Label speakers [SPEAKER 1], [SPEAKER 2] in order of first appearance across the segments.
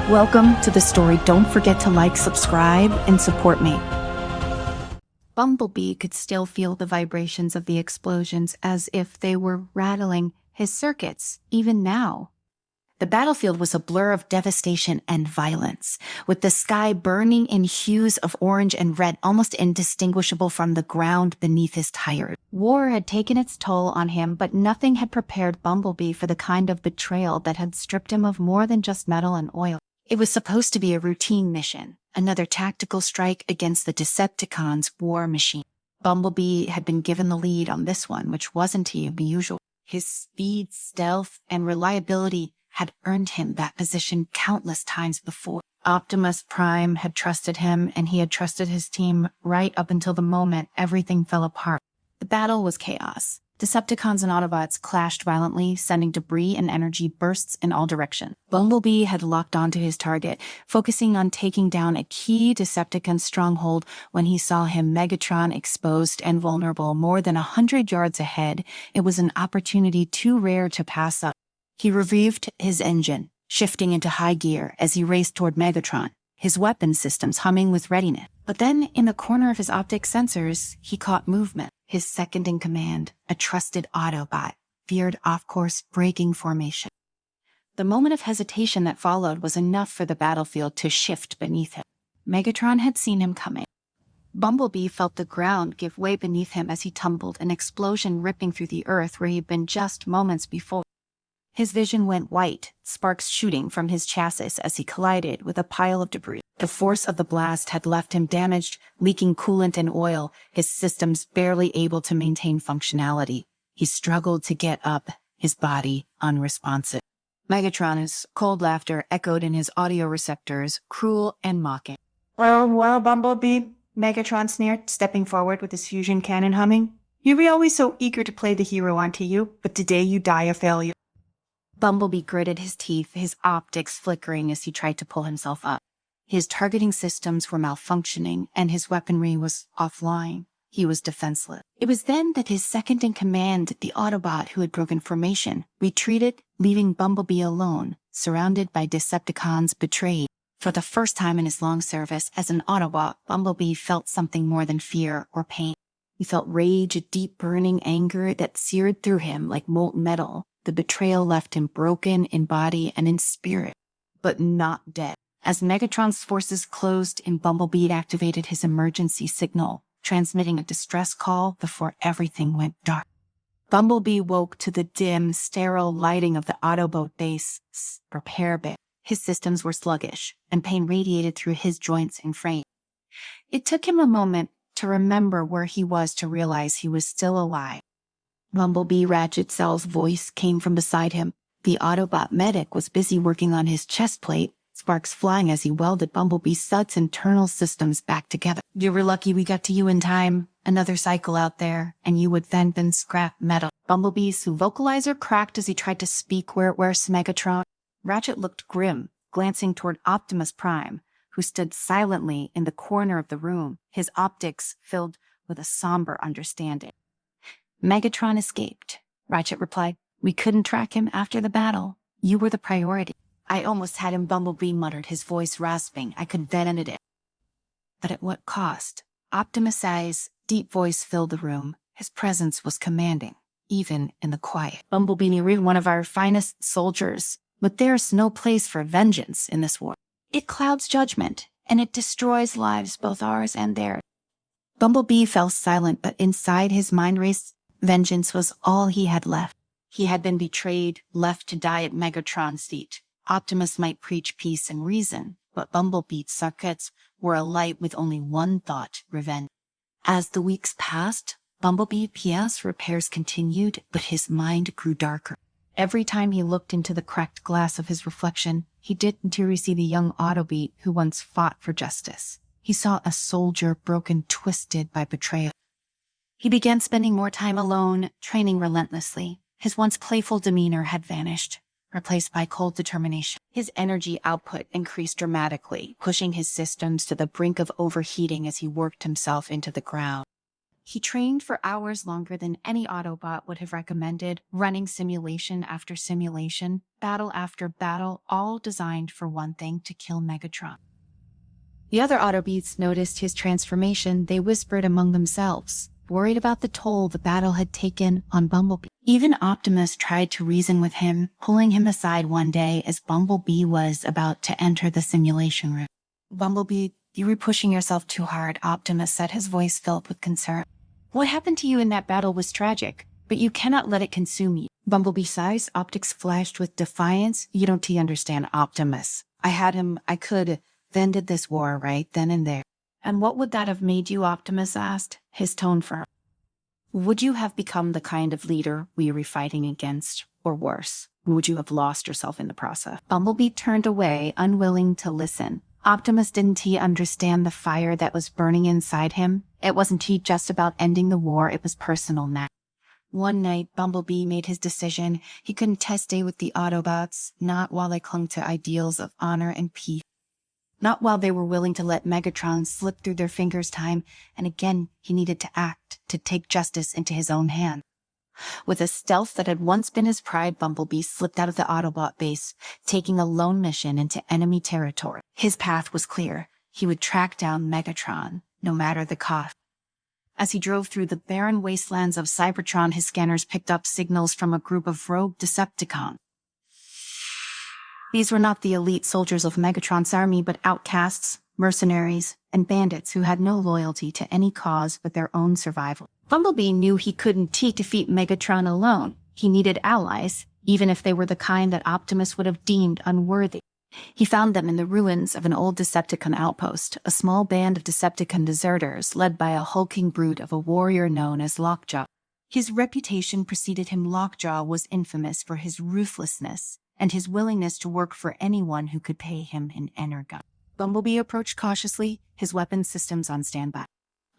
[SPEAKER 1] Welcome to the story. Don't forget to like, subscribe, and support me. Bumblebee could still feel the vibrations of the explosions as if they were rattling his circuits, even now. The battlefield was a blur of devastation and violence, with the sky burning in hues of orange and red, almost indistinguishable from the ground beneath his tires. War had taken its toll on him, but nothing had prepared Bumblebee for the kind of betrayal that had stripped him of more than just metal and oil. It was supposed to be a routine mission, another tactical strike against the Decepticons' war machine. Bumblebee had been given the lead on this one, which wasn't usual. His speed, stealth, and reliability had earned him that position countless times before. Optimus Prime had trusted him, and he had trusted his team right up until the moment everything fell apart. The battle was chaos. Decepticons and Autobots clashed violently, sending debris and energy bursts in all directions. Bumblebee had locked onto his target, focusing on taking down a key Decepticon stronghold when he saw him, Megatron, exposed and vulnerable more than 100 yards ahead. It was an opportunity too rare to pass up. He revived his engine, shifting into high gear as he raced toward Megatron, his weapon systems humming with readiness. But then, in the corner of his optic sensors, he caught movement. His second-in-command, a trusted Autobot, veered off-course, breaking formation. The moment of hesitation that followed was enough for the battlefield to shift beneath him. Megatron had seen him coming. Bumblebee felt the ground give way beneath him as he tumbled, an explosion ripping through the earth where he'd been just moments before. His vision went white, sparks shooting from his chassis as he collided with a pile of debris. The force of the blast had left him damaged, leaking coolant and oil, his systems barely able to maintain functionality. He struggled to get up, his body unresponsive. Megatron's cold laughter echoed in his audio receptors, cruel and mocking. Well, Bumblebee, Megatron sneered, stepping forward with his fusion cannon humming. You were always so eager to play the hero, aren't you? But today you die a failure. Bumblebee gritted his teeth, his optics flickering as he tried to pull himself up. His targeting systems were malfunctioning, and his weaponry was offline. He was defenseless. It was then that his second-in-command, the Autobot who had broken formation, retreated, leaving Bumblebee alone, surrounded by Decepticons betrayed. For the first time in his long service as an Autobot, Bumblebee felt something more than fear or pain. He felt rage, a deep burning anger that seared through him like molten metal. The betrayal left him broken in body and in spirit, but not dead. As Megatron's forces closed in, Bumblebee activated his emergency signal, transmitting a distress call before everything went dark. Bumblebee woke to the dim, sterile lighting of the Autobot base repair bay. His systems were sluggish, and pain radiated through his joints and frame. It took him a moment to remember where he was to realize he was still alive. Bumblebee Ratchetcell's voice came from beside him. The Autobot medic was busy working on his chest plate, sparks flying as he welded Bumblebee's Sud's internal systems back together. You were lucky we got to you in time. Another cycle out there, and you would then been scrap metal. Bumblebee's vocalizer cracked as he tried to speak where's Megatron. Ratchet looked grim, glancing toward Optimus Prime, who stood silently in the corner of the room, his optics filled with a somber understanding. Megatron escaped, Ratchet replied. We couldn't track him after the battle. You were the priority. I almost had him, Bumblebee muttered, his voice rasping. I could have ended it. But at what cost? Optimus's deep voice filled the room. His presence was commanding, even in the quiet. Bumblebee, you're one of our finest soldiers, but there's no place for vengeance in this war. It clouds judgment, and it destroys lives, both ours and theirs. Bumblebee fell silent, but inside his mind raced. Vengeance was all he had left. He had been betrayed, left to die at Megatron's feet. Optimus might preach peace and reason, but Bumblebee's circuits were alight with only one thought, revenge. As the weeks passed, Bumblebee PS repairs continued, but his mind grew darker. Every time he looked into the cracked glass of his reflection, he didn't see the young Autobot who once fought for justice. He saw a soldier broken, twisted by betrayal. He began spending more time alone, training relentlessly. His once playful demeanor had vanished, replaced by cold determination. His energy output increased dramatically, pushing his systems to the brink of overheating as he worked himself into the ground. He trained for hours longer than any Autobot would have recommended, running simulation after simulation, battle after battle, all designed for one thing: to kill Megatron. The other Autobots noticed his transformation. They whispered among themselves, worried about the toll the battle had taken on Bumblebee. Even Optimus tried to reason with him, pulling him aside one day as Bumblebee was about to enter the simulation room. "Bumblebee, you were pushing yourself too hard," Optimus said, his voice filled with concern. "What happened to you in that battle was tragic, but you cannot let it consume you." Bumblebee's size optics flashed with defiance. "You don't understand, Optimus. I had him, I could ended this war right then and there." "And what would that have made you?" Optimus asked, his tone firm. "Would you have become the kind of leader we were fighting against, or worse? Would you have lost yourself in the process?" Bumblebee turned away, unwilling to listen. Optimus, didn't he understand the fire that was burning inside him? It wasn't just about ending the war, it was personal now. One night, Bumblebee made his decision. He couldn't stay with the Autobots, not while they clung to ideals of honor and peace. Not while they were willing to let Megatron slip through their fingers time and again. He needed to act, to take justice into his own hands. With a stealth that had once been his pride, Bumblebee slipped out of the Autobot base, taking a lone mission into enemy territory. His path was clear. He would track down Megatron, no matter the cost. As he drove through the barren wastelands of Cybertron, his scanners picked up signals from a group of rogue Decepticons. These were not the elite soldiers of Megatron's army, but outcasts, mercenaries, and bandits who had no loyalty to any cause but their own survival. Bumblebee knew he couldn't defeat Megatron alone. He needed allies, even if they were the kind that Optimus would have deemed unworthy. He found them in the ruins of an old Decepticon outpost, a small band of Decepticon deserters led by a hulking brute of a warrior known as Lockjaw. His reputation preceded him. Lockjaw was infamous for his ruthlessness and his willingness to work for anyone who could pay him in energon. Bumblebee approached cautiously, his weapon systems on standby.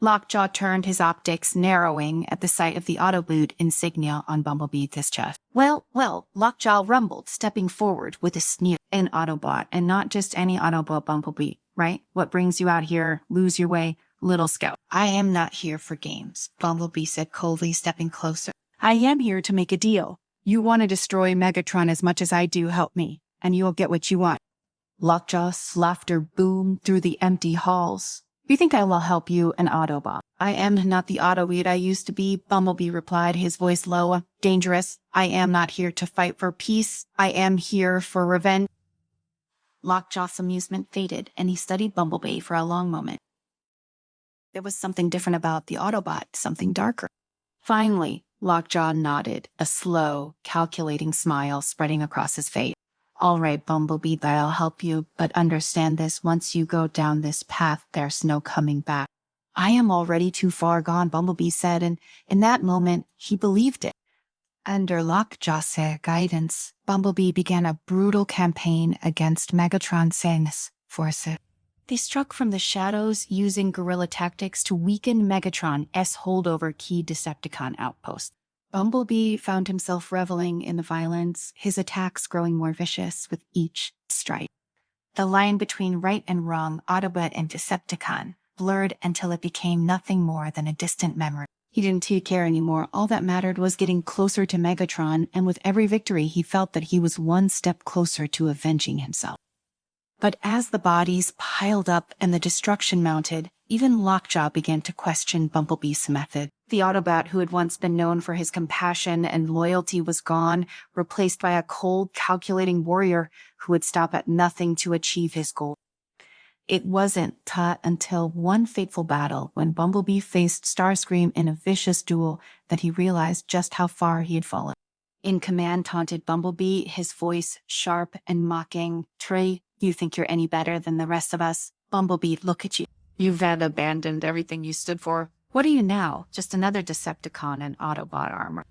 [SPEAKER 1] Lockjaw turned, his optics narrowing at the sight of the Autoboot insignia on Bumblebee's chest. Well, Lockjaw rumbled, stepping forward with a sneer. "An Autobot, and not just any Autobot, Bumblebee, right? What brings you out here? Lose your way, little scout." "I am not here for games," Bumblebee said coldly, stepping closer. "I am here to make a deal. You want to destroy Megatron as much as I do, help me, and you'll get what you want." Lockjaw's laughter boomed through the empty halls. "You think I will help you, an Autobot?" "I am not the Autobot I used to be," Bumblebee replied, his voice low, dangerous. "I am not here to fight for peace. I am here for revenge." Lockjaw's amusement faded, and he studied Bumblebee for a long moment. There was something different about the Autobot, something darker. Finally, Lockjaw nodded, a slow, calculating smile spreading across his face. "All right, Bumblebee, I'll help you, but understand this: once you go down this path, there's no coming back." "I am already too far gone," Bumblebee said, and in that moment, he believed it. Under Lockjaw's guidance, Bumblebee began a brutal campaign against Megatron's forces. They struck from the shadows, using guerrilla tactics to weaken Megatron's holdover key Decepticon outpost. Bumblebee found himself reveling in the violence, his attacks growing more vicious with each strike. The line between right and wrong, Autobot and Decepticon, blurred until it became nothing more than a distant memory. He didn't care anymore. All that mattered was getting closer to Megatron, and with every victory he felt that he was one step closer to avenging himself. But as the bodies piled up and the destruction mounted, even Lockjaw began to question Bumblebee's method. The Autobot who had once been known for his compassion and loyalty was gone, replaced by a cold, calculating warrior who would stop at nothing to achieve his goal. It wasn't until one fateful battle, when Bumblebee faced Starscream in a vicious duel, that he realized just how far he had fallen. "In command," taunted Bumblebee, his voice sharp and mocking. "Trey, you think you're any better than the rest of us? Bumblebee, look at you. You've abandoned everything you stood for. What are you now? Just another Decepticon in Autobot armor."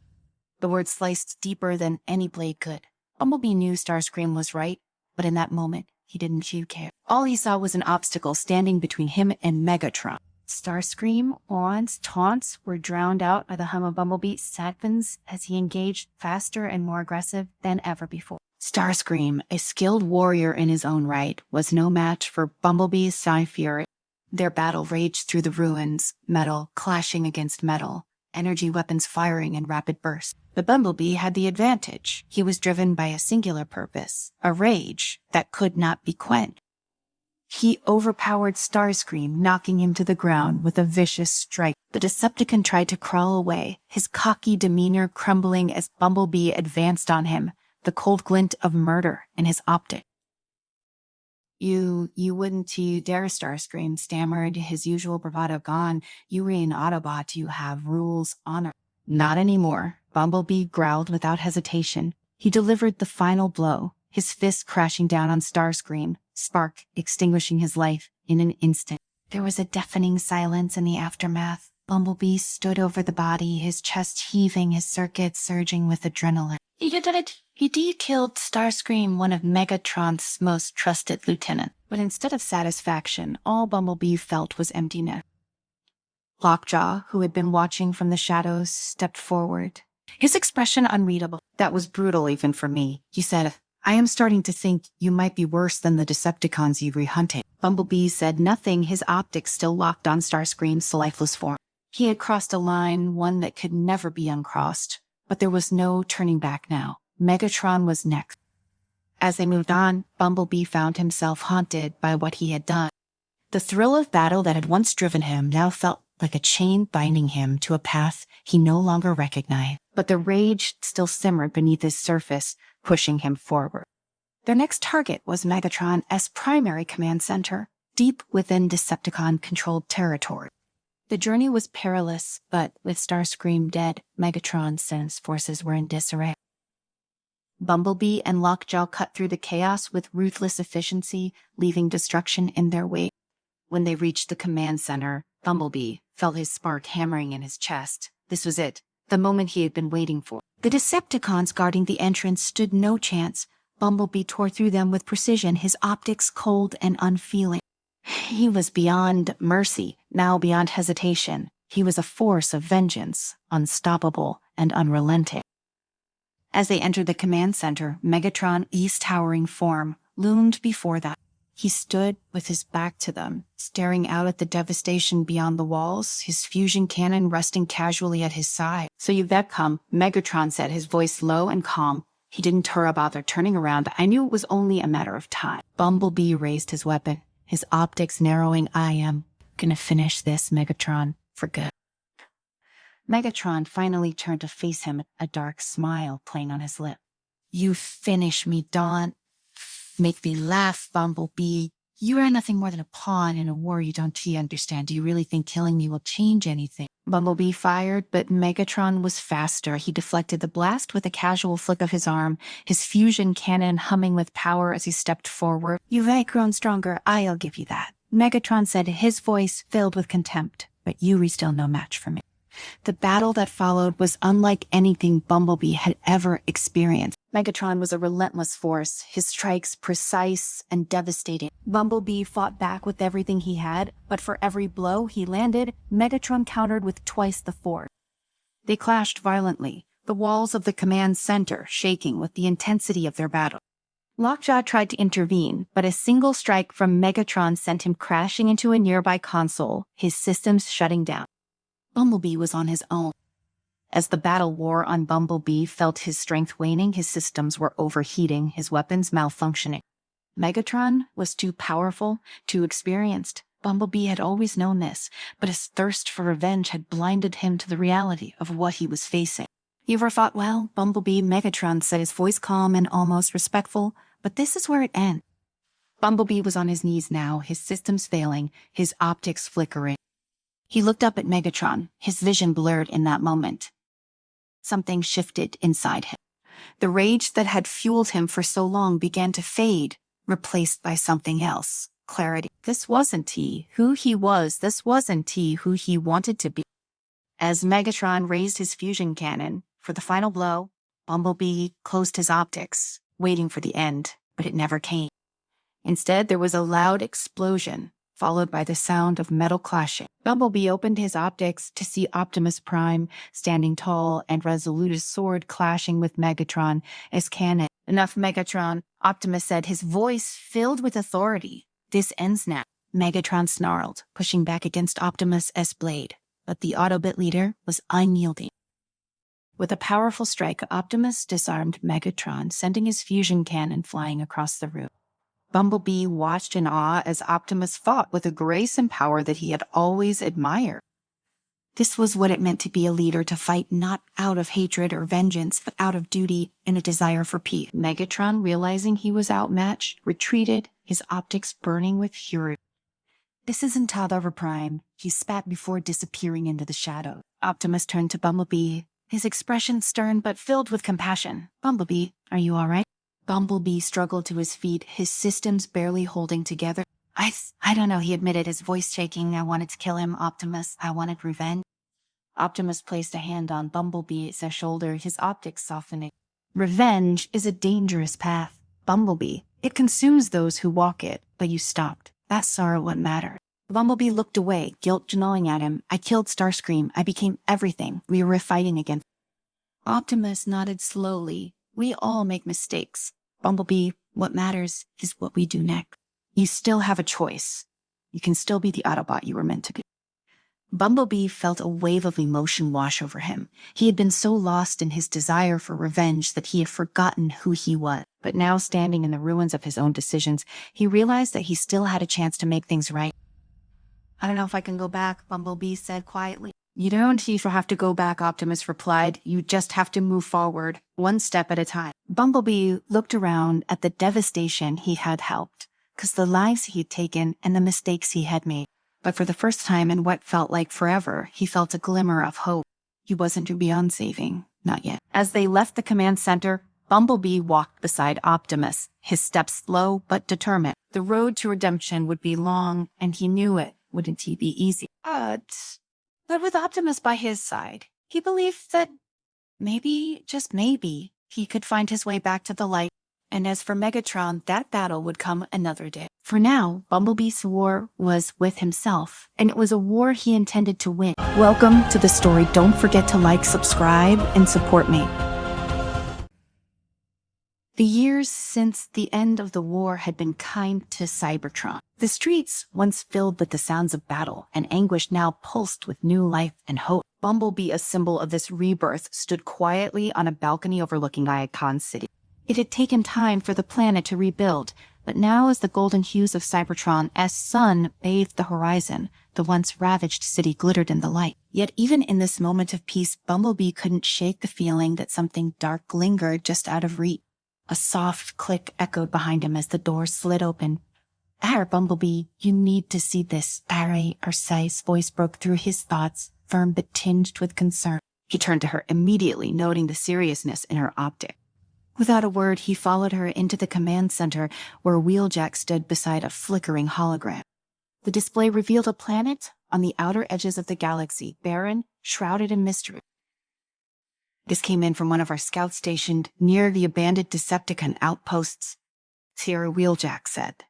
[SPEAKER 1] The word sliced deeper than any blade could. Bumblebee knew Starscream was right, but in that moment, he didn't care. All he saw was an obstacle standing between him and Megatron. Starscream's taunts were drowned out by the hum of Bumblebee's sadpins as he engaged faster and more aggressive than ever before. Starscream, a skilled warrior in his own right, was no match for Bumblebee's Sci-Fury. Their battle raged through the ruins, metal clashing against metal, energy weapons firing in rapid bursts. The Bumblebee had the advantage. He was driven by a singular purpose, a rage that could not be quenched. He overpowered Starscream, knocking him to the ground with a vicious strike. The Decepticon tried to crawl away, his cocky demeanor crumbling as Bumblebee advanced on him, the cold glint of murder in his optic. You wouldn't dare, Starscream stammered, his usual bravado gone. You were an Autobot, you have rules, honor. Not anymore, Bumblebee growled without hesitation. He delivered the final blow, his fist crashing down on Starscream, spark extinguishing his life in an instant. There was a deafening silence in the aftermath. Bumblebee stood over the body, his chest heaving, his circuits surging with adrenaline. He killed Starscream, one of Megatron's most trusted lieutenants. But instead of satisfaction, all Bumblebee felt was emptiness. Lockjaw, who had been watching from the shadows, stepped forward, his expression unreadable. That was brutal even for me, he said. I am starting to think you might be worse than the Decepticons you rehunted. Bumblebee said nothing, his optics still locked on Starscream's lifeless form. He had crossed a line, one that could never be uncrossed. But there was no turning back now. Megatron was next. As they moved on, Bumblebee found himself haunted by what he had done. The thrill of battle that had once driven him now felt like a chain binding him to a path he no longer recognized. But the rage still simmered beneath his surface, pushing him forward. Their next target was Megatron's primary command center, deep within Decepticon-controlled territory. The journey was perilous, but with Starscream dead, Megatron's sense forces were in disarray. Bumblebee and Lockjaw cut through the chaos with ruthless efficiency, leaving destruction in their wake. When they reached the command center, Bumblebee felt his spark hammering in his chest. This was it, the moment he had been waiting for. The Decepticons guarding the entrance stood no chance. Bumblebee tore through them with precision, his optics cold and unfeeling. He was beyond mercy, now beyond hesitation. He was a force of vengeance, unstoppable and unrelenting. As they entered the command center, Megatron's towering form loomed before them. He stood with his back to them, staring out at the devastation beyond the walls, his fusion cannon resting casually at his side. So you've that come, Megatron said, his voice low and calm. He didn't bother turning around. I knew it was only a matter of time. Bumblebee raised his weapon, his optics narrowing. I am gonna finish this, Megatron, for good. Megatron finally turned to face him, a dark smile playing on his lip. You finish me, Dawn. Make me laugh, Bumblebee. You are nothing more than a pawn in a war you don't understand. Do you really think killing me will change anything? Bumblebee fired, but Megatron was faster. He deflected the blast with a casual flick of his arm, his fusion cannon humming with power as he stepped forward. You've grown stronger, I'll give you that. Megatron said, his voice filled with contempt, but you are still no match for me. The battle that followed was unlike anything Bumblebee had ever experienced. Megatron was a relentless force, his strikes precise and devastating. Bumblebee fought back with everything he had, but for every blow he landed, Megatron countered with twice the force. They clashed violently, the walls of the command center shaking with the intensity of their battle. Lockjaw tried to intervene, but a single strike from Megatron sent him crashing into a nearby console, his systems shutting down. Bumblebee was on his own. As the battle wore on, Bumblebee felt his strength waning, his systems were overheating, his weapons malfunctioning. Megatron was too powerful, too experienced. Bumblebee had always known this, but his thirst for revenge had blinded him to the reality of what he was facing. You ever thought, well, Bumblebee, Megatron said, his voice calm and almost respectful, but this is where it ends. Bumblebee was on his knees now, his systems failing, his optics flickering. He looked up at Megatron, his vision blurred in that moment. Something shifted inside him. The rage that had fueled him for so long began to fade, replaced by something else. Clarity. This wasn't who he was. This wasn't who he wanted to be. As Megatron raised his fusion cannon for the final blow, Bumblebee closed his optics, waiting for the end, but it never came. Instead, there was a loud explosion, followed by the sound of metal clashing. Bumblebee opened his optics to see Optimus Prime standing tall and resolute, his sword clashing with Megatron as cannon. Enough, Megatron, Optimus said, his voice filled with authority. This ends now. Megatron snarled, pushing back against Optimus' blade, but the Autobot leader was unyielding. With a powerful strike, Optimus disarmed Megatron, sending his fusion cannon flying across the room. Bumblebee watched in awe as Optimus fought with a grace and power that he had always admired. This was what it meant to be a leader, to fight not out of hatred or vengeance, but out of duty and a desire for peace. Megatron, realizing he was outmatched, retreated, his optics burning with fury. "This isn't Tadara Prime," he spat before disappearing into the shadow. Optimus turned to Bumblebee, his expression stern but filled with compassion. "Bumblebee, are you all right?" Bumblebee struggled to his feet, his systems barely holding together. I don't know," he admitted, his voice shaking. "I wanted to kill him, Optimus. I wanted revenge." Optimus placed a hand on Bumblebee's shoulder, his optics softening. "Revenge is a dangerous path, Bumblebee. It consumes those who walk it, but you stopped. That's what mattered." Bumblebee looked away, guilt gnawing at him. "I killed Starscream. I became everything we were fighting against." Optimus nodded slowly. "We all make mistakes. Bumblebee, what matters is what we do next. You still have a choice. You can still be the Autobot you were meant to be." Bumblebee felt a wave of emotion wash over him. He had been so lost in his desire for revenge that he had forgotten who he was. But now, standing in the ruins of his own decisions, he realized that he still had a chance to make things right. "I don't know if I can go back," Bumblebee said quietly. "You don't have to go back," Optimus replied. "You just have to move forward, one step at a time." Bumblebee looked around at the devastation he had helped, because the lives he had taken and the mistakes he had made. But for the first time in what felt like forever, he felt a glimmer of hope. He wasn't beyond saving, not yet. As they left the command center, Bumblebee walked beside Optimus, his steps slow but determined. The road to redemption would be long, and he knew it wouldn't be easy. But with Optimus by his side, he believed that maybe, just maybe, he could find his way back to the light. And as for Megatron, that battle would come another day. For now, Bumblebee's war was with himself, and it was a war he intended to win. Welcome to the story. Don't forget to like, subscribe, and support me. The years since the end of the war had been kind to Cybertron. The streets, once filled with the sounds of battle and anguish, now pulsed with new life and hope. Bumblebee, a symbol of this rebirth, stood quietly on a balcony overlooking Icon City. It had taken time for the planet to rebuild, but now as the golden hues of Cybertron's sun bathed the horizon, the once ravaged city glittered in the light. Yet even in this moment of peace, Bumblebee couldn't shake the feeling that something dark lingered just out of reach. A soft click echoed behind him as the door slid open. Bumblebee, you need to see this." Barry Arcei's voice broke through his thoughts, firm but tinged with concern. He turned to her immediately, noting the seriousness in her optic. Without a word, he followed her into the command center, where Wheeljack stood beside a flickering hologram. The display revealed a planet on the outer edges of the galaxy, barren, shrouded in mystery. "This came in from one of our scouts stationed near the abandoned Decepticon outposts," Sierra Wheeljack said,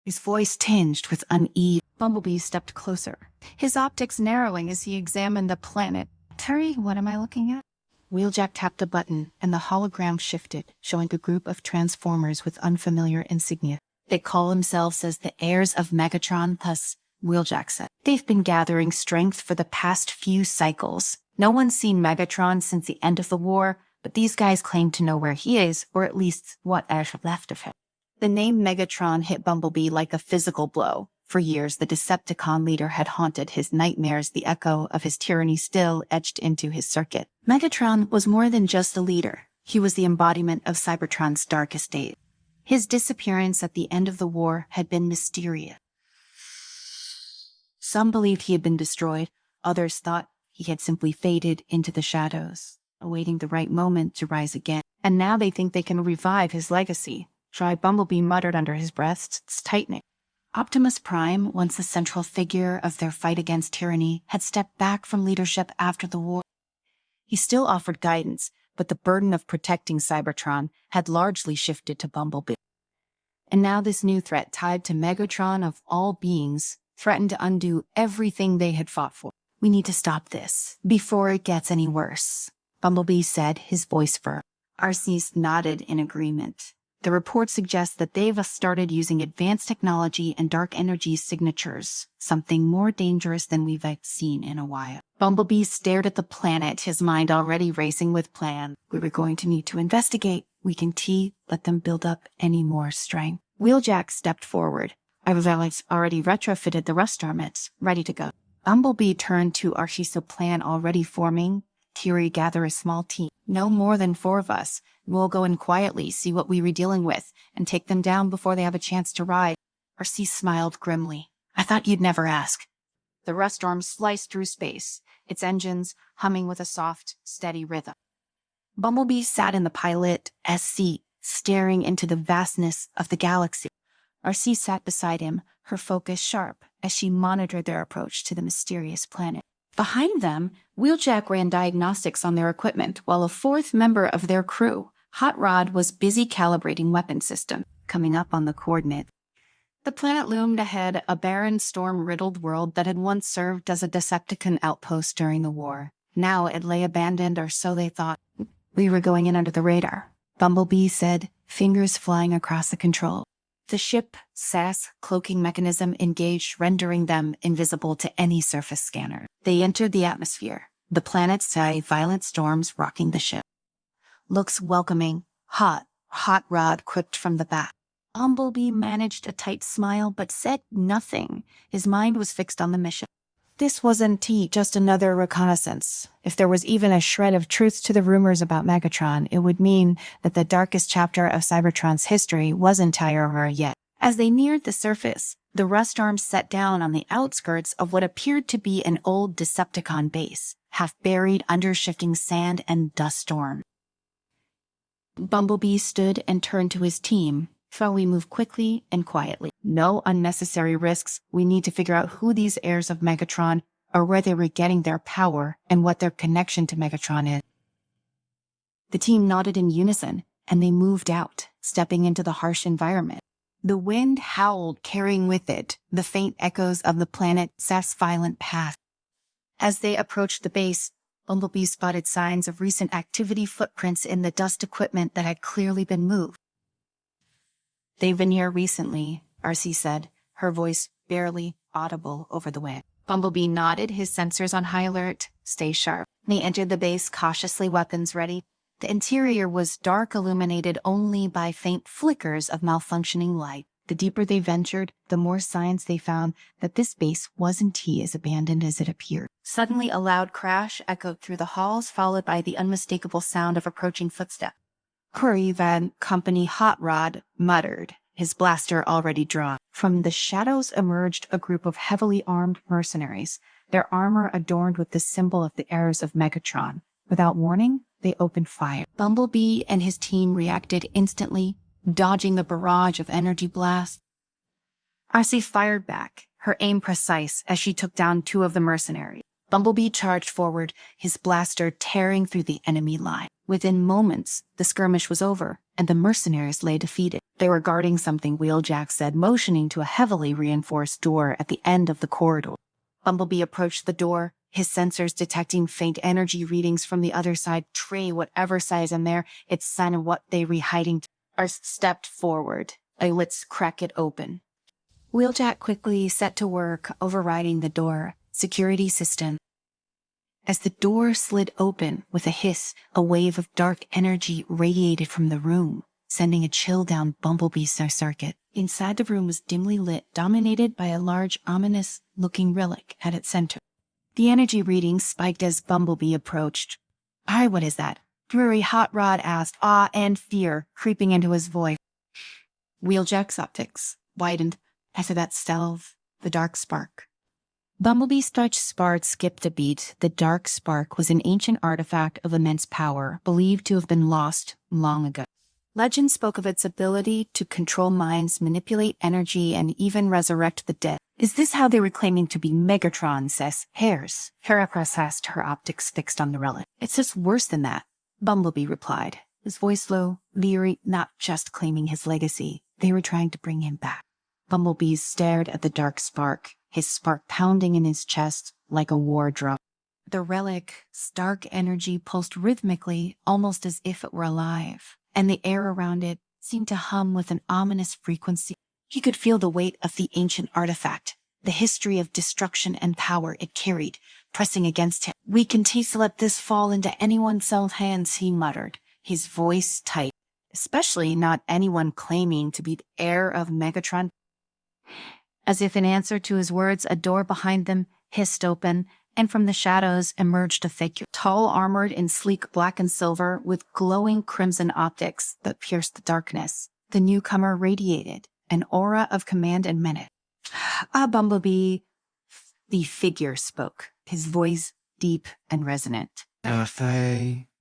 [SPEAKER 1] his voice tinged with unease. Bumblebee stepped closer, his optics narrowing as he examined the planet. "Terry, what am I looking at?" Wheeljack tapped a button, and the hologram shifted, showing a group of transformers with unfamiliar insignia. "They call themselves as the heirs of Megatron, thus," Wheeljack said. "They've been gathering strength for the past few cycles. No one's seen Megatron since the end of the war, but these guys claim to know where he is, or at least what is left of him." The name Megatron hit Bumblebee like a physical blow. For years, the Decepticon leader had haunted his nightmares, the echo of his tyranny still etched into his circuit. Megatron was more than just a leader. He was the embodiment of Cybertron's darkest days. His disappearance at the end of the war had been mysterious. Some believed he had been destroyed. Others thought he had simply faded into the shadows, awaiting the right moment to rise again. And now they think they can revive his legacy. Bumblebee muttered under his breath, tightening. Optimus Prime, once the central figure of their fight against tyranny, had stepped back from leadership after the war. He still offered guidance, but the burden of protecting Cybertron had largely shifted to Bumblebee. And now this new threat, tied to Megatron of all beings, threatened to undo everything they had fought for. "We need to stop this, before it gets any worse," Bumblebee said, his voice firm. Arceus nodded in agreement. The report suggests that they've started using advanced technology and dark energy signatures, something more dangerous than we've seen in a while. Bumblebee stared at the planet, his mind already racing with plans. We were going to need to investigate. We can let them build up any more strength. Wheeljack stepped forward. I was already retrofitted the rust armets, ready to go. Bumblebee turned to Archiso plan already forming. Kiri, gather a small team. No more than 4 of us. We'll go in quietly, see what we were dealing with, and take them down before they have a chance to ride. Arcee smiled grimly. I thought you'd never ask. The rust storm sliced through space, its engines humming with a soft, steady rhythm. Bumblebee sat in the pilot's seat, staring into the vastness of the galaxy. Arcee sat beside him, her focus sharp, as she monitored their approach to the mysterious planet. Behind them, Wheeljack ran diagnostics on their equipment, while a 4th member of their crew, Hot Rod, was busy calibrating weapon system, coming up on the coordinate. The planet loomed ahead, a barren, storm-riddled world that had once served as a Decepticon outpost during the war. Now it lay abandoned, or so they thought. We were going in under the radar, Bumblebee said, fingers flying across the control. The ship's cloaking mechanism engaged, rendering them invisible to any surface scanner. They entered the atmosphere, the planet's violent storms rocking the ship. Looks welcoming, Hot Rod quipped from the back. Bumblebee managed a tight smile but said nothing. His mind was fixed on the mission. This wasn't just another reconnaissance. If there was even a shred of truth to the rumors about Megatron, it would mean that the darkest chapter of Cybertron's history wasn't over yet. As they neared the surface, the rust arms set down on the outskirts of what appeared to be an old Decepticon base, half buried under shifting sand and dust storm. Bumblebee stood and turned to his team. Shall we move quickly and quietly? No unnecessary risks. We need to figure out who these heirs of Megatron are, where they were getting their power, and what their connection to Megatron is. The team nodded in unison, and they moved out, stepping into the harsh environment. The wind howled, carrying with it the faint echoes of the planet's violent past. As they approached the base, Bumblebee spotted signs of recent activity, footprints in the dust equipment that had clearly been moved. They've been here recently, Arcee said, her voice barely audible over the wind. Bumblebee nodded, his sensors on high alert. Stay sharp. They entered the base, cautiously, weapons ready. The interior was dark, illuminated only by faint flickers of malfunctioning light. The deeper they ventured, the more signs they found that this base wasn't as abandoned as it appeared. Suddenly, a loud crash echoed through the halls, followed by the unmistakable sound of approaching footsteps. Curry Van Company Hot Rod muttered, his blaster already drawn. From the shadows emerged a group of heavily armed mercenaries, their armor adorned with the symbol of the heirs of Megatron. Without warning, they opened fire. Bumblebee and his team reacted instantly, dodging the barrage of energy blasts. Arcee fired back, her aim precise as she took down 2 of the mercenaries. Bumblebee charged forward, his blaster tearing through the enemy line. Within moments, the skirmish was over, and the mercenaries lay defeated. They were guarding something, Wheeljack said, motioning to a heavily reinforced door at the end of the corridor. Bumblebee approached the door, his sensors detecting faint energy readings from the other side. Tray, whatever size in there, it's sign of what they were hiding. Arcee stepped forward. Let's crack it open. Wheeljack quickly set to work, overriding the door. Security system. As the door slid open with a hiss, a wave of dark energy radiated from the room, sending a chill down Bumblebee's circuit. Inside the room was dimly lit, dominated by a large, ominous-looking relic at its center. The energy reading spiked as Bumblebee approached. What is that? Dreary Hot Rod asked, awe and fear creeping into his voice. Wheeljack's optics widened after that stealth, the dark spark. Bumblebee's spark skipped a beat. The dark spark was an ancient artifact of immense power, believed to have been lost long ago. Legend spoke of its ability to control minds, manipulate energy, and even resurrect the dead. Is this how they were claiming to be Megatron's heirs? Heracles asked, her optics fixed on the relic. It's just worse than that, Bumblebee replied, his voice low, leery, not just claiming his legacy. They were trying to bring him back. Bumblebee stared at the dark spark, his spark pounding in his chest like a war drum. The relic's dark energy pulsed rhythmically, almost as if it were alive, and the air around it seemed to hum with an ominous frequency. He could feel the weight of the ancient artifact, the history of destruction and power it carried, pressing against him. "We can taste let this fall into anyone's own hands," he muttered, his voice tight. "Especially not anyone claiming to be the heir of Megatron." As if in answer to his words, a door behind them hissed open, and from the shadows emerged a figure, tall, armored in sleek black and silver, with glowing crimson optics that pierced the darkness. The newcomer radiated an aura of command and menace. Bumblebee," the figure spoke, his voice deep and resonant.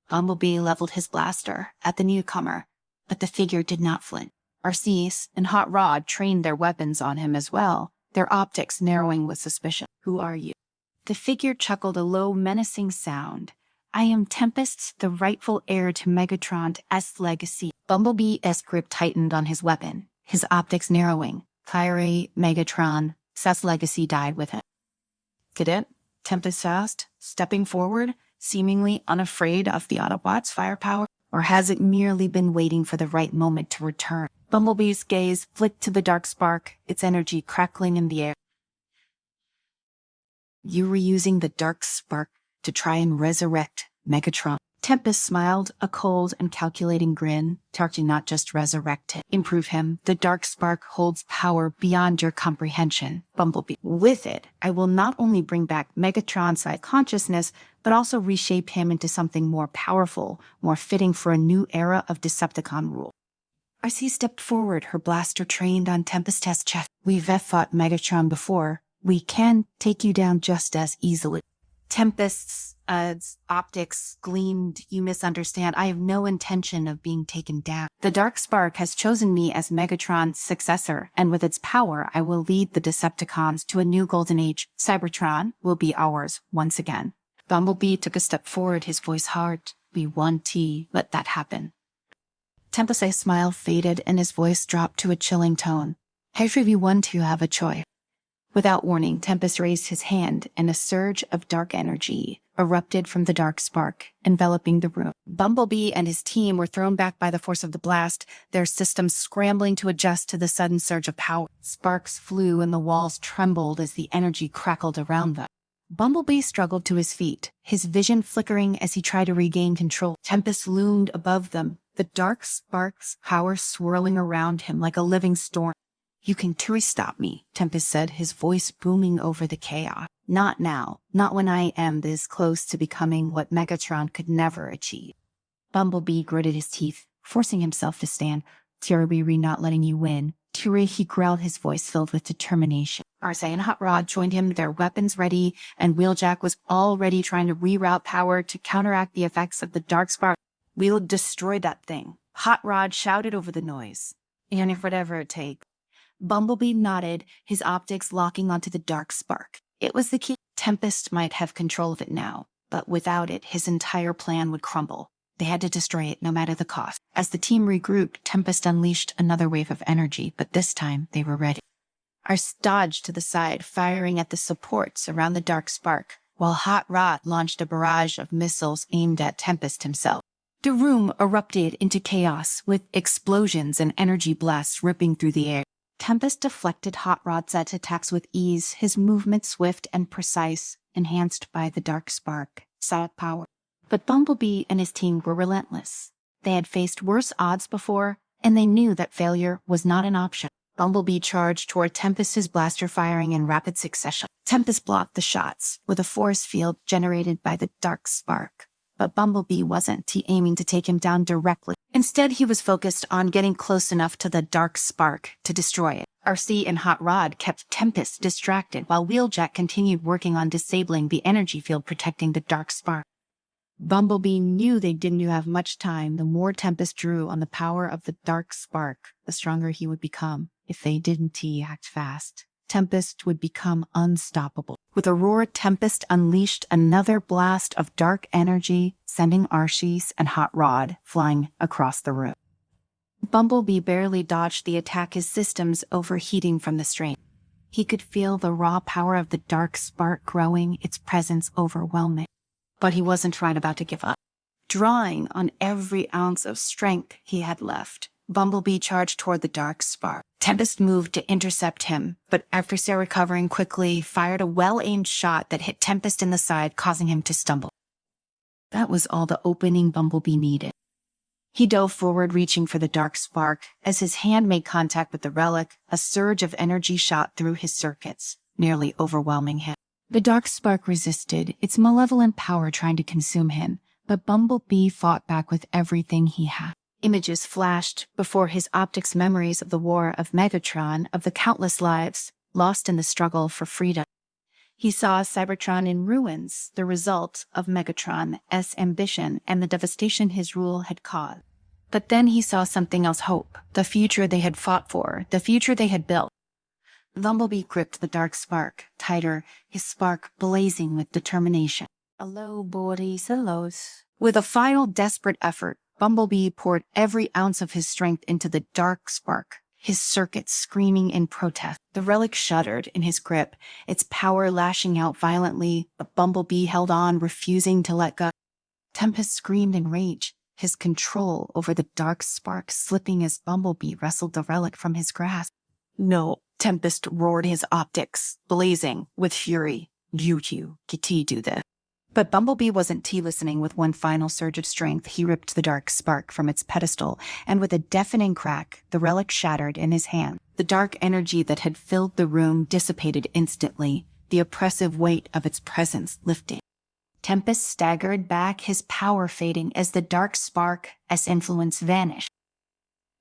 [SPEAKER 1] Bumblebee leveled his blaster at the newcomer, but the figure did not flinch. Arceus and Hot Rod trained their weapons on him as well, their optics narrowing with suspicion. "Who are you?" The figure chuckled a low, menacing sound. "I am Tempest, the rightful heir to Megatron's legacy." Bumblebee's grip tightened on his weapon, his optics narrowing. "Kyrie, Megatron's legacy died with him." "Cadet?" Tempest asked, stepping forward, seemingly unafraid of the Autobots' firepower. "Or has it merely been waiting for the right moment to return?" Bumblebee's gaze flicked to the dark spark, its energy crackling in the air. "You were using the dark spark to try and resurrect Megatron." Tempest smiled, a cold and calculating grin. "Targeting not just resurrect him, improve him. The dark spark holds power beyond your comprehension, Bumblebee. With it, I will not only bring back Megatron's consciousness, but also reshape him into something more powerful, more fitting for a new era of Decepticon rule." Arcee stepped forward, her blaster trained on Tempest's chest. "We've fought Megatron before. We can take you down just as easily." Tempest's optics gleamed. "You misunderstand. I have no intention of being taken down. The Dark Spark has chosen me as Megatron's successor, and with its power, I will lead the Decepticons to a new golden age. Cybertron will be ours once again." Bumblebee took a step forward, his voice hard. "We want to let that happen." Tempest's smile faded, and his voice dropped to a chilling tone. "Everyone to have a choice." Without warning, Tempest raised his hand, and a surge of dark energy erupted from the dark spark, enveloping the room. Bumblebee and his team were thrown back by the force of the blast, their systems scrambling to adjust to the sudden surge of power. Sparks flew and the walls trembled as the energy crackled around them. Bumblebee struggled to his feet, his vision flickering as he tried to regain control. Tempest loomed above them, the dark sparks' power swirling around him like a living storm. "You can truly stop me," Tempest said, his voice booming over the chaos. "Not now. Not when I am this close to becoming what Megatron could never achieve." Bumblebee gritted his teeth, forcing himself to stand. "We're not letting you win." "Turi," he growled, his voice filled with determination. Arcee and Hot Rod joined him, their weapons ready, and Wheeljack was already trying to reroute power to counteract the effects of the dark spark. "We'll destroy that thing," Hot Rod shouted over the noise. "And if whatever it takes." Bumblebee nodded, his optics locking onto the dark spark. It was the key. Tempest might have control of it now, but without it, his entire plan would crumble. They had to destroy it, no matter the cost. As the team regrouped, Tempest unleashed another wave of energy, but this time they were ready. Arcee dodged to the side, firing at the supports around the dark spark, while Hot Rod launched a barrage of missiles aimed at Tempest himself. The room erupted into chaos, with explosions and energy blasts ripping through the air. Tempest deflected Hot Rod's attacks with ease, his movement swift and precise, enhanced by the dark spark, power. But Bumblebee and his team were relentless. They had faced worse odds before, and they knew that failure was not an option. Bumblebee charged toward Tempest, his blaster firing in rapid succession. Tempest blocked the shots with a force field generated by the dark spark. But Bumblebee wasn't aiming to take him down directly. Instead, he was focused on getting close enough to the dark spark to destroy it. Arcee and Hot Rod kept Tempest distracted, while Wheeljack continued working on disabling the energy field protecting the dark spark. Bumblebee knew they didn't have much time. The more Tempest drew on the power of the dark spark, the stronger he would become. If they didn't act fast, Tempest would become unstoppable. With a roar, Tempest unleashed another blast of dark energy, sending Arcee and Hot Rod flying across the room. Bumblebee barely dodged the attack, his systems overheating from the strain. He could feel the raw power of the dark spark growing, its presence overwhelming. But he wasn't about to give up. Drawing on every ounce of strength he had left, Bumblebee charged toward the dark spark. Tempest moved to intercept him, but after recovering quickly, fired a well-aimed shot that hit Tempest in the side, causing him to stumble. That was all the opening Bumblebee needed. He dove forward, reaching for the dark spark. As his hand made contact with the relic, a surge of energy shot through his circuits, nearly overwhelming him. The dark spark resisted, its malevolent power trying to consume him, but Bumblebee fought back with everything he had. Images flashed before his optics, memories of the war of Megatron, of the countless lives lost in the struggle for freedom. He saw Cybertron in ruins, the result of Megatron's ambition and the devastation his rule had caused. But then he saw something else: hope, the future they had fought for, the future they had built. Bumblebee gripped the dark spark tighter, his spark blazing with determination. Hello, beauties, hellos. With a final desperate effort, Bumblebee poured every ounce of his strength into the dark spark, his circuits screaming in protest. The relic shuddered in his grip, its power lashing out violently, but Bumblebee held on, refusing to let go. Tempest screamed in rage, his control over the dark spark slipping as Bumblebee wrestled the relic from his grasp. No, Tempest roared, his optics blazing with fury. You do this. But Bumblebee wasn't listening. With one final surge of strength, he ripped the dark spark from its pedestal, and with a deafening crack, the relic shattered in his hand. The dark energy that had filled the room dissipated instantly, the oppressive weight of its presence lifting. Tempest staggered back, his power fading as the dark spark's influence vanished.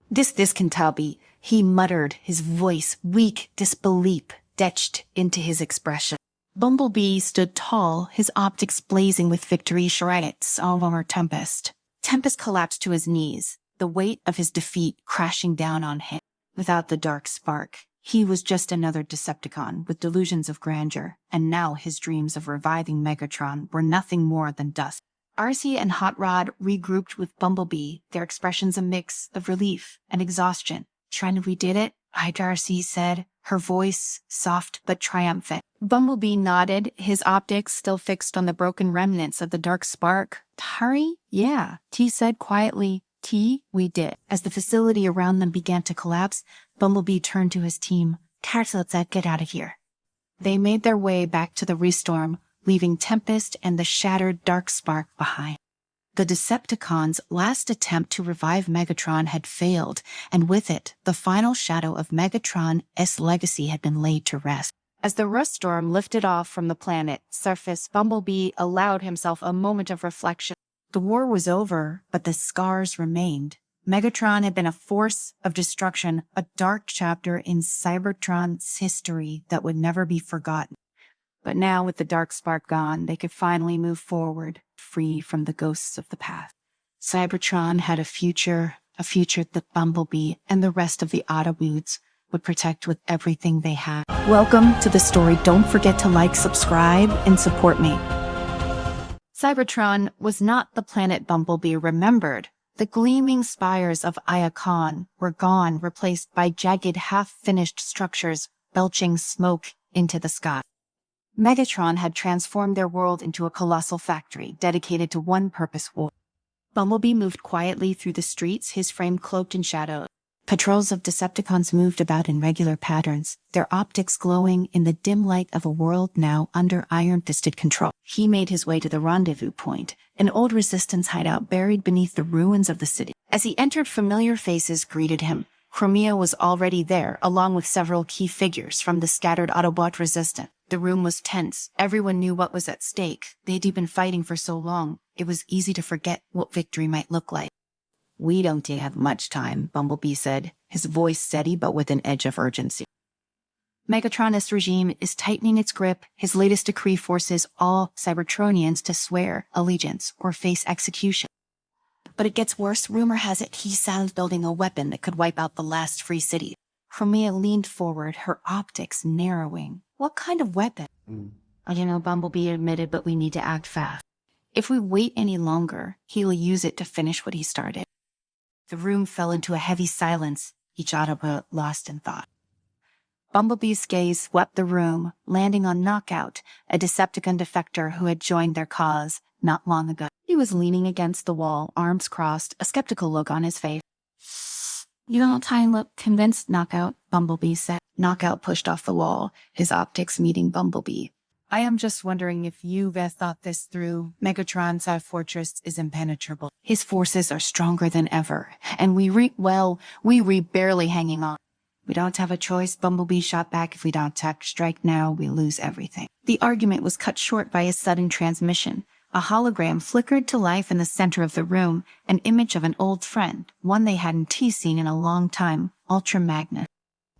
[SPEAKER 1] This can't be, he muttered, his voice weak disbelief etched into his expression. Bumblebee stood tall, his optics blazing with victory, shredded all over Tempest. Tempest collapsed to his knees, the weight of his defeat crashing down on him. Without the dark spark, he was just another Decepticon with delusions of grandeur, and now his dreams of reviving Megatron were nothing more than dust. Arcee and Hot Rod regrouped with Bumblebee, their expressions a mix of relief and exhaustion. "Trying we did it?" Arcee said, her voice soft but triumphant. Bumblebee nodded, his optics still fixed on the broken remnants of the dark spark. "Tari? Yeah," T said quietly. "We did." As the facility around them began to collapse, Bumblebee turned to his team. "Let's get out of here." They made their way back to the Restorm, leaving Tempest and the shattered dark spark behind. The Decepticons' last attempt to revive Megatron had failed, and with it, the final shadow of Megatron's legacy had been laid to rest. As the rust storm lifted off from the planet's surface, Bumblebee allowed himself a moment of reflection. The war was over, but the scars remained. Megatron had been a force of destruction, a dark chapter in Cybertron's history that would never be forgotten. But now, with the dark spark gone, they could finally move forward, free from the ghosts of the past. Cybertron had a future that Bumblebee and the rest of the Autobots would protect with everything they had. Welcome to the story. Don't forget to like, subscribe, and support me. Cybertron was not the planet Bumblebee remembered. The gleaming spires of Iacon were gone, replaced by jagged, half-finished structures belching smoke into the sky. Megatron had transformed their world into a colossal factory dedicated to one purpose: war. Bumblebee moved quietly through the streets, his frame cloaked in shadow. Patrols of Decepticons moved about in regular patterns, their optics glowing in the dim light of a world now under iron-fisted control. He made his way to the rendezvous point, an old resistance hideout buried beneath the ruins of the city. As he entered, familiar faces greeted him. Chromia was already there, along with several key figures from the scattered Autobot resistance. The room was tense. Everyone knew what was at stake. They'd been fighting for so long, it was easy to forget what victory might look like. "We don't have much time," Bumblebee said, his voice steady but with an edge of urgency. Megatron's regime is tightening its grip. His latest decree forces all Cybertronians to swear allegiance or face execution. But it gets worse. Rumor has it he's building a weapon that could wipe out the last free city. Chromia leaned forward, her optics narrowing. "What kind of weapon?" Bumblebee admitted, "but we need to act fast. If we wait any longer, he'll use it to finish what he started." The room fell into a heavy silence, each Autobot lost in thought. Bumblebee's gaze swept the room, landing on Knockout, a Decepticon defector who had joined their cause not long ago. He was leaning against the wall, arms crossed, a skeptical look on his face. You don't time look convinced, Knockout, Bumblebee said. Knockout pushed off the wall, his optics meeting Bumblebee. I am just wondering if you've thought this through. Megatron's fortress is impenetrable. His forces are stronger than ever, and we barely hanging on. We don't have a choice, Bumblebee shot back. If we don't strike now, we lose everything. The argument was cut short by a sudden transmission. A hologram flickered to life in the center of the room, an image of an old friend, one they hadn't seen in a long time, Ultra Magnus.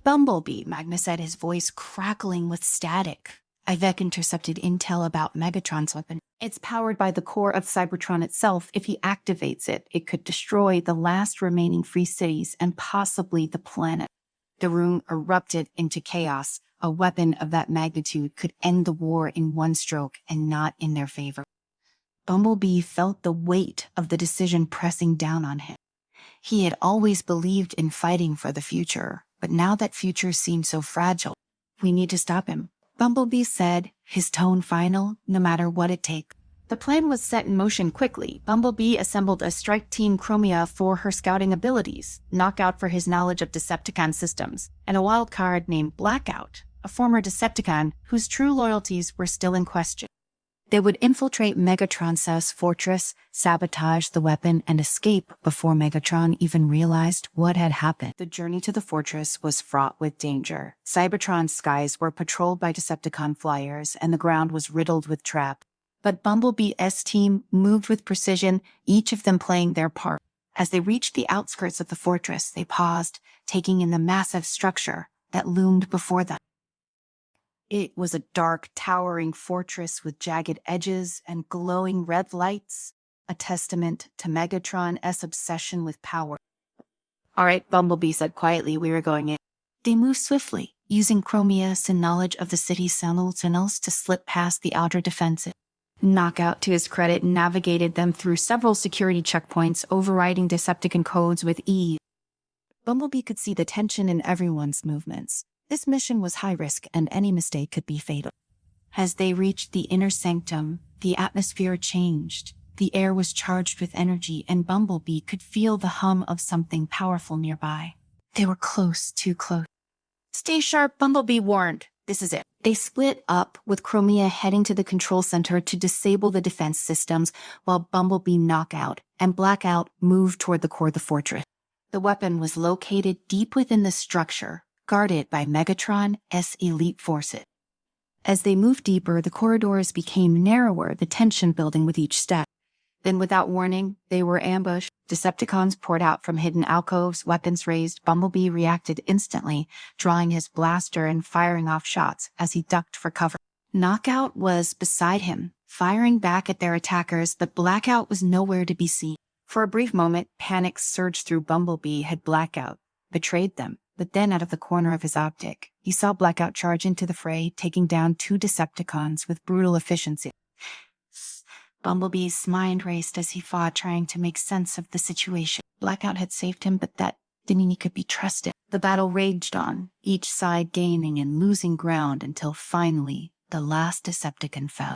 [SPEAKER 1] Bumblebee, Magnus said, his voice crackling with static. Ivek intercepted intel about Megatron's weapon. It's powered by the core of Cybertron itself. If he activates it, it could destroy the last remaining free cities and possibly the planet. The room erupted into chaos. A weapon of that magnitude could end the war in one stroke and not in their favor. Bumblebee felt the weight of the decision pressing down on him. He had always believed in fighting for the future, but now that future seemed so fragile. We need to stop him, Bumblebee said, his tone final, no matter what it takes. The plan was set in motion quickly. Bumblebee assembled a strike team Chromia for her scouting abilities, Knockout for his knowledge of Decepticon systems, and a wild card named Blackout, a former Decepticon whose true loyalties were still in question. They would infiltrate Megatron's fortress, sabotage the weapon, and escape before Megatron even realized what had happened. The journey to the fortress was fraught with danger. Cybertron's skies were patrolled by Decepticon flyers, and the ground was riddled with traps. But Bumblebee's team moved with precision, each of them playing their part. As they reached the outskirts of the fortress, they paused, taking in the massive structure that loomed before them. It was a dark, towering fortress with jagged edges and glowing red lights, a testament to Megatron's obsession with power. All right, Bumblebee said quietly, we were going in. They moved swiftly, using Chromia's knowledge of the city's tunnels to slip past the outer defenses. Knockout, to his credit, navigated them through several security checkpoints, overriding Decepticon codes with ease. Bumblebee could see the tension in everyone's movements. This mission was high risk, and any mistake could be fatal. As they reached the inner sanctum, the atmosphere changed. The air was charged with energy, and Bumblebee could feel the hum of something powerful nearby. They were close, too close. Stay sharp, Bumblebee warned. This is it. They split up, with Chromia heading to the control center to disable the defense systems, while Bumblebee, Knockout, and Blackout moved toward the core of the fortress. The weapon was located deep within the structure, guarded by Megatron's elite forces. As they moved deeper, the corridors became narrower, the tension building with each step. Then, without warning, they were ambushed. Decepticons poured out from hidden alcoves, weapons raised. Bumblebee reacted instantly, drawing his blaster and firing off shots as he ducked for cover. Knockout was beside him, firing back at their attackers, but Blackout was nowhere to be seen. For a brief moment, panic surged through Bumblebee. Had Blackout betrayed them? But then, out of the corner of his optic, he saw Blackout charge into the fray, taking down 2 Decepticons with brutal efficiency. Bumblebee's mind raced as he fought, trying to make sense of the situation. Blackout had saved him, but that didn't mean he could be trusted. The battle raged on, each side gaining and losing ground until finally the last Decepticon fell.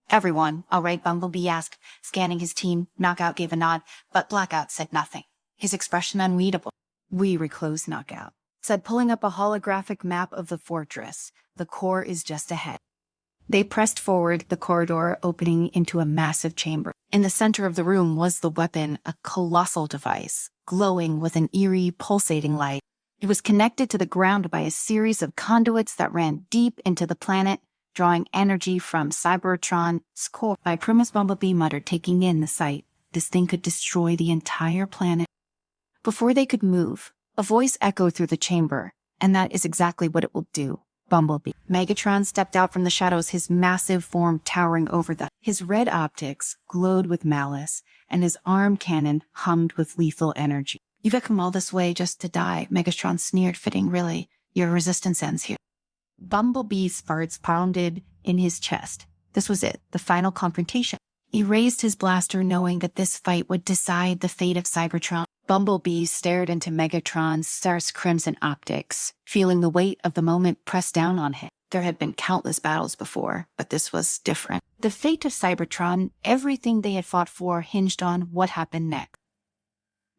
[SPEAKER 1] Everyone, all right, Bumblebee asked, scanning his team. Knockout gave a nod, but Blackout said nothing, his expression unreadable. We reclose, Knockout said, pulling up a holographic map of the fortress. The core is just ahead. They pressed forward, the corridor opening into a massive chamber. In the center of the room was the weapon, a colossal device, glowing with an eerie, pulsating light. It was connected to the ground by a series of conduits that ran deep into the planet, drawing energy from Cybertron's core. By Primus, Bumblebee muttered, taking in the sight. This thing could destroy the entire planet. Before they could move, a voice echoed through the chamber, and that is exactly what it will do. Bumblebee. Megatron stepped out from the shadows, his massive form towering over them. His red optics glowed with malice, and his arm cannon hummed with lethal energy. You've come all this way just to die, Megatron sneered, fitting really. Your resistance ends here. Bumblebee's heart pounded in his chest. This was it, the final confrontation. He raised his blaster, knowing that this fight would decide the fate of Cybertron. Bumblebee stared into Megatron's star's crimson optics, feeling the weight of the moment press down on him. There had been countless battles before, but this was different. The fate of Cybertron, everything they had fought for, hinged on what happened next.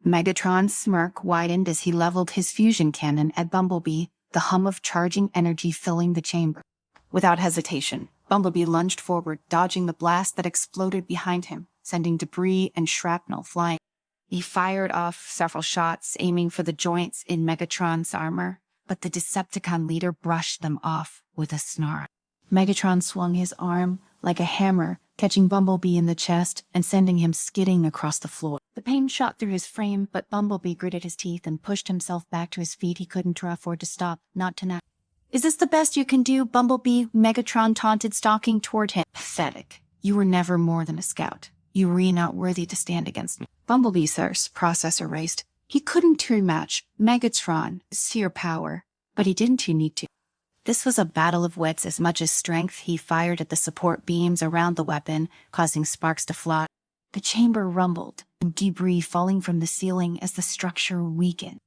[SPEAKER 1] Megatron's smirk widened as he leveled his fusion cannon at Bumblebee, the hum of charging energy filling the chamber. Without hesitation, Bumblebee lunged forward, dodging the blast that exploded behind him, sending debris and shrapnel flying. He fired off several shots, aiming for the joints in Megatron's armor, but the Decepticon leader brushed them off with a snarl. Megatron swung his arm like a hammer, catching Bumblebee in the chest and sending him skidding across the floor. The pain shot through his frame, but Bumblebee gritted his teeth and pushed himself back to his feet. He couldn't afford to stop, not tonight. "Is this the best you can do, Bumblebee?" Megatron taunted, stalking toward him. "Pathetic. You were never more than a scout. You were not worthy to stand against me." Bumblebee's thirst processor raced. He couldn't rematch Megatron's sheer power, but he didn't need to. This was a battle of wits as much as strength. He fired at the support beams around the weapon, causing sparks to fly. The chamber rumbled, debris falling from the ceiling as the structure weakened.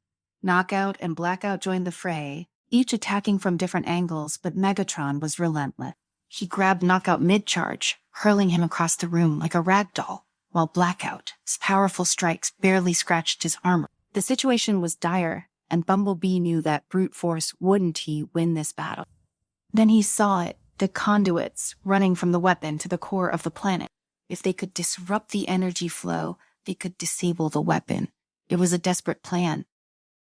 [SPEAKER 1] Knockout and Blackout joined the fray, each attacking from different angles, but Megatron was relentless. He grabbed Knockout mid-charge, hurling him across the room like a rag doll, while Blackout's powerful strikes barely scratched his armor. The situation was dire, and Bumblebee knew that brute force wouldn't he win this battle. Then he saw it, the conduits running from the weapon to the core of the planet. If they could disrupt the energy flow, they could disable the weapon. It was a desperate plan,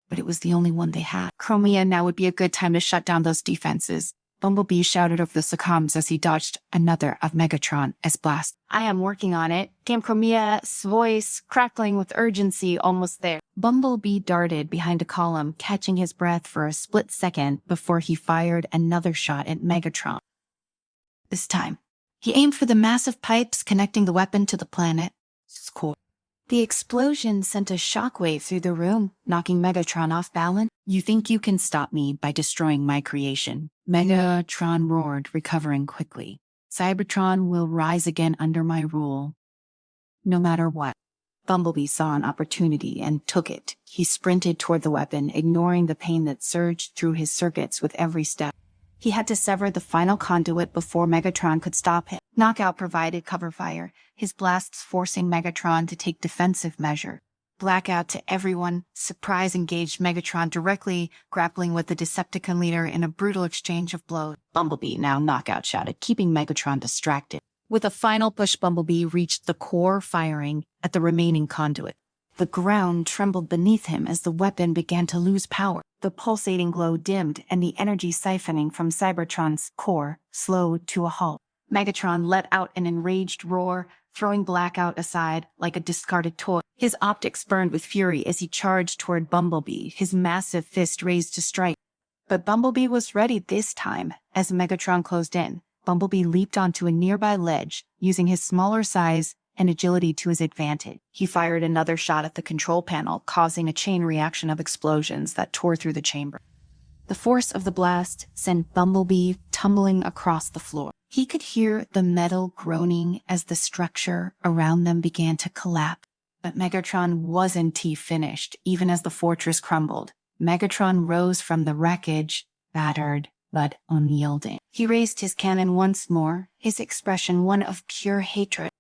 [SPEAKER 1] but it was the only one they had. "Chromia, now would be a good time to shut down those defenses." Bumblebee shouted over the comms as he dodged another of Megatron's blast. "I am working on it." Came Chromia's voice, crackling with urgency. "Almost there." Bumblebee darted behind a column, catching his breath for a split second before he fired another shot at Megatron. This time, he aimed for the massive pipes connecting the weapon to the planet's core. The explosion sent a shockwave through the room, knocking Megatron off balance. "You think you can stop me by destroying my creation?" Megatron roared, recovering quickly. "Cybertron will rise again under my rule, no matter what." Bumblebee saw an opportunity and took it. He sprinted toward the weapon, ignoring the pain that surged through his circuits with every step. He had to sever the final conduit before Megatron could stop him. Knockout provided cover fire, his blasts forcing Megatron to take defensive measure. Blackout to everyone, surprise engaged Megatron directly, grappling with the Decepticon leader in a brutal exchange of blows. "Bumblebee, now!" Knockout shouted, keeping Megatron distracted. With a final push, Bumblebee reached the core, firing at the remaining conduit. The ground trembled beneath him as the weapon began to lose power. The pulsating glow dimmed, and the energy siphoning from Cybertron's core slowed to a halt. Megatron let out an enraged roar, throwing Blackout aside like a discarded toy. His optics burned with fury as he charged toward Bumblebee, his massive fist raised to strike. But Bumblebee was ready this time. As Megatron closed in, Bumblebee leaped onto a nearby ledge, using his smaller size and agility to his advantage. He fired another shot at the control panel, causing a chain reaction of explosions that tore through the chamber. The force of the blast sent Bumblebee tumbling across the floor. He could hear the metal groaning as the structure around them began to collapse. But Megatron wasn't finished. Even as the fortress crumbled, Megatron rose from the wreckage, battered but unyielding. He raised his cannon once more, his expression one of pure hatred.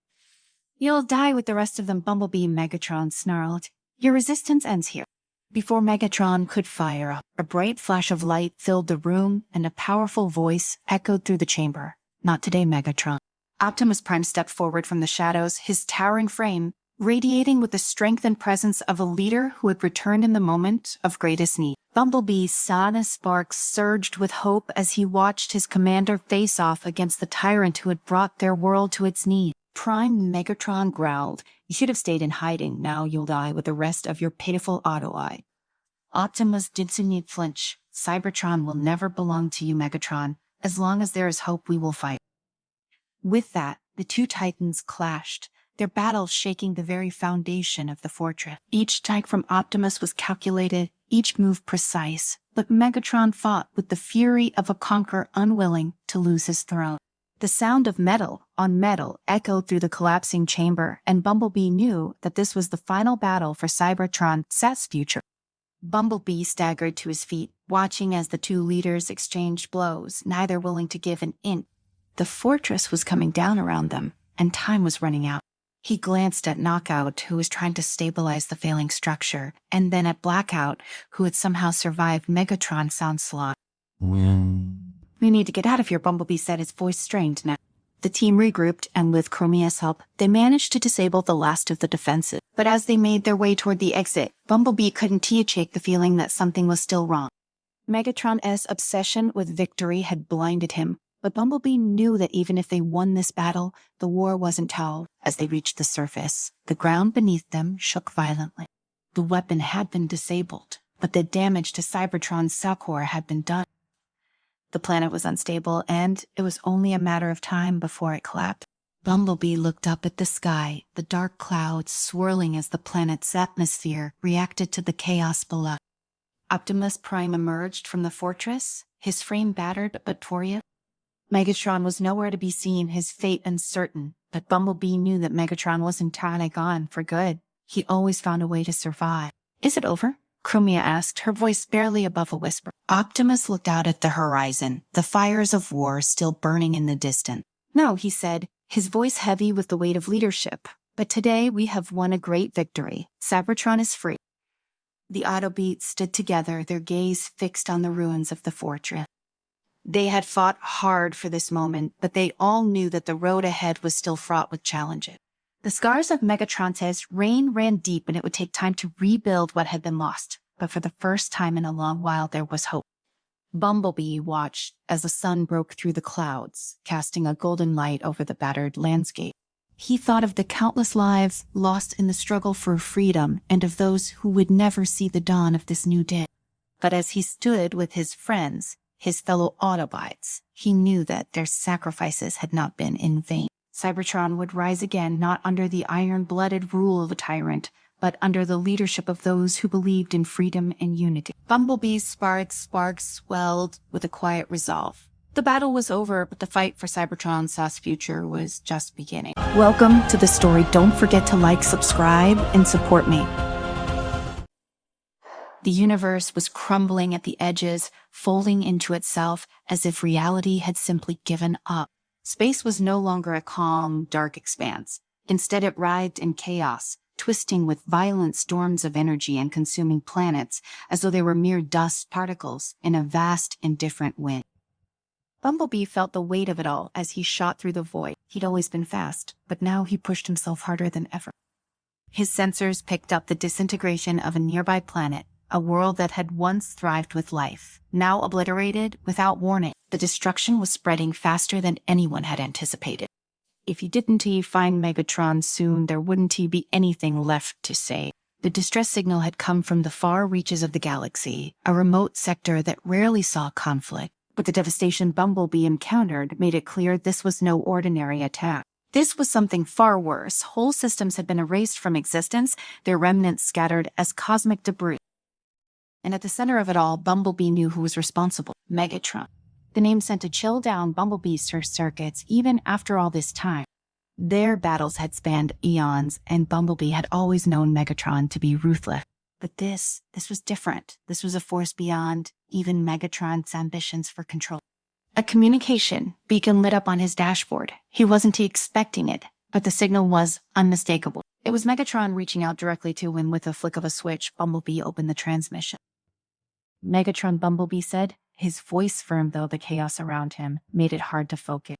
[SPEAKER 1] "You'll die with the rest of them, Bumblebee," Megatron snarled. "Your resistance ends here." Before Megatron could fire, a bright flash of light filled the room and a powerful voice echoed through the chamber. "Not today, Megatron." Optimus Prime stepped forward from the shadows, his towering frame radiating with the strength and presence of a leader who had returned in the moment of greatest need. Bumblebee's sauna sparks surged with hope as he watched his commander face off against the tyrant who had brought their world to its knees. Prime Megatron growled, "You should have stayed in hiding. Now you'll die with the rest of your pitiful auto-eye." Optimus didn't flinch. "Cybertron will never belong to you, Megatron. As long as there is hope, we will fight." With that, the two titans clashed, their battle shaking the very foundation of the fortress. Each strike from Optimus was calculated, each move precise, but Megatron fought with the fury of a conqueror unwilling to lose his throne. The sound of metal on metal echoed through the collapsing chamber, and Bumblebee knew that this was the final battle for Cybertron's future. Bumblebee staggered to his feet, watching as the two leaders exchanged blows, neither willing to give an inch. The fortress was coming down around them, and time was running out. He glanced at Knockout, who was trying to stabilize the failing structure, and then at Blackout, who had somehow survived Megatron's onslaught. We need to get out of here, Bumblebee said, his voice strained now. The team regrouped, and with Chromia's help, they managed to disable the last of the defenses. But as they made their way toward the exit, Bumblebee couldn't shake the feeling that something was still wrong. Megatron's obsession with victory had blinded him, but Bumblebee knew that even if they won this battle, the war wasn't held. As they reached the surface, the ground beneath them shook violently. The weapon had been disabled, but the damage to Cybertron's cell core had been done. The planet was unstable, and it was only a matter of time before it collapsed. Bumblebee looked up at the sky, the dark clouds swirling as the planet's atmosphere reacted to the chaos below. Optimus Prime emerged from the fortress, his frame battered but victorious. Megatron was nowhere to be seen, his fate uncertain, but Bumblebee knew that Megatron wasn't entirely gone for good. He always found a way to survive. Is it over? Chromia asked, her voice barely above a whisper. Optimus looked out at the horizon, the fires of war still burning in the distance. No, he said, his voice heavy with the weight of leadership. But today we have won a great victory. Cybertron is free. The Autobots stood together, their gaze fixed on the ruins of the fortress. They had fought hard for this moment, but they all knew that the road ahead was still fraught with challenges. The scars of Megatron's reign ran deep, and it would take time to rebuild what had been lost. But for the first time in a long while, there was hope. Bumblebee watched as the sun broke through the clouds, casting a golden light over the battered landscape. He thought of the countless lives lost in the struggle for freedom and of those who would never see the dawn of this new day. But as he stood with his friends, his fellow Autobots, he knew that their sacrifices had not been in vain. Cybertron would rise again, not under the iron-blooded rule of a tyrant, but under the leadership of those who believed in freedom and unity. Bumblebee's sparks swelled with a quiet resolve. The battle was over, but the fight for Cybertron's future was just beginning. Welcome to the story. Don't forget to like, subscribe, and support me. The universe was crumbling at the edges, folding into itself as if reality had simply given up. Space was no longer a calm, dark expanse. Instead, it writhed in chaos, twisting with violent storms of energy and consuming planets as though they were mere dust particles in a vast, indifferent wind. Bumblebee felt the weight of it all as he shot through the void. He'd always been fast, but now he pushed himself harder than ever. His sensors picked up the disintegration of a nearby planet, a world that had once thrived with life, now obliterated without warning. The destruction was spreading faster than anyone had anticipated. If he didn't find Megatron soon, there wouldn't be anything left to say. The distress signal had come from the far reaches of the galaxy, a remote sector that rarely saw conflict. But the devastation Bumblebee encountered made it clear this was no ordinary attack. This was something far worse. Whole systems had been erased from existence, their remnants scattered as cosmic debris. And at the center of it all, Bumblebee knew who was responsible: Megatron. The name sent a chill down Bumblebee's circuits even after all this time. Their battles had spanned eons, and Bumblebee had always known Megatron to be ruthless. But this was different. This was a force beyond even Megatron's ambitions for control. A communication beacon lit up on his dashboard. He wasn't expecting it, but the signal was unmistakable. It was Megatron reaching out directly to him. With a flick of a switch, Bumblebee opened the transmission. Megatron, Bumblebee said, his voice firm though the chaos around him made it hard to focus.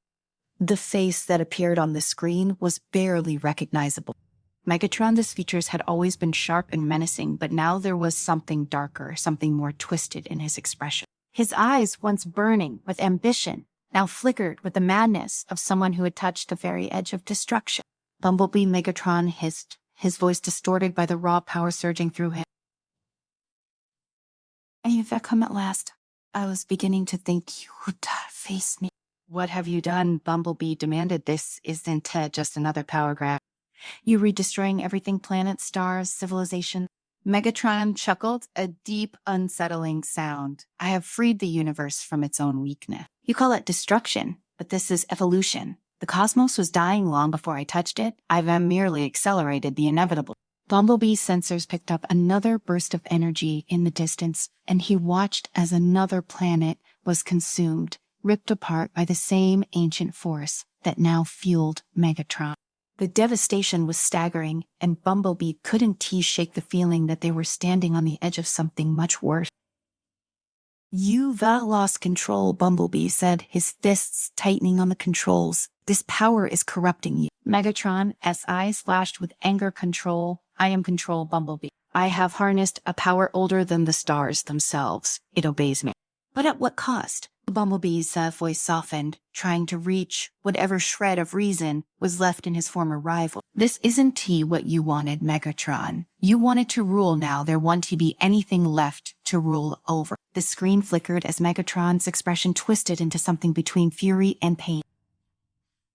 [SPEAKER 1] The face that appeared on the screen was barely recognizable. Megatron's features had always been sharp and menacing, but now there was something darker, something more twisted in his expression. His eyes, once burning with ambition, now flickered with the madness of someone who had touched the very edge of destruction. Bumblebee, Megatron hissed, his voice distorted by the raw power surging through him. "You've come at last. I was beginning to think you would face me." "What have you done?" Bumblebee demanded. "This isn't just another power grab. You redestroying everything, planets, stars, civilization." Megatron chuckled, a deep, unsettling sound. "I have freed the universe from its own weakness. You call it destruction, but this is evolution. The cosmos was dying long before I touched it. I've merely accelerated the inevitable." Bumblebee's sensors picked up another burst of energy in the distance, and he watched as another planet was consumed, ripped apart by the same ancient force that now fueled Megatron. The devastation was staggering, and Bumblebee couldn't shake the feeling that they were standing on the edge of something much worse. "You've lost control," Bumblebee said, his fists tightening on the controls. "This power is corrupting you." Megatron's eyes flashed with anger. "Control? I am control, Bumblebee. I have harnessed a power older than the stars themselves. It obeys me." "But at what cost?" Bumblebee's voice softened, trying to reach whatever shred of reason was left in his former rival. "This isn't what you wanted, Megatron. You wanted to rule now. There won't be anything left to rule over." The screen flickered as Megatron's expression twisted into something between fury and pain.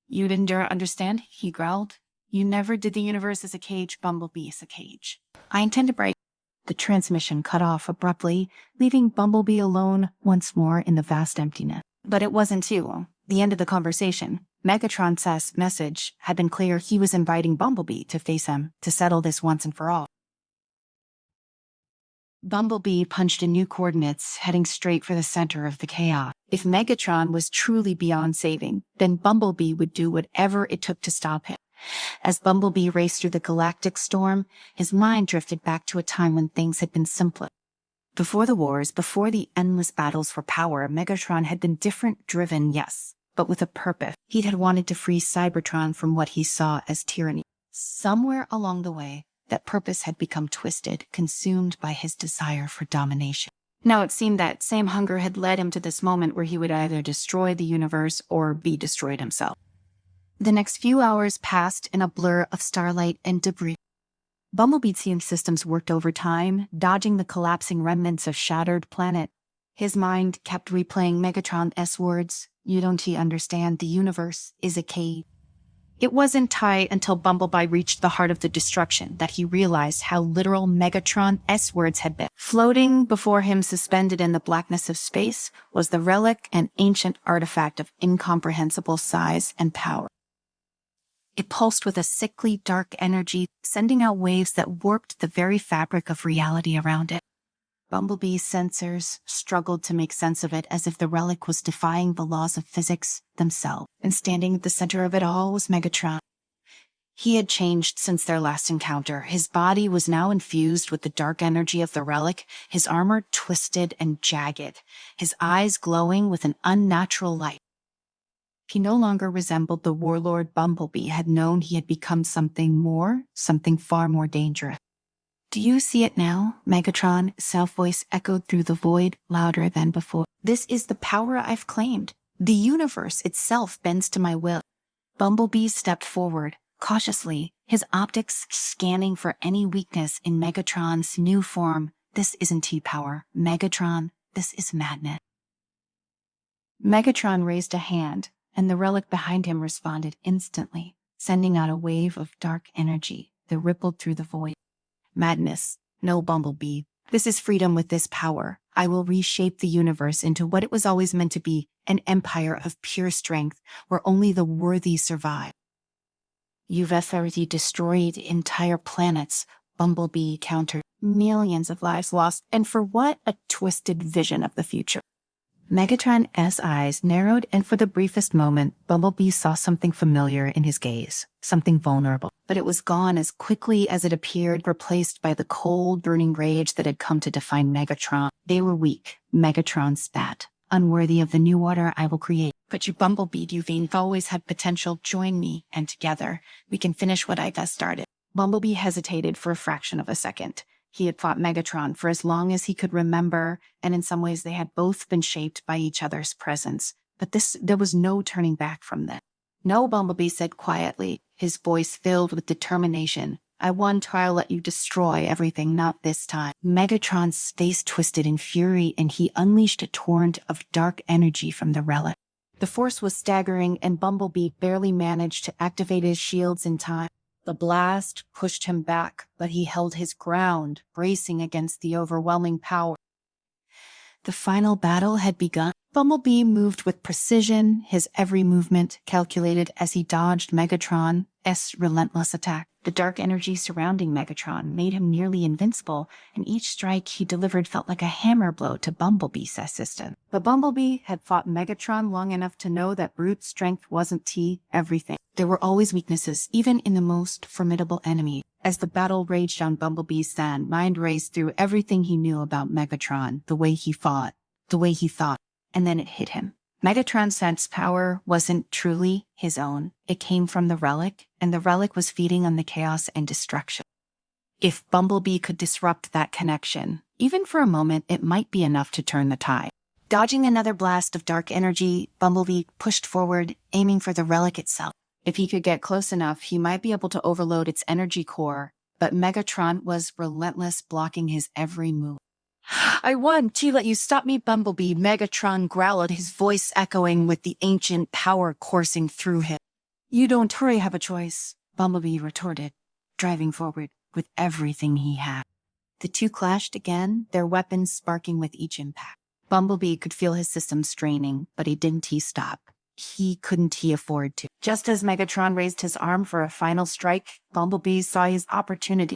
[SPEAKER 1] "You didn't understand?" he growled. "You never did. The universe is a cage. Bumblebee is a cage. I intend to break." The transmission cut off abruptly, leaving Bumblebee alone once more in the vast emptiness. But it wasn't the end of the conversation. Megatron's message had been clear. He was inviting Bumblebee to face him, to settle this once and for all. Bumblebee punched in new coordinates, heading straight for the center of the chaos. If Megatron was truly beyond saving, then Bumblebee would do whatever it took to stop him. As Bumblebee raced through the galactic storm, his mind drifted back to a time when things had been simpler. Before the wars, before the endless battles for power, Megatron had been different, driven, yes, but with a purpose. He had wanted to free Cybertron from what he saw as tyranny. Somewhere along the way, that purpose had become twisted, consumed by his desire for domination. Now it seemed that same hunger had led him to this moment where he would either destroy the universe or be destroyed himself. The next few hours passed in a blur of starlight and debris. Bumblebee's systems worked overtime, dodging the collapsing remnants of shattered planet. His mind kept replaying Megatron's words, "You don't understand, the universe is a cage." It wasn't until Bumblebee reached the heart of the destruction that he realized how literal Megatron's words had been. Floating before him, suspended in the blackness of space, was the relic, an ancient artifact of incomprehensible size and power. It pulsed with a sickly, dark energy, sending out waves that warped the very fabric of reality around it. Bumblebee's sensors struggled to make sense of it, as if the relic was defying the laws of physics themselves. And standing at the center of it all was Megatron. He had changed since their last encounter. His body was now infused with the dark energy of the relic, his armor twisted and jagged, his eyes glowing with an unnatural light. He no longer resembled the warlord Bumblebee had known. He had become something more, something far more dangerous. "Do you see it now?" Megatron's voice echoed through the void, louder than before. "This is the power I've claimed. The universe itself bends to my will." Bumblebee stepped forward, cautiously, his optics scanning for any weakness in Megatron's new form. "This isn't T-power, Megatron. This is madness." Megatron raised a hand, and the relic behind him responded instantly, sending out a wave of dark energy that rippled through the void. "Madness. No, Bumblebee. This is freedom with this power. I will reshape the universe into what it was always meant to be, an empire of pure strength, where only the worthy survive." "You've already destroyed entire planets," Bumblebee countered. "Millions of lives lost, and for what? A twisted vision of the future." Megatron's eyes narrowed, and for the briefest moment, Bumblebee saw something familiar in his gaze, something vulnerable. But it was gone as quickly as it appeared, replaced by the cold, burning rage that had come to define Megatron. "They were weak," Megatron spat, "unworthy of the new order I will create. But you, Bumblebee, you've always had potential. Join me, and together, we can finish what I've started." Bumblebee hesitated for a fraction of a second. He had fought Megatron for as long as he could remember, and in some ways they had both been shaped by each other's presence. But there was no turning back from that. "No," Bumblebee said quietly, his voice filled with determination. "I won. I'll let you destroy everything, not this time." Megatron's face twisted in fury, and he unleashed a torrent of dark energy from the relic. The force was staggering, and Bumblebee barely managed to activate his shields in time. The blast pushed him back, but he held his ground, bracing against the overwhelming power. The final battle had begun. Bumblebee moved with precision, his every movement calculated as he dodged Megatron's relentless attack. The dark energy surrounding Megatron made him nearly invincible, and each strike he delivered felt like a hammer blow to Bumblebee's system. But Bumblebee had fought Megatron long enough to know that brute strength wasn't everything. There were always weaknesses, even in the most formidable enemy. As the battle raged on Bumblebee's sand, mind raced through everything he knew about Megatron, the way he fought, the way he thought, and then it hit him. Megatron's sense power wasn't truly his own. It came from the relic, and the relic was feeding on the chaos and destruction. If Bumblebee could disrupt that connection, even for a moment, it might be enough to turn the tide. Dodging another blast of dark energy, Bumblebee pushed forward, aiming for the relic itself. If he could get close enough, he might be able to overload its energy core, but Megatron was relentless, blocking his every move. "I want to let you stop me, Bumblebee," Megatron growled, his voice echoing with the ancient power coursing through him. "You don't have a choice," Bumblebee retorted, driving forward with everything he had. The two clashed again, their weapons sparking with each impact. Bumblebee could feel his system straining, but he didn't stop. He couldn't afford to. Just as Megatron raised his arm for a final strike, Bumblebee saw his opportunity.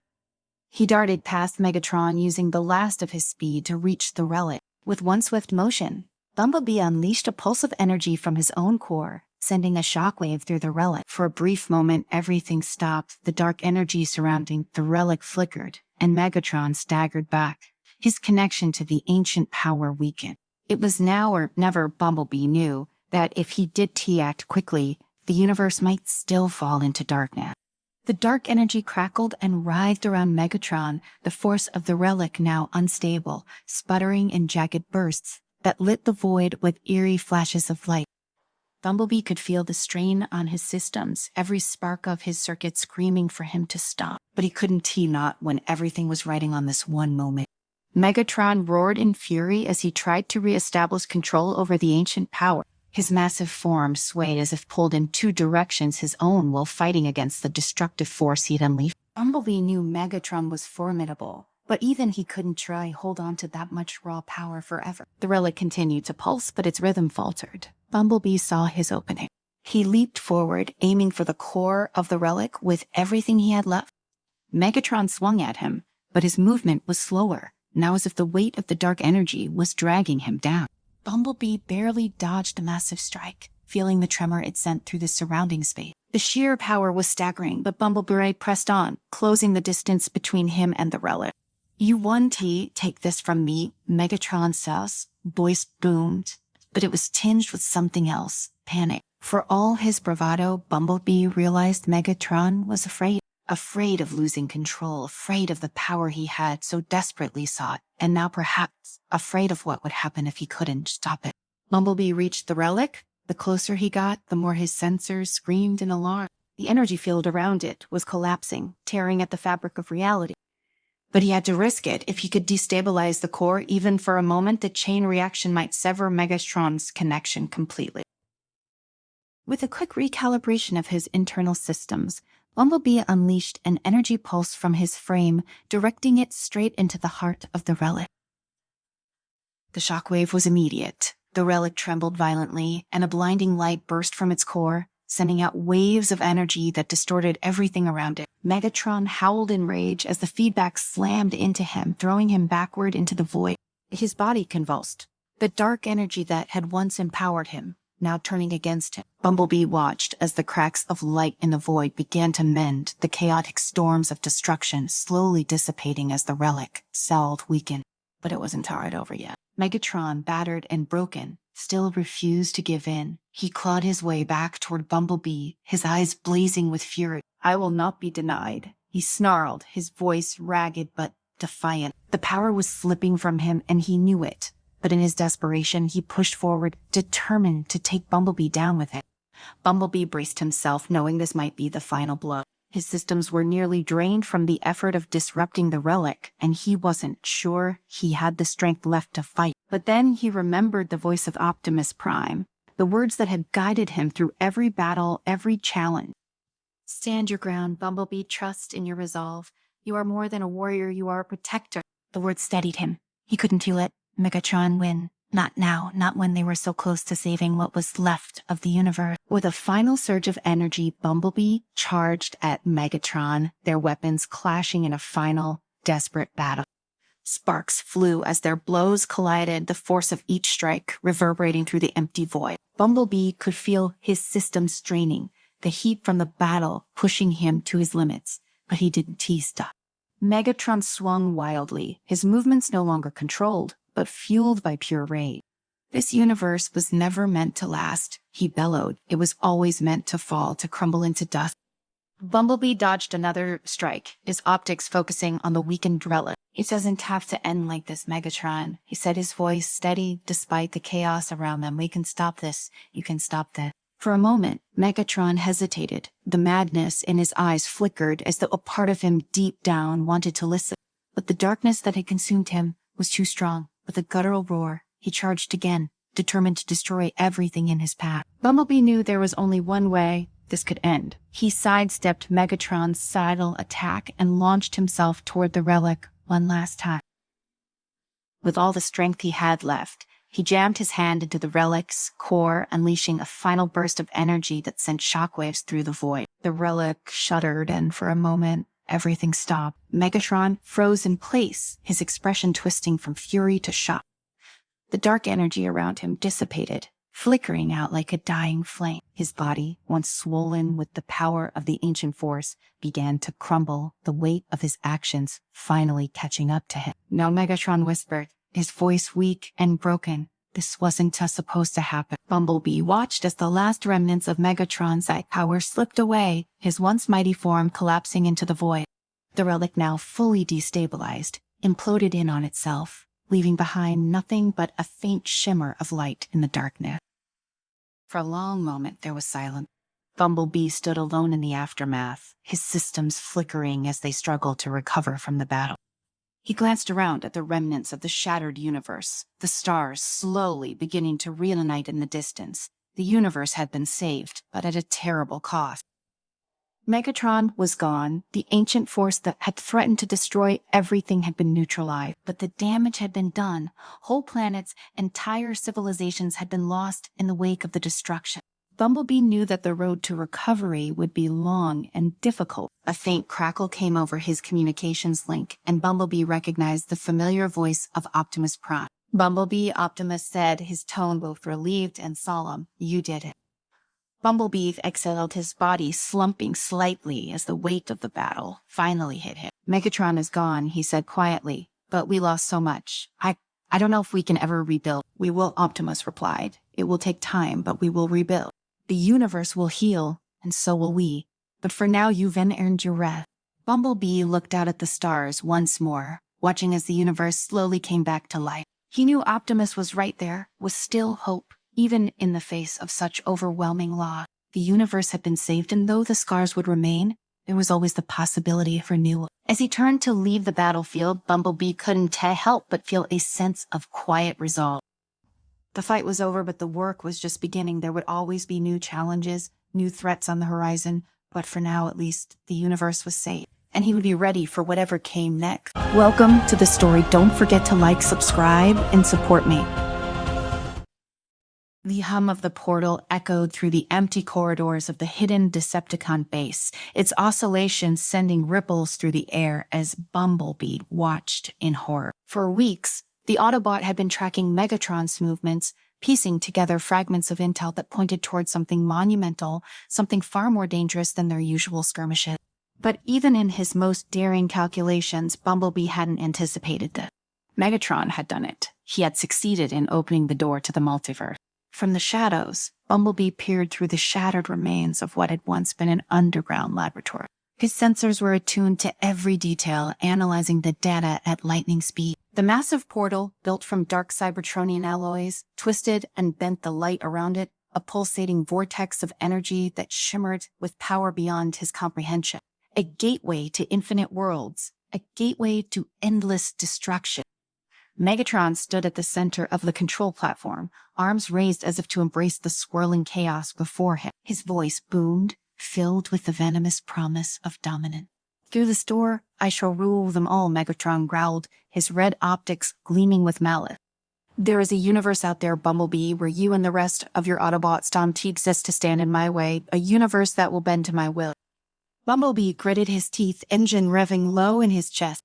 [SPEAKER 1] He darted past Megatron, using the last of his speed to reach the relic. With one swift motion, Bumblebee unleashed a pulse of energy from his own core, sending a shockwave through the relic. For a brief moment, everything stopped. The dark energy surrounding the relic flickered, and Megatron staggered back. His connection to the ancient power weakened. It was now or never. Bumblebee knew that if he did act quickly, the universe might still fall into darkness. The dark energy crackled and writhed around Megatron, the force of the relic now unstable, sputtering in jagged bursts that lit the void with eerie flashes of light. Bumblebee could feel the strain on his systems, every spark of his circuit screaming for him to stop. But he couldn't not when everything was riding on this one moment. Megatron roared in fury as he tried to re-establish control over the ancient power. His massive form swayed as if pulled in two directions, his own, while fighting against the destructive force he'd unleashed. Bumblebee knew Megatron was formidable, but even he couldn't hold on to that much raw power forever. The relic continued to pulse, but its rhythm faltered. Bumblebee saw his opening. He leaped forward, aiming for the core of the relic with everything he had left. Megatron swung at him, but his movement was slower, now as if the weight of the dark energy was dragging him down. Bumblebee barely dodged the massive strike, feeling the tremor it sent through the surrounding space. The sheer power was staggering, but Bumblebee pressed on, closing the distance between him and the relic. "You won, take this from me," Megatron's voice boomed, but it was tinged with something else, panic. For all his bravado, Bumblebee realized Megatron was afraid of losing control, afraid of the power he had so desperately sought, and now perhaps afraid of what would happen if he couldn't stop it. Bumblebee reached the relic. The closer he got, the more his sensors screamed in alarm. The energy field around it was collapsing, tearing at the fabric of reality. But he had to risk it. If he could destabilize the core, even for a moment, the chain reaction might sever Megatron's connection completely. With a quick recalibration of his internal systems, Bumblebee unleashed an energy pulse from his frame, directing it straight into the heart of the relic. The shockwave was immediate. The relic trembled violently, and a blinding light burst from its core, sending out waves of energy that distorted everything around it. Megatron howled in rage as the feedback slammed into him, throwing him backward into the void. His body convulsed, the dark energy that had once empowered him now turning against him. Bumblebee watched as the cracks of light in the void began to mend, the chaotic storms of destruction slowly dissipating as the relic cell weakened. But it wasn't over yet. Megatron, battered and broken, still refused to give in. He clawed his way back toward Bumblebee, his eyes blazing with fury. "I will not be denied," he snarled, his voice ragged but defiant. The power was slipping from him, and he knew it. But in his desperation, he pushed forward, determined to take Bumblebee down with it. Bumblebee braced himself, knowing this might be the final blow. His systems were nearly drained from the effort of disrupting the relic, and he wasn't sure he had the strength left to fight. But then he remembered the voice of Optimus Prime, the words that had guided him through every battle, every challenge. "Stand your ground, Bumblebee. Trust in your resolve. You are more than a warrior, you are a protector." The words steadied him. He couldn't let Megatron win, Not now, not when they were so close to saving what was left of the universe. With a final surge of energy, Bumblebee charged at Megatron, their weapons clashing in a final, desperate battle. Sparks flew as their blows collided, the force of each strike reverberating through the empty void. Bumblebee could feel his system straining, the heat from the battle pushing him to his limits, but he didn't stop. Megatron swung wildly, his movements no longer controlled, but fueled by pure rage. This universe was never meant to last, he bellowed. It was always meant to fall, to crumble into dust. Bumblebee dodged another strike, his optics focusing on the weakened relic. "It doesn't have to end like this, Megatron," he said, his voice steady despite the chaos around them. "We can stop this. You can stop this." For a moment, Megatron hesitated. The madness in his eyes flickered as though a part of him deep down wanted to listen. But the darkness that had consumed him was too strong. With a guttural roar, he charged again, determined to destroy everything in his path. Bumblebee knew there was only one way this could end. He sidestepped Megatron's sidle attack and launched himself toward the relic one last time. With all the strength he had left, he jammed his hand into the relic's core, unleashing a final burst of energy that sent shockwaves through the void. The relic shuddered, and for a moment, everything stopped. Megatron froze in place, his expression twisting from fury to shock. The dark energy around him dissipated, flickering out like a dying flame. His body, once swollen with the power of the ancient force, began to crumble, the weight of his actions finally catching up to him. "No," Megatron whispered, his voice weak and broken. "This wasn't supposed to happen." Bumblebee watched as the last remnants of Megatron's power slipped away, his once mighty form collapsing into the void. The relic, now fully destabilized, imploded in on itself, leaving behind nothing but a faint shimmer of light in the darkness. For a long moment there was silence. Bumblebee stood alone in the aftermath, his systems flickering as they struggled to recover from the battle. He glanced around at the remnants of the shattered universe, the stars slowly beginning to reunite in the distance. The universe had been saved, but at a terrible cost. Megatron was gone. The ancient force that had threatened to destroy everything had been neutralized, but the damage had been done. Whole planets, entire civilizations had been lost in the wake of the destruction. Bumblebee knew that the road to recovery would be long and difficult. A faint crackle came over his communications link, and Bumblebee recognized the familiar voice of Optimus Prime. "Bumblebee," Optimus said, his tone both relieved and solemn. "You did it." Bumblebee exhaled, his body slumping slightly as the weight of the battle finally hit him. "Megatron is gone," he said quietly, "but we lost so much. I don't know if we can ever rebuild." "We will," Optimus replied. "It will take time, but we will rebuild. The universe will heal, and so will we. But for now, you've earned your rest." Bumblebee looked out at the stars once more, watching as the universe slowly came back to life. He knew Optimus was right there, was still hope. Even in the face of such overwhelming loss, the universe had been saved, and though the scars would remain, there was always the possibility of renewal. As he turned to leave the battlefield, Bumblebee couldn't help but feel a sense of quiet resolve. The fight was over, but the work was just beginning. There would always be new challenges, new threats on the horizon, but for now, at least, the universe was safe, and he would be ready for whatever came next. Welcome to the story. Don't forget to like, subscribe, and support me. The hum of the portal echoed through the empty corridors of the hidden Decepticon base, its oscillations sending ripples through the air as Bumblebee watched in horror. For weeks, the Autobot had been tracking Megatron's movements, piecing together fragments of intel that pointed towards something monumental, something far more dangerous than their usual skirmishes. But even in his most daring calculations, Bumblebee hadn't anticipated this. Megatron had done it. He had succeeded in opening the door to the multiverse. From the shadows, Bumblebee peered through the shattered remains of what had once been an underground laboratory. His sensors were attuned to every detail, analyzing the data at lightning speed. The massive portal, built from dark Cybertronian alloys, twisted and bent the light around it, a pulsating vortex of energy that shimmered with power beyond his comprehension. A gateway to infinite worlds, a gateway to endless destruction. Megatron stood at the center of the control platform, arms raised as if to embrace the swirling chaos before him. His voice boomed, filled with the venomous promise of dominance. "Through this door, I shall rule them all," Megatron growled, his red optics gleaming with malice. There is a universe out there, Bumblebee, where you and the rest of your Autobots don't exist to stand in my way, a universe that will bend to my will. Bumblebee gritted his teeth, engine revving low in his chest.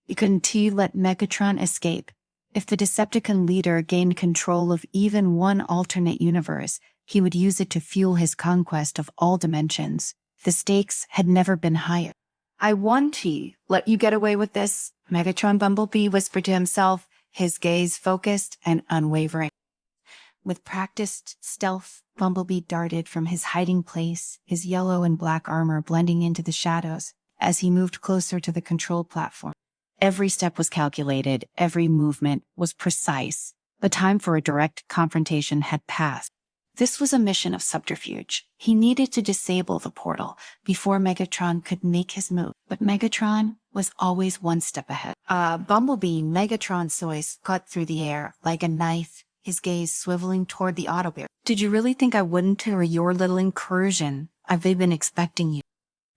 [SPEAKER 1] He couldn't let Megatron escape. If the Decepticon leader gained control of even one alternate universe, he would use it to fuel his conquest of all dimensions. The stakes had never been higher. I want to let you get away with this, Megatron Bumblebee whispered to himself, his gaze focused and unwavering. With practiced stealth, Bumblebee darted from his hiding place, his yellow and black armor blending into the shadows as he moved closer to the control platform. Every step was calculated, every movement was precise. The time for a direct confrontation had passed. This was a mission of subterfuge. He needed to disable the portal before Megatron could make his move. But Megatron was always one step ahead. Bumblebee, Megatron's voice cut through the air like a knife, his gaze swiveling toward the Autobot. Did you really think I wouldn't for your little incursion? I've been expecting you.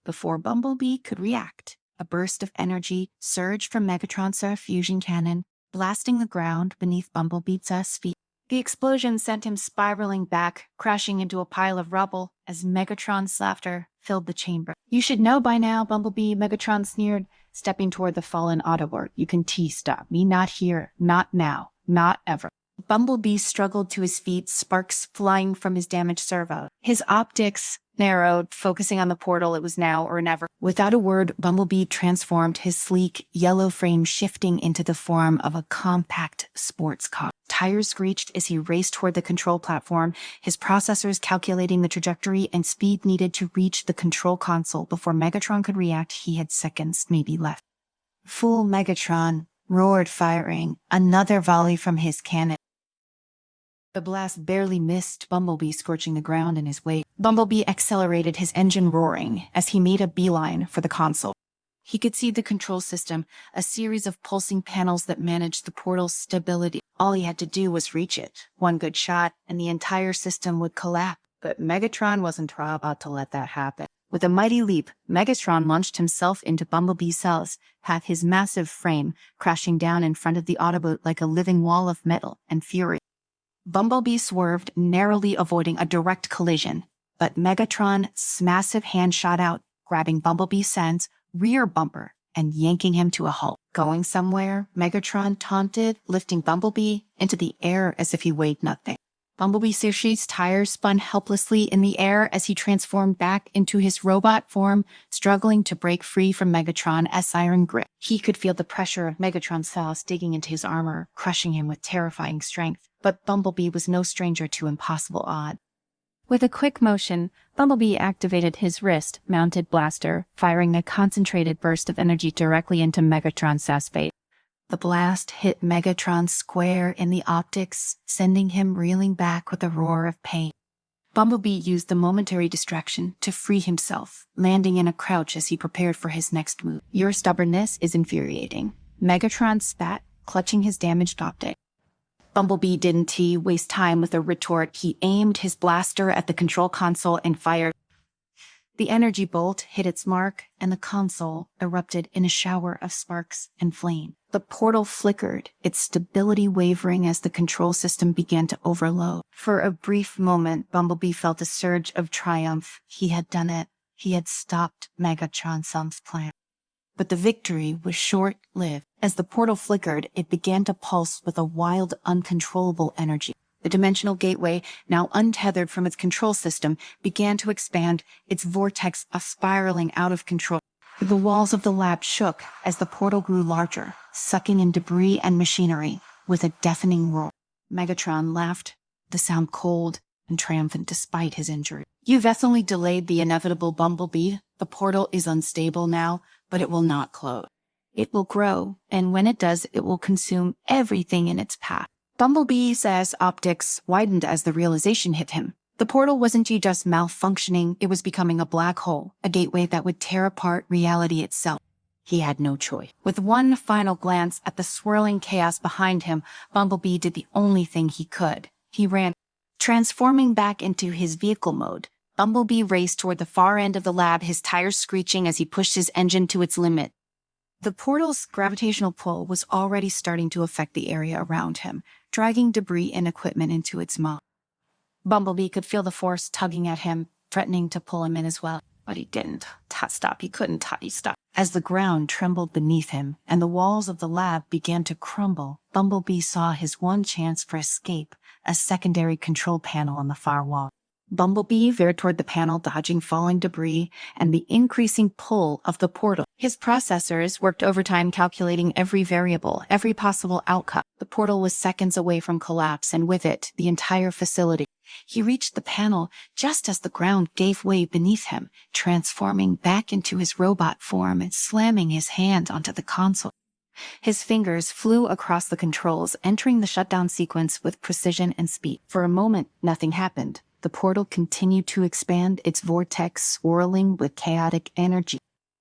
[SPEAKER 1] Before Bumblebee could react, a burst of energy surged from Megatron's fusion cannon, blasting the ground beneath Bumblebee's feet. The explosion sent him spiraling back, crashing into a pile of rubble as Megatron's laughter filled the chamber. You should know by now, Bumblebee, Megatron sneered, stepping toward the fallen Autobot. You can stop me, not here, not now, not ever. Bumblebee struggled to his feet, sparks flying from his damaged servo. His optics narrowed, focusing on the portal. It was now or never. Without a word, Bumblebee transformed, his sleek, yellow frame shifting into the form of a compact sports car. Tires screeched as he raced toward the control platform, his processors calculating the trajectory and speed needed to reach the control console before Megatron could react. He had seconds, maybe left. Fool Megatron roared, firing another volley from his cannon. The blast barely missed Bumblebee, scorching the ground in his wake. Bumblebee accelerated, his engine roaring, as he made a beeline for the console. He could see the control system, a series of pulsing panels that managed the portal's stability. All he had to do was reach it. One good shot, and the entire system would collapse. But Megatron wasn't about to let that happen. With a mighty leap, Megatron launched himself into Bumblebee's cells, half his massive frame crashing down in front of the Autobot like a living wall of metal and fury. Bumblebee swerved, narrowly avoiding a direct collision, but Megatron's massive hand shot out, grabbing Bumblebee's rear bumper and yanking him to a halt. Going somewhere, Megatron taunted, lifting Bumblebee into the air as if he weighed nothing. Bumblebee's tires spun helplessly in the air as he transformed back into his robot form, struggling to break free from Megatron's iron grip. He could feel the pressure of Megatron's cells digging into his armor, crushing him with terrifying strength. But Bumblebee was no stranger to impossible odds. With a quick motion, Bumblebee activated his wrist-mounted blaster, firing a concentrated burst of energy directly into Megatron's face. The blast hit Megatron square in the optics, sending him reeling back with a roar of pain. Bumblebee used the momentary distraction to free himself, landing in a crouch as he prepared for his next move. Your stubbornness is infuriating. Megatron spat, clutching his damaged optic. Bumblebee didn't waste time with a retort. He aimed his blaster at the control console and fired. The energy bolt hit its mark, and the console erupted in a shower of sparks and flame. The portal flickered, its stability wavering as the control system began to overload. For a brief moment, Bumblebee felt a surge of triumph. He had done it. He had stopped Megatron's plan. But the victory was short-lived. As the portal flickered, it began to pulse with a wild, uncontrollable energy. The dimensional gateway, now untethered from its control system, began to expand, its vortex spiraling out of control. The walls of the lab shook as the portal grew larger, sucking in debris and machinery with a deafening roar. Megatron laughed, the sound cold and triumphant despite his injury. You've only delayed the inevitable, Bumblebee. The portal is unstable now, but it will not close. It will grow, and when it does, it will consume everything in its path. Bumblebee's optics widened as the realization hit him. The portal wasn't just malfunctioning, it was becoming a black hole, a gateway that would tear apart reality itself. He had no choice. With one final glance at the swirling chaos behind him, Bumblebee did the only thing he could. He ran. Transforming back into his vehicle mode, Bumblebee raced toward the far end of the lab, his tires screeching as he pushed his engine to its limit. The portal's gravitational pull was already starting to affect the area around him, dragging debris and equipment into its maw. Bumblebee could feel the force tugging at him, threatening to pull him in as well. But he didn't. Stop. He couldn't. He stopped. As the ground trembled beneath him and the walls of the lab began to crumble, Bumblebee saw his one chance for escape, a secondary control panel on the far wall. Bumblebee veered toward the panel, dodging falling debris and the increasing pull of the portal. His processors worked overtime, calculating every variable, every possible outcome. The portal was seconds away from collapse, and with it, the entire facility. He reached the panel just as the ground gave way beneath him, transforming back into his robot form and slamming his hand onto the console. His fingers flew across the controls, entering the shutdown sequence with precision and speed. For a moment, nothing happened. The portal continued to expand, its vortex swirling with chaotic energy.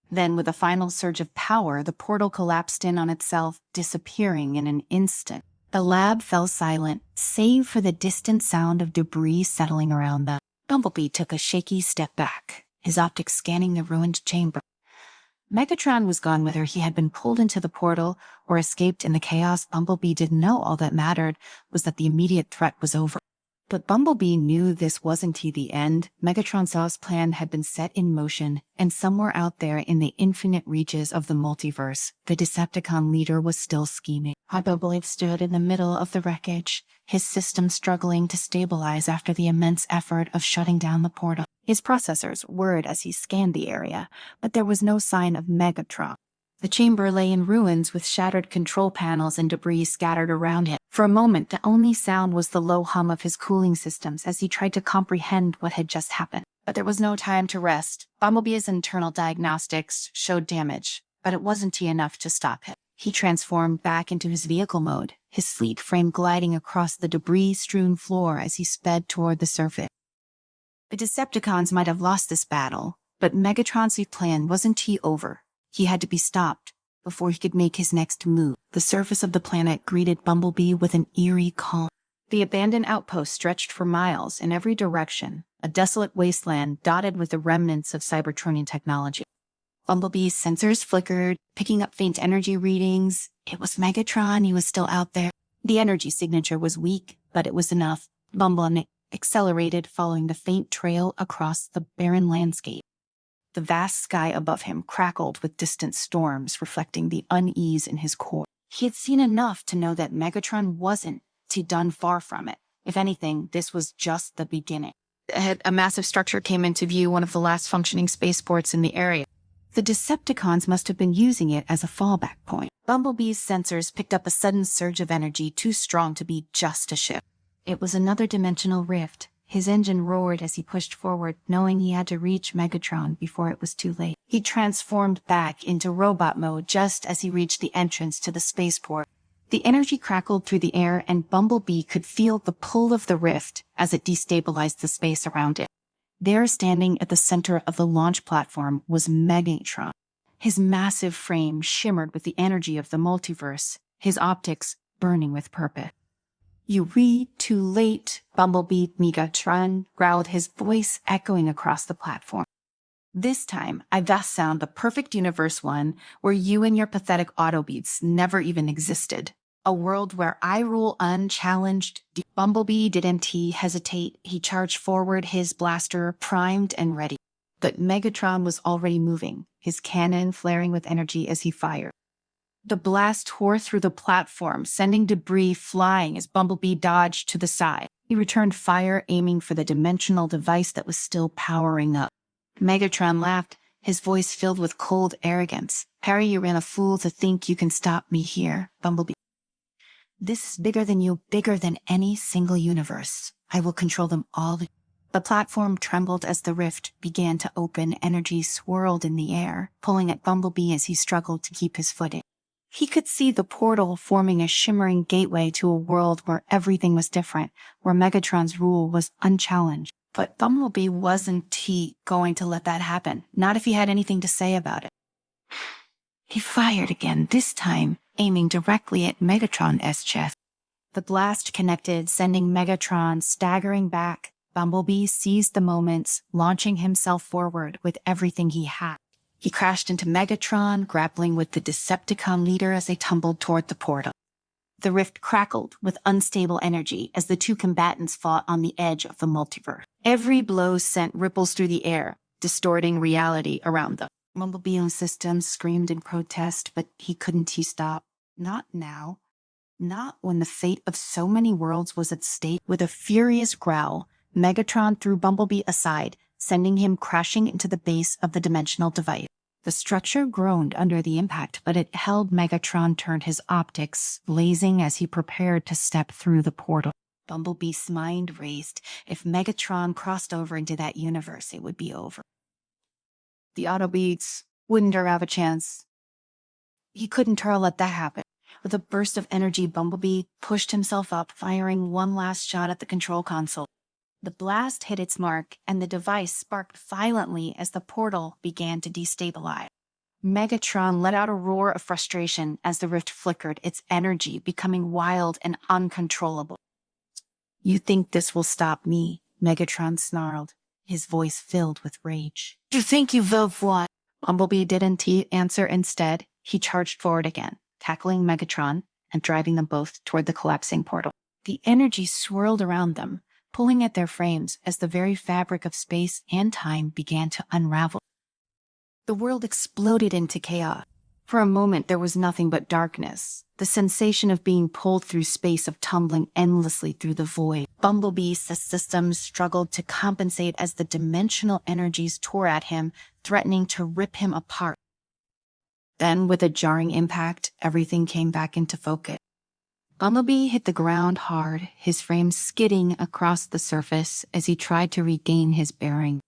[SPEAKER 1] Then, with a final surge of power, the portal collapsed in on itself, disappearing in an instant. The lab fell silent, save for the distant sound of debris settling around them. Bumblebee took a shaky step back, his optics scanning the ruined chamber. Megatron was gone, whether he had been pulled into the portal or escaped in the chaos. Bumblebee didn't know. All that mattered was that the immediate threat was over. But Bumblebee knew this wasn't the end. Megatron's plan had been set in motion, and somewhere out there in the infinite reaches of the multiverse, the Decepticon leader was still scheming. Bumblebee stood in the middle of the wreckage, his system struggling to stabilize after the immense effort of shutting down the portal. His processors whirred as he scanned the area, but there was no sign of Megatron. The chamber lay in ruins with shattered control panels and debris scattered around him. For a moment, the only sound was the low hum of his cooling systems as he tried to comprehend what had just happened. But there was no time to rest. Bumblebee's internal diagnostics showed damage, but it wasn't enough to stop him. He transformed back into his vehicle mode, his sleek frame gliding across the debris-strewn floor as he sped toward the surface. The Decepticons might have lost this battle, but Megatron's plan wasn't over. He had to be stopped before he could make his next move. The surface of the planet greeted Bumblebee with an eerie calm. The abandoned outpost stretched for miles in every direction, a desolate wasteland dotted with the remnants of Cybertronian technology. Bumblebee's sensors flickered, picking up faint energy readings. It was Megatron. He was still out there. The energy signature was weak, but it was enough. Bumblebee accelerated, following the faint trail across the barren landscape. The vast sky above him crackled with distant storms, reflecting the unease in his core. He had seen enough to know that Megatron wasn't done. Far from it. If anything, this was just the beginning. Ahead, a massive structure came into view, one of the last functioning spaceports in the area. The Decepticons must have been using it as a fallback point. Bumblebee's sensors picked up a sudden surge of energy too strong to be just a ship. It was another dimensional rift. His engine roared as he pushed forward, knowing he had to reach Megatron before it was too late. He transformed back into robot mode just as he reached the entrance to the spaceport. The energy crackled through the air, and Bumblebee could feel the pull of the rift as it destabilized the space around it. There, standing at the center of the launch platform, was Megatron. His massive frame shimmered with the energy of the multiverse, his optics burning with purpose. "You read too late," Bumblebee Megatron growled, his voice echoing across the platform. "This time, I thus sound the perfect universe, one where you and your pathetic Autobeats never even existed. A world where I rule unchallenged." Bumblebee didn't hesitate. He charged forward, his blaster primed and ready. But Megatron was already moving, his cannon flaring with energy as he fired. The blast tore through the platform, sending debris flying as Bumblebee dodged to the side. He returned fire, aiming for the dimensional device that was still powering up. Megatron laughed, his voice filled with cold arrogance. "Harry, you ran a fool to think you can stop me here, Bumblebee. This is bigger than you, bigger than any single universe. I will control them all." The platform trembled as the rift began to open. Energy swirled in the air, pulling at Bumblebee as he struggled to keep his footing. He could see the portal forming a shimmering gateway to a world where everything was different, where Megatron's rule was unchallenged. But Bumblebee wasn't going to let that happen, not if he had anything to say about it. He fired again, this time aiming directly at Megatron's chest. The blast connected, sending Megatron staggering back. Bumblebee seized the moments, launching himself forward with everything he had. He crashed into Megatron, grappling with the Decepticon leader as they tumbled toward the portal. The rift crackled with unstable energy as the two combatants fought on the edge of the multiverse. Every blow sent ripples through the air, distorting reality around them. Bumblebee's systems screamed in protest, but he couldn't stop. Not now. Not when the fate of so many worlds was at stake. With a furious growl, Megatron threw Bumblebee aside, sending him crashing into the base of the dimensional device. The structure groaned under the impact, but it held. Megatron turned his optics, blazing as he prepared to step through the portal. Bumblebee's mind raced. If Megatron crossed over into that universe, it would be over. The Autobots wouldn't have a chance. He couldn't let that happen. With a burst of energy, Bumblebee pushed himself up, firing one last shot at the control console. The blast hit its mark, and the device sparked violently as the portal began to destabilize. Megatron let out a roar of frustration as the rift flickered, its energy becoming wild and uncontrollable. "You think this will stop me?" Megatron snarled, his voice filled with rage. "You think you will what?" Bumblebee didn't answer. Instead, he charged forward again, tackling Megatron and driving them both toward the collapsing portal. The energy swirled around them, pulling at their frames as the very fabric of space and time began to unravel. The world exploded into chaos. For a moment, there was nothing but darkness, the sensation of being pulled through space, of tumbling endlessly through the void. Bumblebee's systems struggled to compensate as the dimensional energies tore at him, threatening to rip him apart. Then, with a jarring impact, everything came back into focus. Bumblebee hit the ground hard, his frame skidding across the surface as he tried to regain his bearing.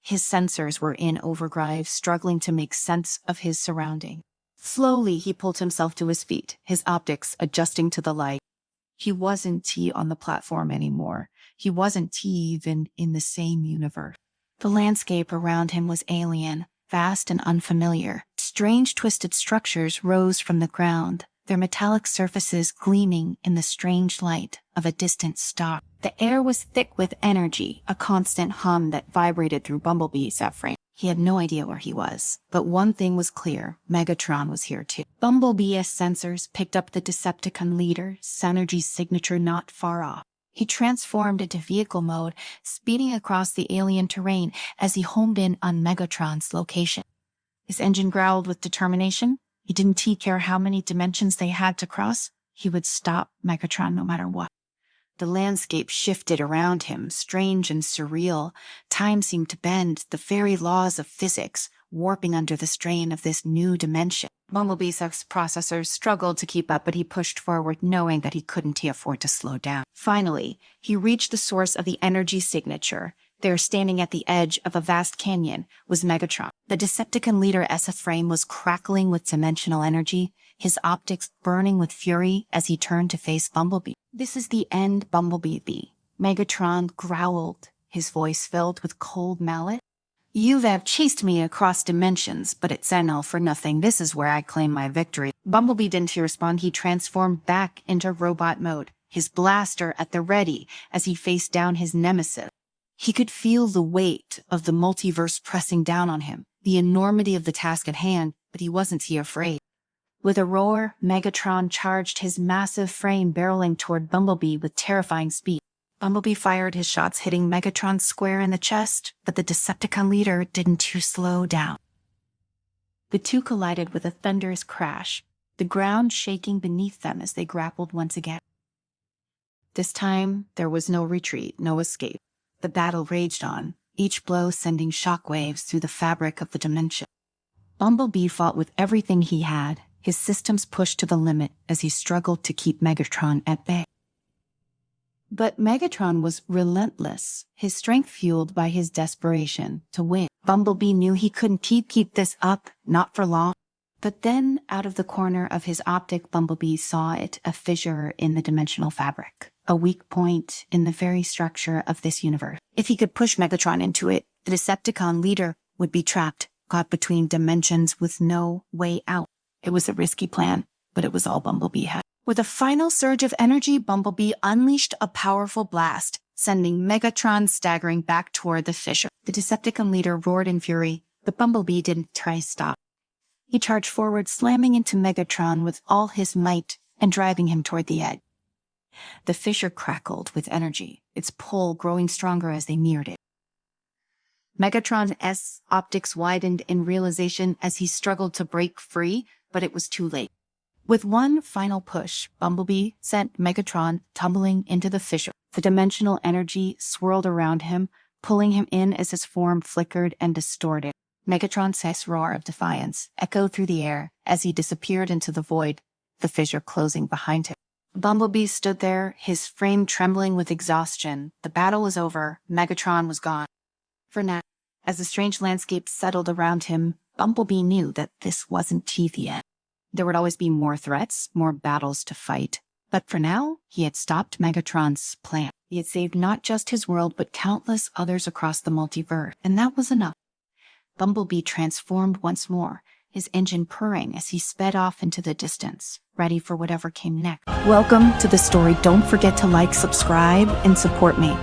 [SPEAKER 1] His sensors were in overdrive, struggling to make sense of his surroundings. Slowly, he pulled himself to his feet, his optics adjusting to the light. He wasn't on the platform anymore. He wasn't even in the same universe. The landscape around him was alien, vast and unfamiliar. Strange twisted structures rose from the ground, their metallic surfaces gleaming in the strange light of a distant star. The air was thick with energy, a constant hum that vibrated through Bumblebee's frame. He had no idea where he was, but one thing was clear: Megatron was here too. Bumblebee's sensors picked up the Decepticon leader's synergy signature not far off. He transformed into vehicle mode, speeding across the alien terrain as he homed in on Megatron's location. His engine growled with determination. He didn't care how many dimensions they had to cross. He would stop Megatron no matter what. The landscape shifted around him, strange and surreal. Time seemed to bend, the very laws of physics warping under the strain of this new dimension. Bumblebee's processors struggled to keep up, but he pushed forward, knowing that he couldn't afford to slow down. Finally, he reached the source of the energy signature. There, standing at the edge of a vast canyon, was Megatron. The Decepticon leader's frame was crackling with dimensional energy, his optics burning with fury as he turned to face Bumblebee. "This is the end, Bumblebee." Megatron growled, his voice filled with cold malice. "You have chased me across dimensions, but it's all for nothing. This is where I claim my victory." Bumblebee didn't respond. He transformed back into robot mode, his blaster at the ready as he faced down his nemesis. He could feel the weight of the multiverse pressing down on him, the enormity of the task at hand, but he wasn't afraid. With a roar, Megatron charged his massive frame, barreling toward Bumblebee with terrifying speed. Bumblebee fired his shots, hitting Megatron square in the chest, but the Decepticon leader didn't slow down. The two collided with a thunderous crash, the ground shaking beneath them as they grappled once again. This time, there was no retreat, no escape. The battle raged on, each blow sending shockwaves through the fabric of the dimension. Bumblebee fought with everything he had, his systems pushed to the limit as he struggled to keep Megatron at bay. But Megatron was relentless, his strength fueled by his desperation to win. Bumblebee knew he couldn't keep this up, not for long. But then, out of the corner of his optic, Bumblebee saw it, a fissure in the dimensional fabric, a weak point in the very structure of this universe. If he could push Megatron into it, the Decepticon leader would be trapped, caught between dimensions with no way out. It was a risky plan, but it was all Bumblebee had. With a final surge of energy, Bumblebee unleashed a powerful blast, sending Megatron staggering back toward the fissure. The Decepticon leader roared in fury, The bumblebee didn't try to stop. He charged forward, slamming into Megatron with all his might and driving him toward the edge. The fissure crackled with energy, its pull growing stronger as they neared it. Megatron's optics widened in realization as he struggled to break free, but it was too late. With one final push, Bumblebee sent Megatron tumbling into the fissure. The dimensional energy swirled around him, pulling him in as his form flickered and distorted. Megatron's roar of defiance echoed through the air as he disappeared into the void, the fissure closing behind him. Bumblebee stood there, his frame trembling with exhaustion. The battle was over. Megatron was gone. For now, as the strange landscape settled around him, Bumblebee knew that this wasn't the end. There would always be more threats, more battles to fight. But for now, he had stopped Megatron's plan. He had saved not just his world, but countless others across the multiverse. And that was enough. Bumblebee transformed once more, his engine purring as he sped off into the distance, ready for whatever came next. Welcome to the story. Don't forget to like, subscribe, and support me.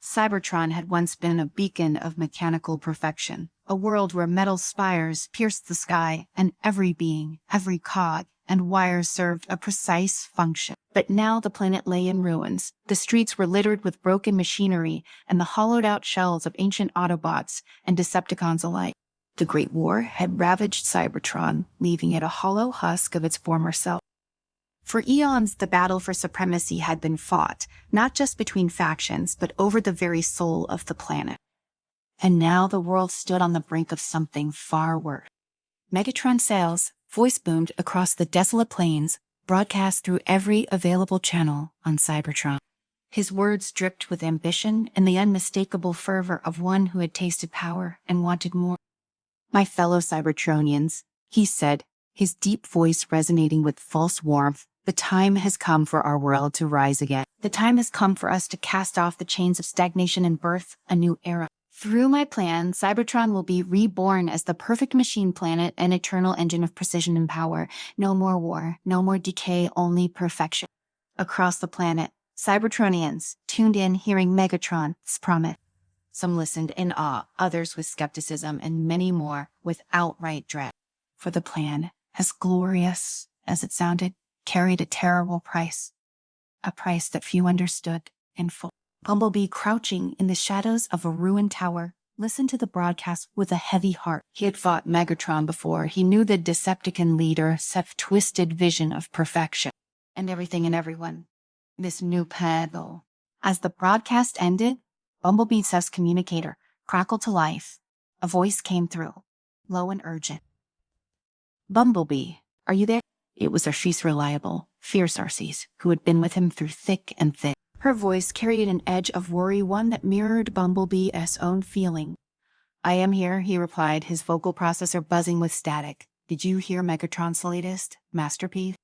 [SPEAKER 1] Cybertron had once been a beacon of mechanical perfection, a world where metal spires pierced the sky, and every being, every cog, and wire served a precise function. But now the planet lay in ruins. The streets were littered with broken machinery and the hollowed-out shells of ancient Autobots and Decepticons alike. The Great War had ravaged Cybertron, leaving it a hollow husk of its former self. For eons, the battle for supremacy had been fought, not just between factions, but over the very soul of the planet. And now the world stood on the brink of something far worse. Megatron's sails, voice boomed across the desolate plains, broadcast through every available channel on Cybertron. His words dripped with ambition and the unmistakable fervor of one who had tasted power and wanted more. "My fellow Cybertronians," he said, his deep voice resonating with false warmth, "the time has come for our world to rise again. The time has come for us to cast off the chains of stagnation and birth a new era. Through my plan, Cybertron will be reborn as the perfect machine planet, an eternal engine of precision and power. No more war, no more decay, only perfection." Across the planet, Cybertronians tuned in, hearing Megatron's promise. Some listened in awe, others with skepticism, and many more with outright dread. For the plan, as glorious as it sounded, carried a terrible price. A price that few understood in full. Bumblebee, crouching in the shadows of a ruined tower, listened to the broadcast with a heavy heart. He had fought Megatron before. He knew the Decepticon leader's twisted vision of perfection. And everything and everyone. This new pedal. As the broadcast ended, Bumblebee's communicator crackled to life. A voice came through, low and urgent. "Bumblebee, are you there?" It was Arcee's reliable, fierce Arcee's, who had been with him through thick and thin. Her voice carried an edge of worry, one that mirrored Bumblebee's own feeling. "I am here," he replied, his vocal processor buzzing with static. "Did you hear Megatron's latest masterpiece?"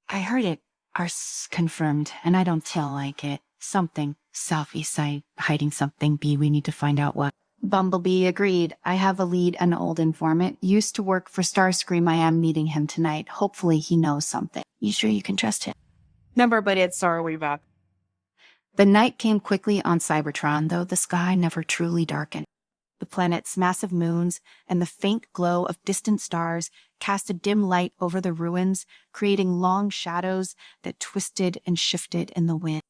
[SPEAKER 1] "I heard it," Arce confirmed, "and I don't feel like it. Something. Sci-Fi hiding something. We need to find out what." Bumblebee agreed. "I have a lead, an old informant. Used to work for Starscream. I am meeting him tonight. Hopefully he knows something." "You sure you can trust him?"
[SPEAKER 2] Number, but it's sorry back.
[SPEAKER 1] The night came quickly on Cybertron, though the sky never truly darkened. The planet's massive moons and the faint glow of distant stars cast a dim light over the ruins, creating long shadows that twisted and shifted in the wind.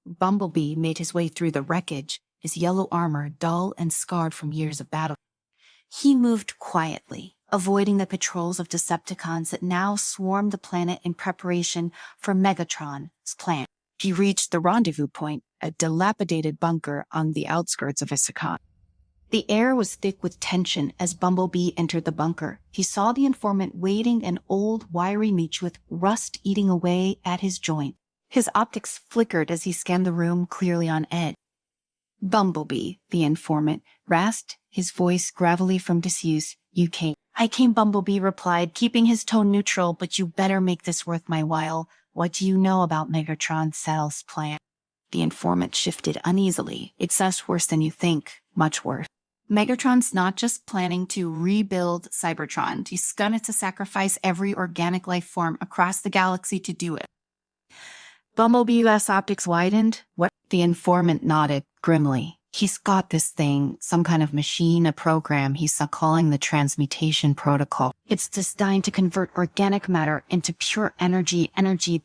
[SPEAKER 1] Bumblebee made his way through the wreckage, his yellow armor dull and scarred from years of battle. He moved quietly, avoiding the patrols of Decepticons that now swarmed the planet in preparation for Megatron's plan. He reached the rendezvous point, a dilapidated bunker on the outskirts of Issakan. The air was thick with tension as Bumblebee entered the bunker. He saw the informant waiting, an old, wiry mech with rust eating away at his joint. His optics flickered as he scanned the room, clearly on edge. "Bumblebee," the informant rasped, his voice gravelly from disuse. "You came." "I came," Bumblebee replied, keeping his tone neutral, "but you better make this worth my while. What do you know about Megatron's sales plan?" The informant shifted uneasily. "It's worse than you think. Much worse. Megatron's not just planning to rebuild Cybertron. He's gonna sacrifice every organic life form across the galaxy to do it." Bumblebee's optics widened. "What?" The informant nodded grimly. He's got this thing, some kind of machine, a program he's calling the transmutation protocol. It's designed to convert organic matter into pure energy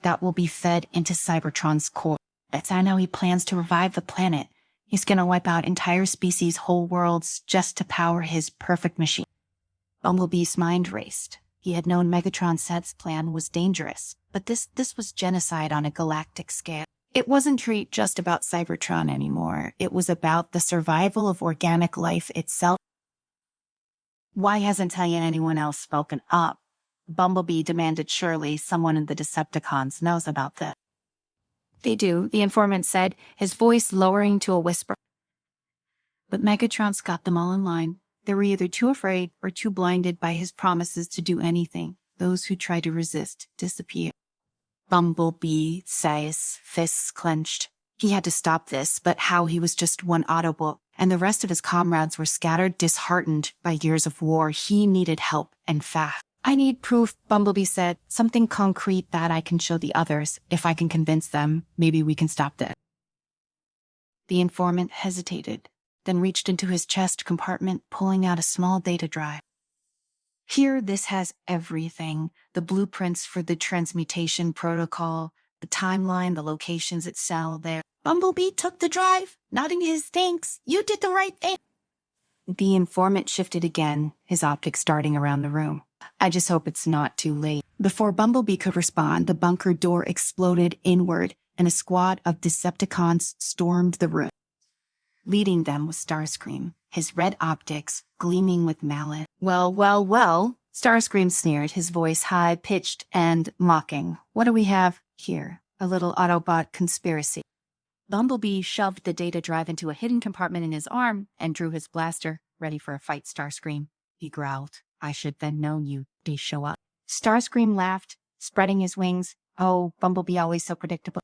[SPEAKER 1] that will be fed into Cybertron's core. That's how he plans to revive the planet. He's gonna wipe out entire species, whole worlds, just to power his perfect machine. Bumblebee's mind raced. He had known Megatron Set's plan was dangerous, but this was genocide on a galactic scale. It wasn't just about Cybertron anymore. It was about the survival of organic life itself. Why hasn't anyone else spoken up? Bumblebee demanded. Surely someone in the Decepticons knows about this. They do, the informant said, his voice lowering to a whisper. But Megatron's got them all in line. They were either too afraid or too blinded by his promises to do anything. Those who try to resist disappear. Bumblebee says, fists clenched. He had to stop this, but how? He was just one Audiobook, and the rest of his comrades were scattered, disheartened by years of war. He needed help, and fast. I need proof, Bumblebee said. Something concrete that I can show the others. If I can convince them, maybe we can stop this. The informant hesitated, then reached into his chest compartment, pulling out a small data drive. Here, this has everything. The blueprints for the transmutation protocol, the timeline, the locations itself there. Bumblebee took the drive, nodding his thanks. You did the right thing. The informant shifted again, his optics darting around the room. I just hope it's not too late. Before Bumblebee could respond, the bunker door exploded inward, and a squad of Decepticons stormed the room. Leading them was Starscream, his red optics gleaming with malice. Well, Starscream sneered, his voice high-pitched and mocking. What do we have here? A little Autobot conspiracy. Bumblebee shoved the data drive into a hidden compartment in his arm and drew his blaster, ready for a fight. Starscream, he growled. I should then known you'd show up. Starscream laughed, spreading his wings. Oh, Bumblebee always so predictable.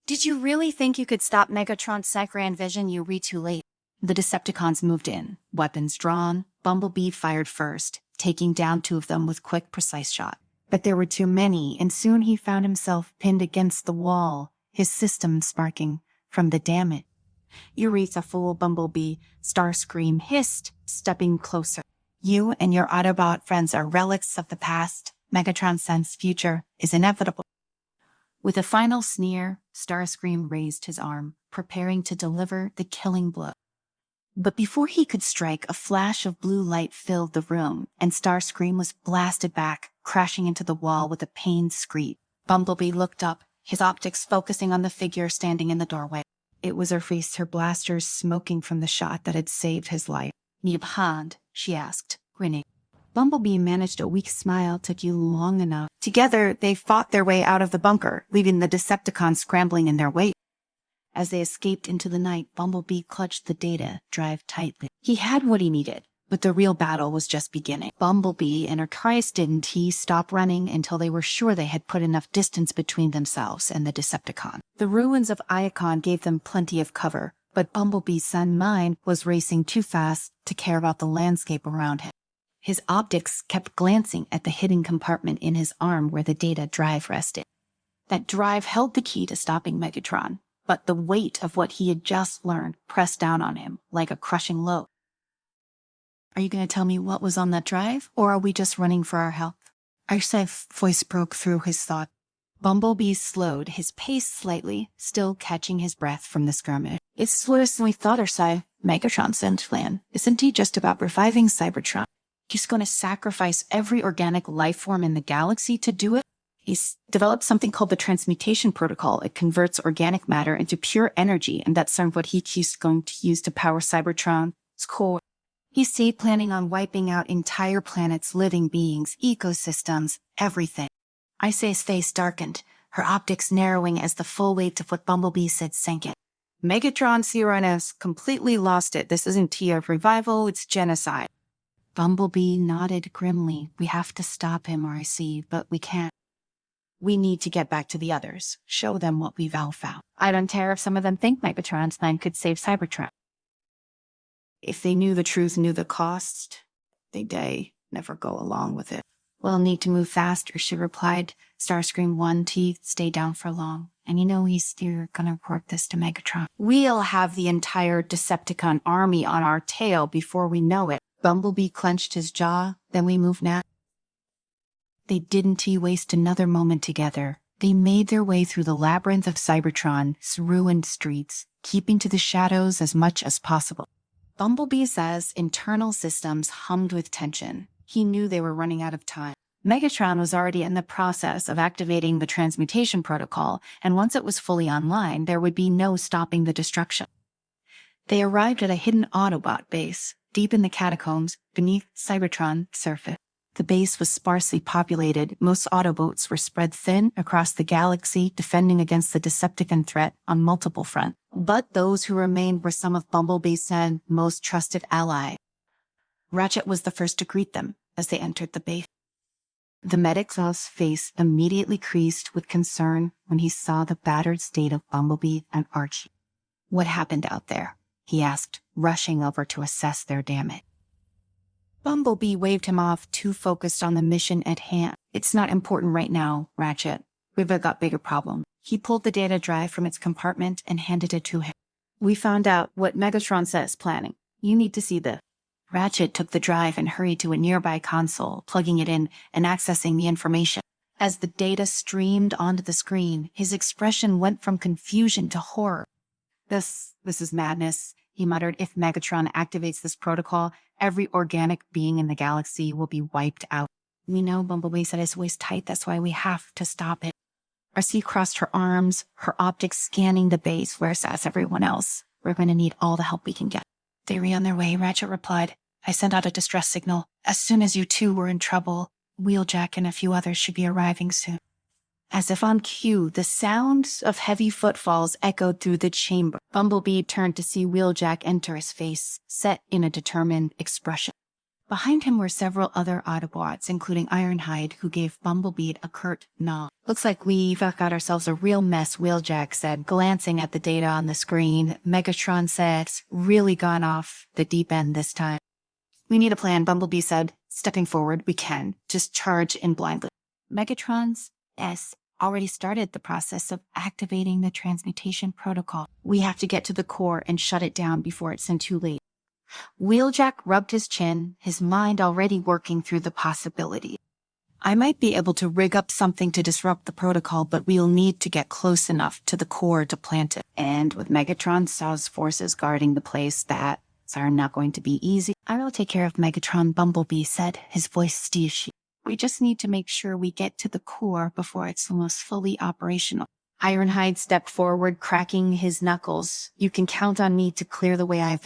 [SPEAKER 1] Did you really think you could stop Megatron's grand vision? You read too late. The Decepticons moved in, weapons drawn. Bumblebee fired first, taking down 2 of them with quick, precise shot. But there were too many, and soon he found himself pinned against the wall, his system sparking from the damage. You reach a fool, Bumblebee, Starscream hissed, stepping closer. You and your Autobot friends are relics of the past. Megatron's sense future is inevitable. With a final sneer, Starscream raised his arm, preparing to deliver the killing blow. But before he could strike, a flash of blue light filled the room, and Starscream was blasted back, crashing into the wall with a pained screech. Bumblebee looked up, his optics focusing on the figure standing in the doorway. It was her face, her blasters smoking from the shot that had saved his life. "You hand?" she asked, grinning. Bumblebee managed a weak smile. Took you long enough. Together, they fought their way out of the bunker, leaving the Decepticons scrambling in their wake. As they escaped into the night, Bumblebee clutched the data drive tightly. He had what he needed, but the real battle was just beginning. Bumblebee and her Christ didn't stop running until they were sure they had put enough distance between themselves and the Decepticon. The ruins of Iacon gave them plenty of cover, but Bumblebee's sun mind was racing too fast to care about the landscape around him. His optics kept glancing at the hidden compartment in his arm where the data drive rested. That drive held the key to stopping Megatron, but the weight of what he had just learned pressed down on him like a crushing load. Are you going to tell me what was on that drive, or are we just running for our health? Arsef's voice broke through his thought. Bumblebee slowed his pace slightly, still catching his breath from the skirmish. It's worse than we thought, Arsef. Megatron's end plan. Isn't he just about reviving Cybertron? He's going to sacrifice every organic life form in the galaxy to do it? He's developed something called the transmutation protocol. It converts organic matter into pure energy, and that's what he's going to use to power Cybertron's core. He's planning on wiping out entire planets, living beings, ecosystems, everything. Ice's face darkened, her optics narrowing as the full weight of what Bumblebee said sank in. Megatron CRNS completely lost it. This isn't a revival, it's genocide. Bumblebee nodded grimly. We have to stop him, RC, but we can't. We need to get back to the others. Show them what we've all found. I don't care if some of them think Megatron's plan could save Cybertron. If they knew the truth, knew the cost, they'd never go along with it. We'll need to move faster, she replied. Starscream 1 teeth stay down for long. And you know he's still gonna report this to Megatron. We'll have the entire Decepticon army on our tail before we know it. Bumblebee clenched his jaw, then we moved now. They didn't waste another moment together. They made their way through the labyrinth of Cybertron's ruined streets, keeping to the shadows as much as possible. Bumblebee says internal systems hummed with tension. He knew they were running out of time. Megatron was already in the process of activating the transmutation protocol, and once it was fully online, there would be no stopping the destruction. They arrived at a hidden Autobot base, deep in the catacombs, beneath Cybertron's surface. The base was sparsely populated. Most Autobots were spread thin across the galaxy, defending against the Decepticon threat on multiple fronts. But those who remained were some of Bumblebee's most trusted allies. Ratchet was the first to greet them as they entered the base. The medic's face immediately creased with concern when he saw the battered state of Bumblebee and Archie. "What happened out there?" he asked, rushing over to assess their damage. Bumblebee waved him off, too focused on the mission at hand. "It's not important right now, Ratchet. We've got bigger problems." He pulled the data drive from its compartment and handed it to him. "We found out what Megatron says planning. You need to see this." Ratchet took the drive and hurried to a nearby console, plugging it in and accessing the information. As the data streamed onto the screen, his expression went from confusion to horror. This is madness," he muttered. "If Megatron activates this protocol, every organic being in the galaxy will be wiped out." "We know," Bumblebee said, his voice tight. "That's why we have to stop it." Arcee crossed her arms, her optics scanning the base. "Where's everyone else? We're going to need all the help we can get." "They're on their way," Ratchet replied. "I sent out a distress signal. As soon as you two were in trouble, Wheeljack and a few others should be arriving soon." As if on cue, the sounds of heavy footfalls echoed through the chamber. Bumblebee turned to see Wheeljack enter, his face set in a determined expression. Behind him were several other Autobots, including Ironhide, who gave Bumblebee a curt nod. "Looks like we've got ourselves a real mess," Wheeljack said, glancing at the data on the screen. "Megatron said it's really gone off the deep end this time." "We need a plan," Bumblebee said, stepping forward. "We can just charge in blindly." Megatron's already started the process of activating the transmutation protocol. "We have to get to the core and shut it down before it's too late." Wheeljack rubbed his chin, his mind already working through the possibility. "I might be able to rig up something to disrupt the protocol, but we'll need to get close enough to the core to plant it. And with Megatron's forces guarding the place, that's not going to be easy." "I will take care of Megatron," Bumblebee said, his voice steely. "We just need to make sure we get to the core before it's almost fully operational." Ironhide stepped forward, cracking his knuckles. "You can count on me to clear the way. I've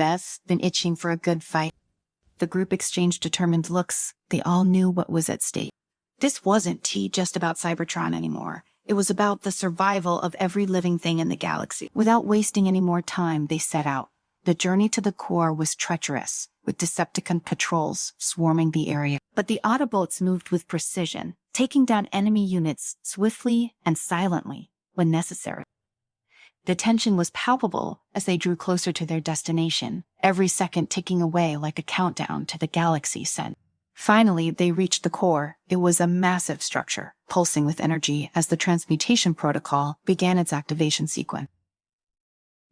[SPEAKER 1] been itching for a good fight." The group exchanged determined looks. They all knew what was at stake. This wasn't just about Cybertron anymore. It was about the survival of every living thing in the galaxy. Without wasting any more time, they set out. The journey to the core was treacherous, with Decepticon patrols swarming the area. But the Autobots moved with precision, taking down enemy units swiftly and silently when necessary. The tension was palpable as they drew closer to their destination, every second ticking away like a countdown to the galaxy's center. Finally, they reached the core. It was a massive structure, pulsing with energy as the transmutation protocol began its activation sequence.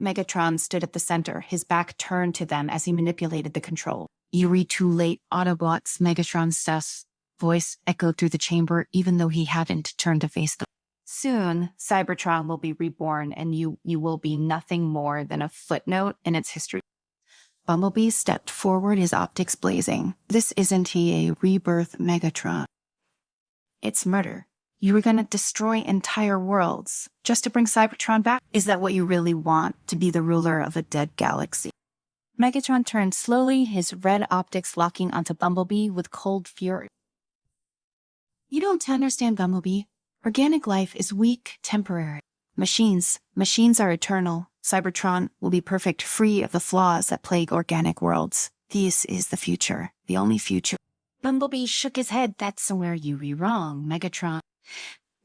[SPEAKER 1] Megatron stood at the center, his back turned to them as he manipulated the control. "You're too late, Autobots," Megatron's voice echoed through the chamber, even though he hadn't turned to face them. "Soon, Cybertron will be reborn, and you will be nothing more than a footnote in its history." Bumblebee stepped forward, his optics blazing. "This isn't a rebirth, Megatron. It's murder. You were going to destroy entire worlds just to bring Cybertron back? Is that what you really want, to be the ruler of a dead galaxy?" Megatron turned slowly, his red optics locking onto Bumblebee with cold fury. "You don't understand, Bumblebee. Organic life is weak, temporary. Machines are eternal. Cybertron will be perfect, free of the flaws that plague organic worlds. This is the future, the only future." Bumblebee shook his head. "That's where you're wrong, Megatron.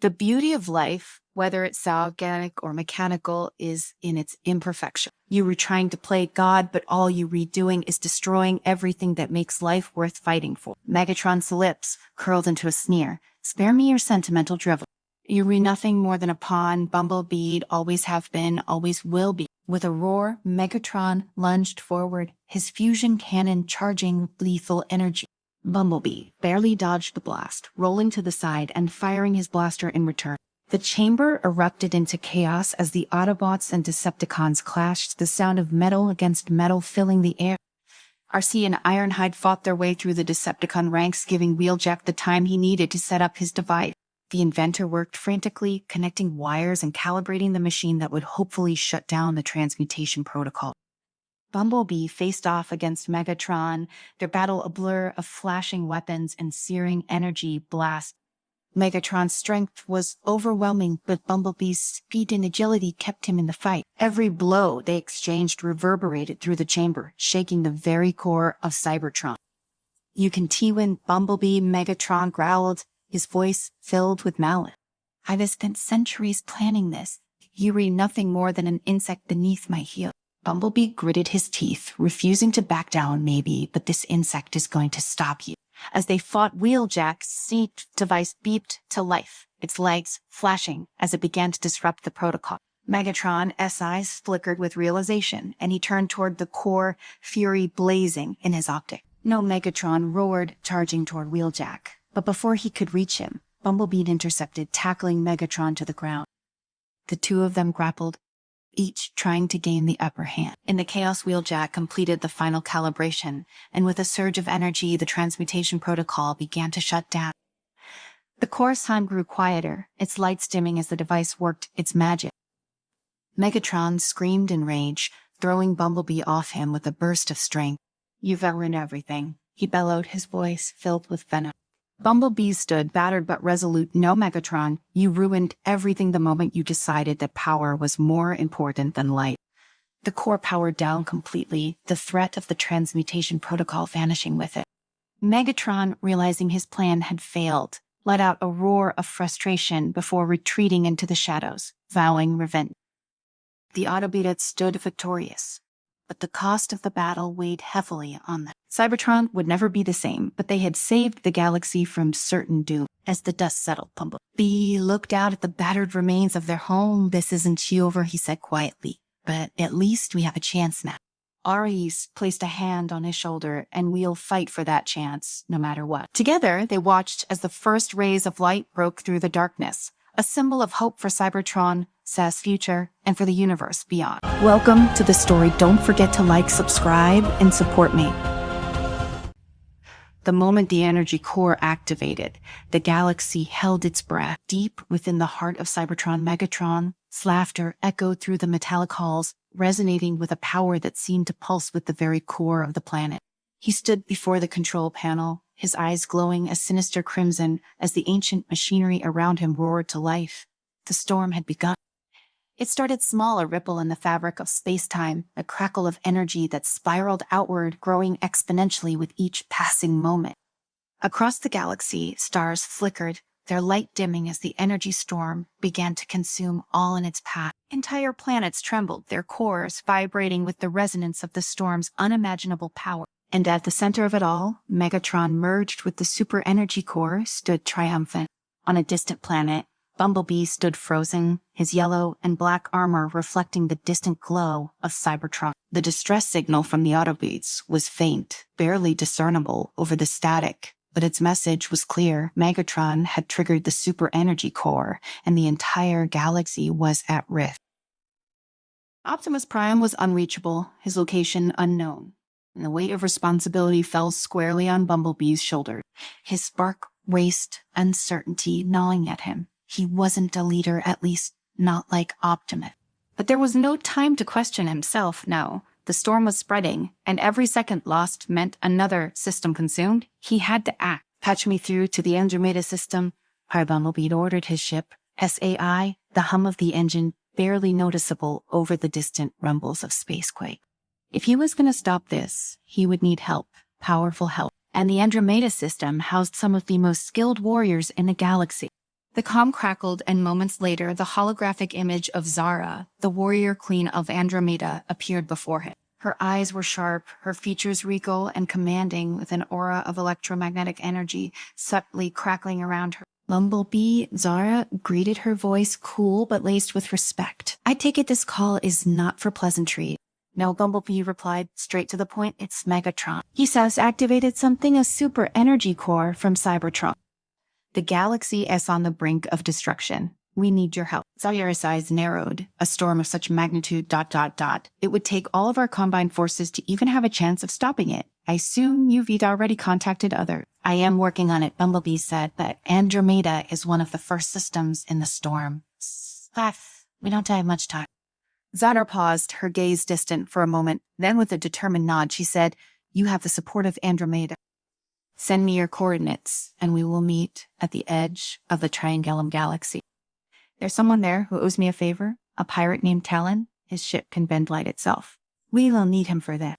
[SPEAKER 1] The beauty of life, whether it's organic or mechanical, is in its imperfection. You were trying to play God, but all you were doing is destroying everything that makes life worth fighting for." Megatron's lips curled into a sneer. "Spare me your sentimental drivel." You were nothing more than a pawn, Bumblebee, always have been, always will be. With a roar, Megatron lunged forward, his fusion cannon charging with lethal energy. Bumblebee barely dodged the blast, rolling to the side and firing his blaster in return. The chamber erupted into chaos as the Autobots and Decepticons clashed, the sound of metal against metal filling the air. RC and Ironhide fought their way through the Decepticon ranks, giving Wheeljack the time he needed to set up his device. The inventor worked frantically, connecting wires and calibrating the machine that would hopefully shut down the transmutation protocol. Bumblebee faced off against Megatron, their battle a blur of flashing weapons and searing energy blasts. Megatron's strength was overwhelming, but Bumblebee's speed and agility kept him in the fight. Every blow they exchanged reverberated through the chamber, shaking the very core of Cybertron. "You can T-win, Bumblebee," Megatron growled, his voice filled with malice. "I've spent centuries planning this. You were nothing more than an insect beneath my heel." Bumblebee gritted his teeth, refusing to back down maybe, but this insect is going to stop you. As they fought, Wheeljack's seat device beeped to life, its legs flashing as it began to disrupt the protocol. Megatron's eyes flickered with realization, and he turned toward the core, fury blazing in his optic. No, Megatron roared, charging toward Wheeljack. But before he could reach him, Bumblebee intercepted, tackling Megatron to the ground. The two of them grappled, each trying to gain the upper hand. In the chaos, Wheeljack completed the final calibration, and with a surge of energy, the transmutation protocol began to shut down. The core sun grew quieter, its lights dimming as the device worked its magic. Megatron screamed in rage, throwing Bumblebee off him with a burst of strength. "You've ruined everything," he bellowed, his voice filled with venom. Bumblebee stood, battered but resolute. "No, Megatron, you ruined everything the moment you decided that power was more important than light." The core powered down completely, the threat of the transmutation protocol vanishing with it. Megatron, realizing his plan had failed, let out a roar of frustration before retreating into the shadows, vowing revenge. The Autobots stood victorious, but the cost of the battle weighed heavily on them. Cybertron would never be the same, but they had saved the galaxy from certain doom. As the dust settled, Bumblebee looked out at the battered remains of their home. "This isn't over," he said quietly, "but at least we have a chance now." Ares placed a hand on his shoulder, "And we'll fight for that chance, no matter what." Together, they watched as the first rays of light broke through the darkness, a symbol of hope for Cybertron, Sci's future, and for the universe beyond. Welcome to the story. Don't forget to like, subscribe, and support me. The moment the energy core activated, the galaxy held its breath. Deep within the heart of Cybertron, Megatron's laughter echoed through the metallic halls, resonating with a power that seemed to pulse with the very core of the planet. He stood before the control panel, his eyes glowing a sinister crimson as the ancient machinery around him roared to life. The storm had begun. It started small, a ripple in the fabric of space-time, a crackle of energy that spiraled outward, growing exponentially with each passing moment. Across the galaxy, stars flickered, their light dimming as the energy storm began to consume all in its path. Entire planets trembled, their cores vibrating with the resonance of the storm's unimaginable power. And at the center of it all, Megatron, merged with the super energy core, stood triumphant. On a distant planet, Bumblebee stood frozen, his yellow and black armor reflecting the distant glow of Cybertron. The distress signal from the Autobots was faint, barely discernible over the static, but its message was clear. Megatron had triggered the super energy core, and the entire galaxy was at risk. Optimus Prime was unreachable, his location unknown, and the weight of responsibility fell squarely on Bumblebee's shoulder. His spark raced, uncertainty gnawing at him. He wasn't a leader, at least not like Optimus. But there was no time to question himself, no. The storm was spreading, and every second lost meant another system consumed. He had to act. "Patch me through to the Andromeda system," Bumblebee ordered his ship. SAI, the hum of the engine barely noticeable over the distant rumbles of spacequake. If he was going to stop this, he would need help, powerful help. And the Andromeda system housed some of the most skilled warriors in the galaxy. The comm crackled, and moments later, the holographic image of Zara, the warrior queen of Andromeda, appeared before him. Her eyes were sharp, her features regal and commanding, with an aura of electromagnetic energy subtly crackling around her. Bumblebee, Zara greeted her voice cool but laced with respect. I take it this call is not for pleasantry. No, Bumblebee replied, straight to the point, it's Megatron. He says activated something, a super energy core from Cybertron. The galaxy is on the brink of destruction. We need your help. Zara's eyes narrowed. A storm of such magnitude ... It would take all of our combined forces to even have a chance of stopping it. I assume you've already contacted others. I am working on it, Bumblebee said, but Andromeda is one of the first systems in the storm. We don't have much time. Zara paused, her gaze distant for a moment. Then with a determined nod, she said, you have the support of Andromeda. Send me your coordinates, and we will meet at the edge of the Triangulum Galaxy. There's someone there who owes me a favor, a pirate named Talon. His ship can bend light itself. We will need him for that.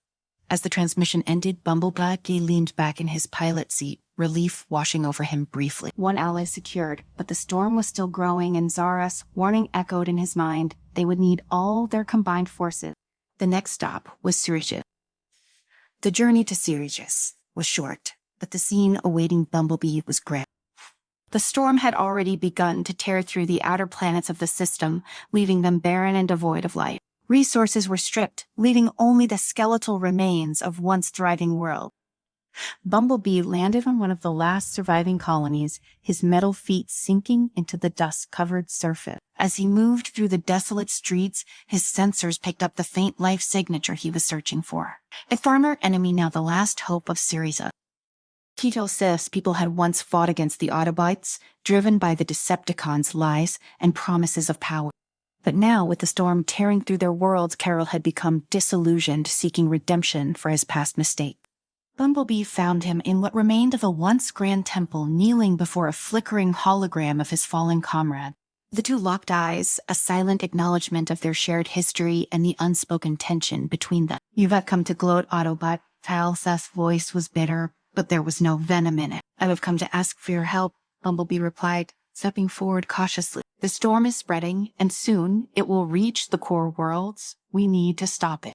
[SPEAKER 1] As the transmission ended, Bumblebee leaned back in his pilot seat, relief washing over him briefly. One ally secured, but the storm was still growing, and Zara's warning echoed in his mind. They would need all their combined forces. The next stop was Sirius. The journey to Sirius was short, but the scene awaiting Bumblebee was grim. The storm had already begun to tear through the outer planets of the system, leaving them barren and devoid of life. Resources were stripped, leaving only the skeletal remains of once thriving world. Bumblebee landed on one of the last surviving colonies, his metal feet sinking into the dust-covered surface. As he moved through the desolate streets, his sensors picked up the faint life signature he was searching for. A former enemy, now the last hope of Sirius. Tito says people had once fought against the Autobots, driven by the Decepticons' lies and promises of power. But now, with the storm tearing through their worlds, Carol had become disillusioned, seeking redemption for his past mistake. Bumblebee found him in what remained of a once grand temple, kneeling before a flickering hologram of his fallen comrade. The two locked eyes, a silent acknowledgement of their shared history and the unspoken tension between them. You've come to gloat, Autobot. Tal's voice was bitter, but there was no venom in it. I have come to ask for your help, Bumblebee replied, stepping forward cautiously. The storm is spreading, and soon it will reach the core worlds. We need to stop it.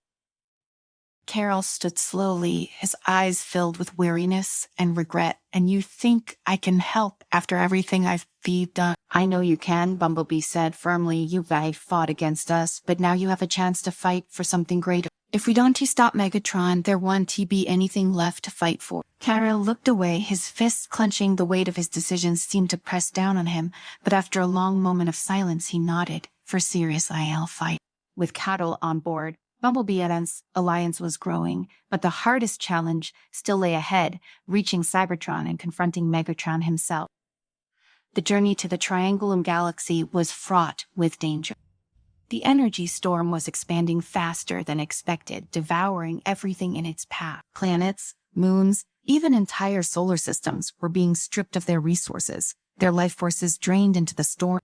[SPEAKER 1] Carol stood slowly, his eyes filled with weariness and regret. And you think I can help after everything I've done? I know you can, Bumblebee said firmly. You fought against us, but now you have a chance to fight for something greater. If we don't stop Megatron, there won't be anything left to fight for. Carol looked away, his fists clenching. The weight of his decisions seemed to press down on him, but after a long moment of silence, he nodded. For Sirius, I'll fight. With Carol on board, Bumblebee's alliance was growing, but the hardest challenge still lay ahead, reaching Cybertron and confronting Megatron himself. The journey to the Triangulum Galaxy was fraught with danger. The energy storm was expanding faster than expected, devouring everything in its path. Planets, moons, even entire solar systems were being stripped of their resources, their life forces drained into the storm.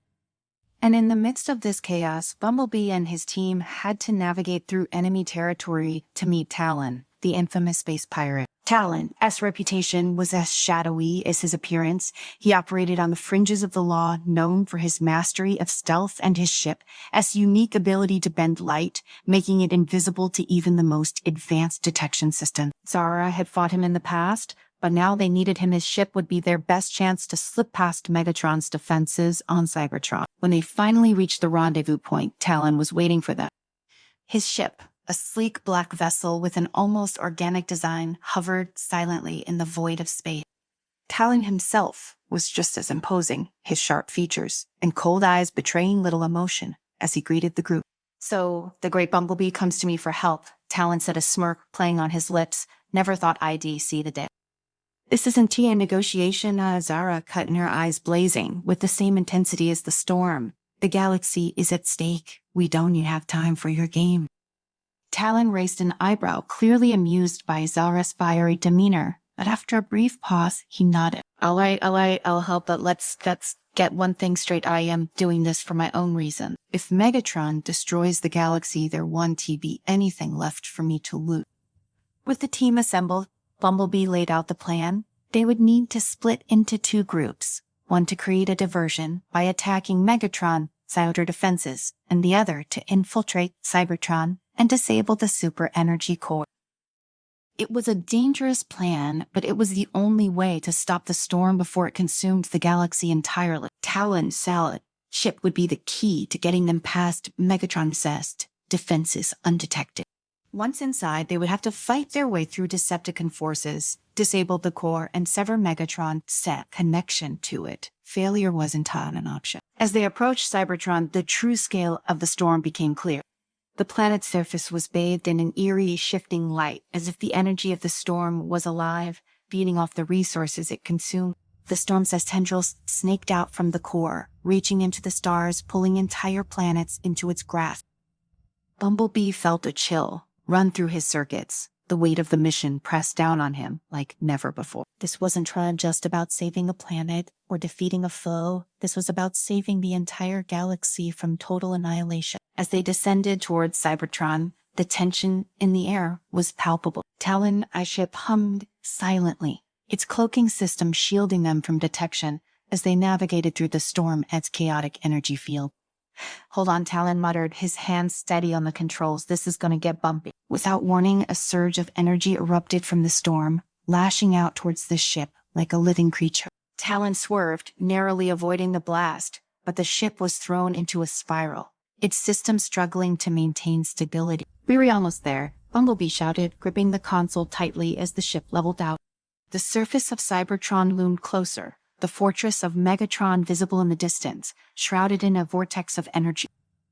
[SPEAKER 1] And in the midst of this chaos, Bumblebee and his team had to navigate through enemy territory to meet Talon, the infamous space pirate. Talon's reputation was as shadowy as his appearance. He operated on the fringes of the law, known for his mastery of stealth and his ship's unique ability to bend light, making it invisible to even the most advanced detection system. Zara had fought him in the past, but now they needed him. His ship would be their best chance to slip past Megatron's defenses on Cybertron. When they finally reached the rendezvous point, Talon was waiting for them. His ship, a sleek black vessel with an almost organic design, hovered silently in the void of space. Talon himself was just as imposing, his sharp features and cold eyes betraying little emotion as he greeted the group. So, the great Bumblebee comes to me for help, Talon said, a smirk playing on his lips. Never thought I'd see the day. This isn't a negotiation, Zara cut in, her eyes blazing with the same intensity as the storm. The galaxy is at stake. We don't have time for your game. Talon raised an eyebrow, clearly amused by Zara's fiery demeanor, but after a brief pause, he nodded. I'll help, but let's get one thing straight. I am doing this for my own reason. If Megatron destroys the galaxy, there won't be anything left for me to loot. With the team assembled, Bumblebee laid out the plan. They would need to split into two groups, one to create a diversion by attacking Megatron's outer defenses, and the other to infiltrate Cybertron and disable the super energy core. It was a dangerous plan, but it was the only way to stop the storm before it consumed the galaxy entirely. Talon's salad ship would be the key to getting them past Megatron's defenses undetected. Once inside, they would have to fight their way through Decepticon forces, disable the core, and sever Megatron's connection to it. Failure wasn't an option. As they approached Cybertron, the true scale of the storm became clear. The planet's surface was bathed in an eerie, shifting light, as if the energy of the storm was alive, feeding off the resources it consumed. The storm's tendrils snaked out from the core, reaching into the stars, pulling entire planets into its grasp. Bumblebee felt a chill run through his circuits. The weight of the mission pressed down on him like never before. This wasn't just about saving a planet or defeating a foe. This was about saving the entire galaxy from total annihilation. As they descended towards Cybertron, the tension in the air was palpable. Talon's ship hummed silently, its cloaking system shielding them from detection as they navigated through the storm's chaotic energy field. "Hold on," Talon muttered, his hands steady on the controls. "This is gonna get bumpy." Without warning, a surge of energy erupted from the storm, lashing out towards the ship like a living creature. Talon swerved, narrowly avoiding the blast, but the ship was thrown into a spiral, its system struggling to maintain stability. "We were almost there," Bumblebee shouted, gripping the console tightly as the ship leveled out. The surface of Cybertron loomed closer, the fortress of Megatron visible in the distance, shrouded in a vortex of energy.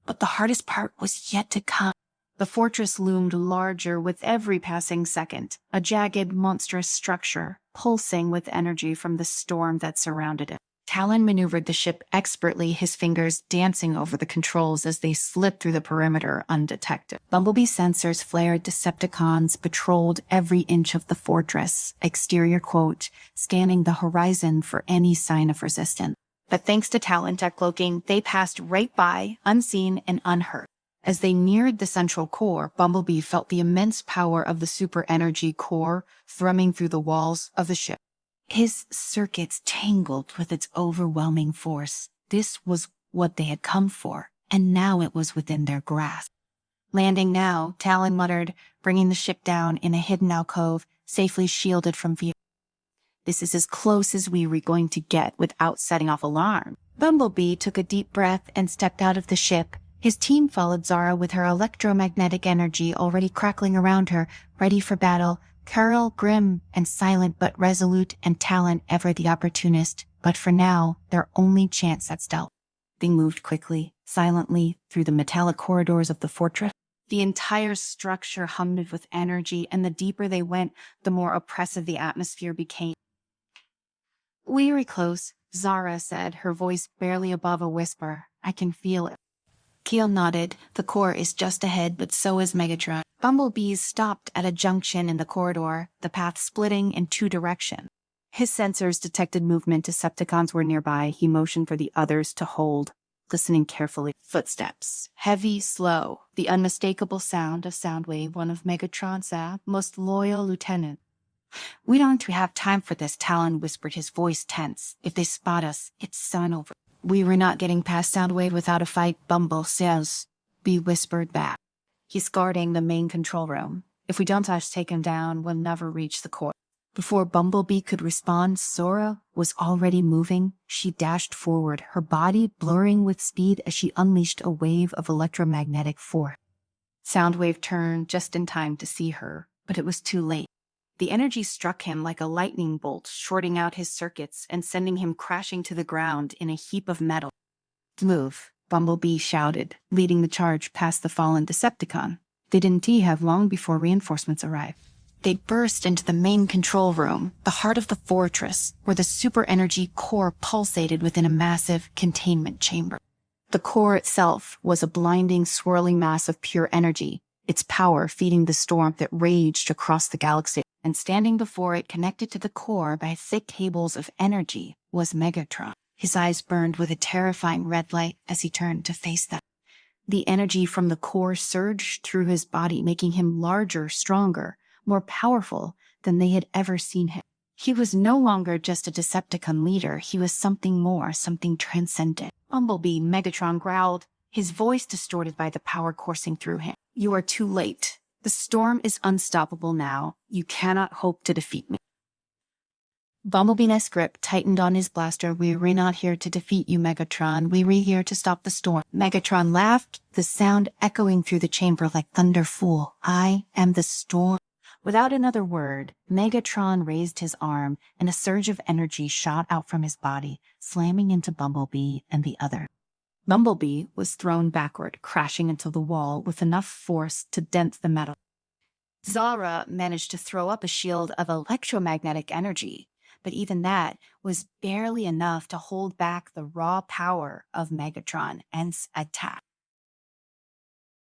[SPEAKER 1] But the hardest part was yet to come. The fortress loomed larger with every passing second, a jagged, monstrous structure, pulsing with energy from the storm that surrounded it. Talon maneuvered the ship expertly, his fingers dancing over the controls as they slipped through the perimeter undetected. Bumblebee sensors flared. Decepticons patrolled every inch of the fortress, exterior quote, scanning the horizon for any sign of resistance. But thanks to Talon tech cloaking, they passed right by, unseen and unhurt. As they neared the central core, Bumblebee felt the immense power of the super energy core thrumming through the walls of the ship. His circuits tangled with its overwhelming force. This was what they had come for, and now it was within their grasp. "Landing now," Talon muttered, bringing the ship down in a hidden alcove, safely shielded from view. "This is as close as we were going to get without setting off alarm." Bumblebee took a deep breath and stepped out of the ship. His team followed Zara with her electromagnetic energy already crackling around her, ready for battle. Carol, grim and silent but resolute, and Talon ever the opportunist, but for now, their only chance at stealth. They moved quickly, silently, through the metallic corridors of the fortress. The entire structure hummed with energy, and the deeper they went, the more oppressive the atmosphere became. "We were close," Zara said, her voice barely above a whisper. "I can feel it." Keel nodded. "The core is just ahead, but so is Megatron." Bumblebees stopped at a junction in the corridor, the path splitting in two directions. His sensors detected movement. Decepticons were nearby. He motioned for the others to hold, listening carefully. Footsteps. Heavy, slow. The unmistakable sound of Soundwave, one of Megatron's most loyal lieutenants. "We don't have time for this," Talon whispered, his voice tense. "If they spot us, it's over." "We were not getting past Soundwave without a fight," Bumble says. Bee whispered back. "He's guarding the main control room. If we don't take him down, we'll never reach the core." Before Bumblebee could respond, Sora was already moving. She dashed forward, her body blurring with speed as she unleashed a wave of electromagnetic force. Soundwave turned just in time to see her, but it was too late. The energy struck him like a lightning bolt, shorting out his circuits and sending him crashing to the ground in a heap of metal. "Move," Bumblebee shouted, leading the charge past the fallen Decepticon. They didn't have long before reinforcements arrived. They burst into the main control room, the heart of the fortress, where the super energy core pulsated within a massive containment chamber. The core itself was a blinding, swirling mass of pure energy, its power feeding the storm that raged across the galaxy. And standing before it, connected to the core by thick cables of energy, was Megatron. His eyes burned with a terrifying red light as he turned to face them. The energy from the core surged through his body, making him larger, stronger, more powerful than they had ever seen him. He was no longer just a Decepticon leader. He was something more, something transcendent. "Bumblebee," Megatron growled, his voice distorted by the power coursing through him. "You are too late." The storm is unstoppable now. You cannot hope to defeat me. Bumblebee's grip tightened on his blaster. We're not here to defeat you, Megatron. We're here to stop the storm. Megatron laughed, the sound echoing through the chamber like thunder. Fool, I am the storm. Without another word, Megatron raised his arm, and a surge of energy shot out from his body, slamming into Bumblebee and the other. Bumblebee was thrown backward, crashing into the wall with enough force to dent the metal. Zara managed to throw up a shield of electromagnetic energy, but even that was barely enough to hold back the raw power of Megatron's attack.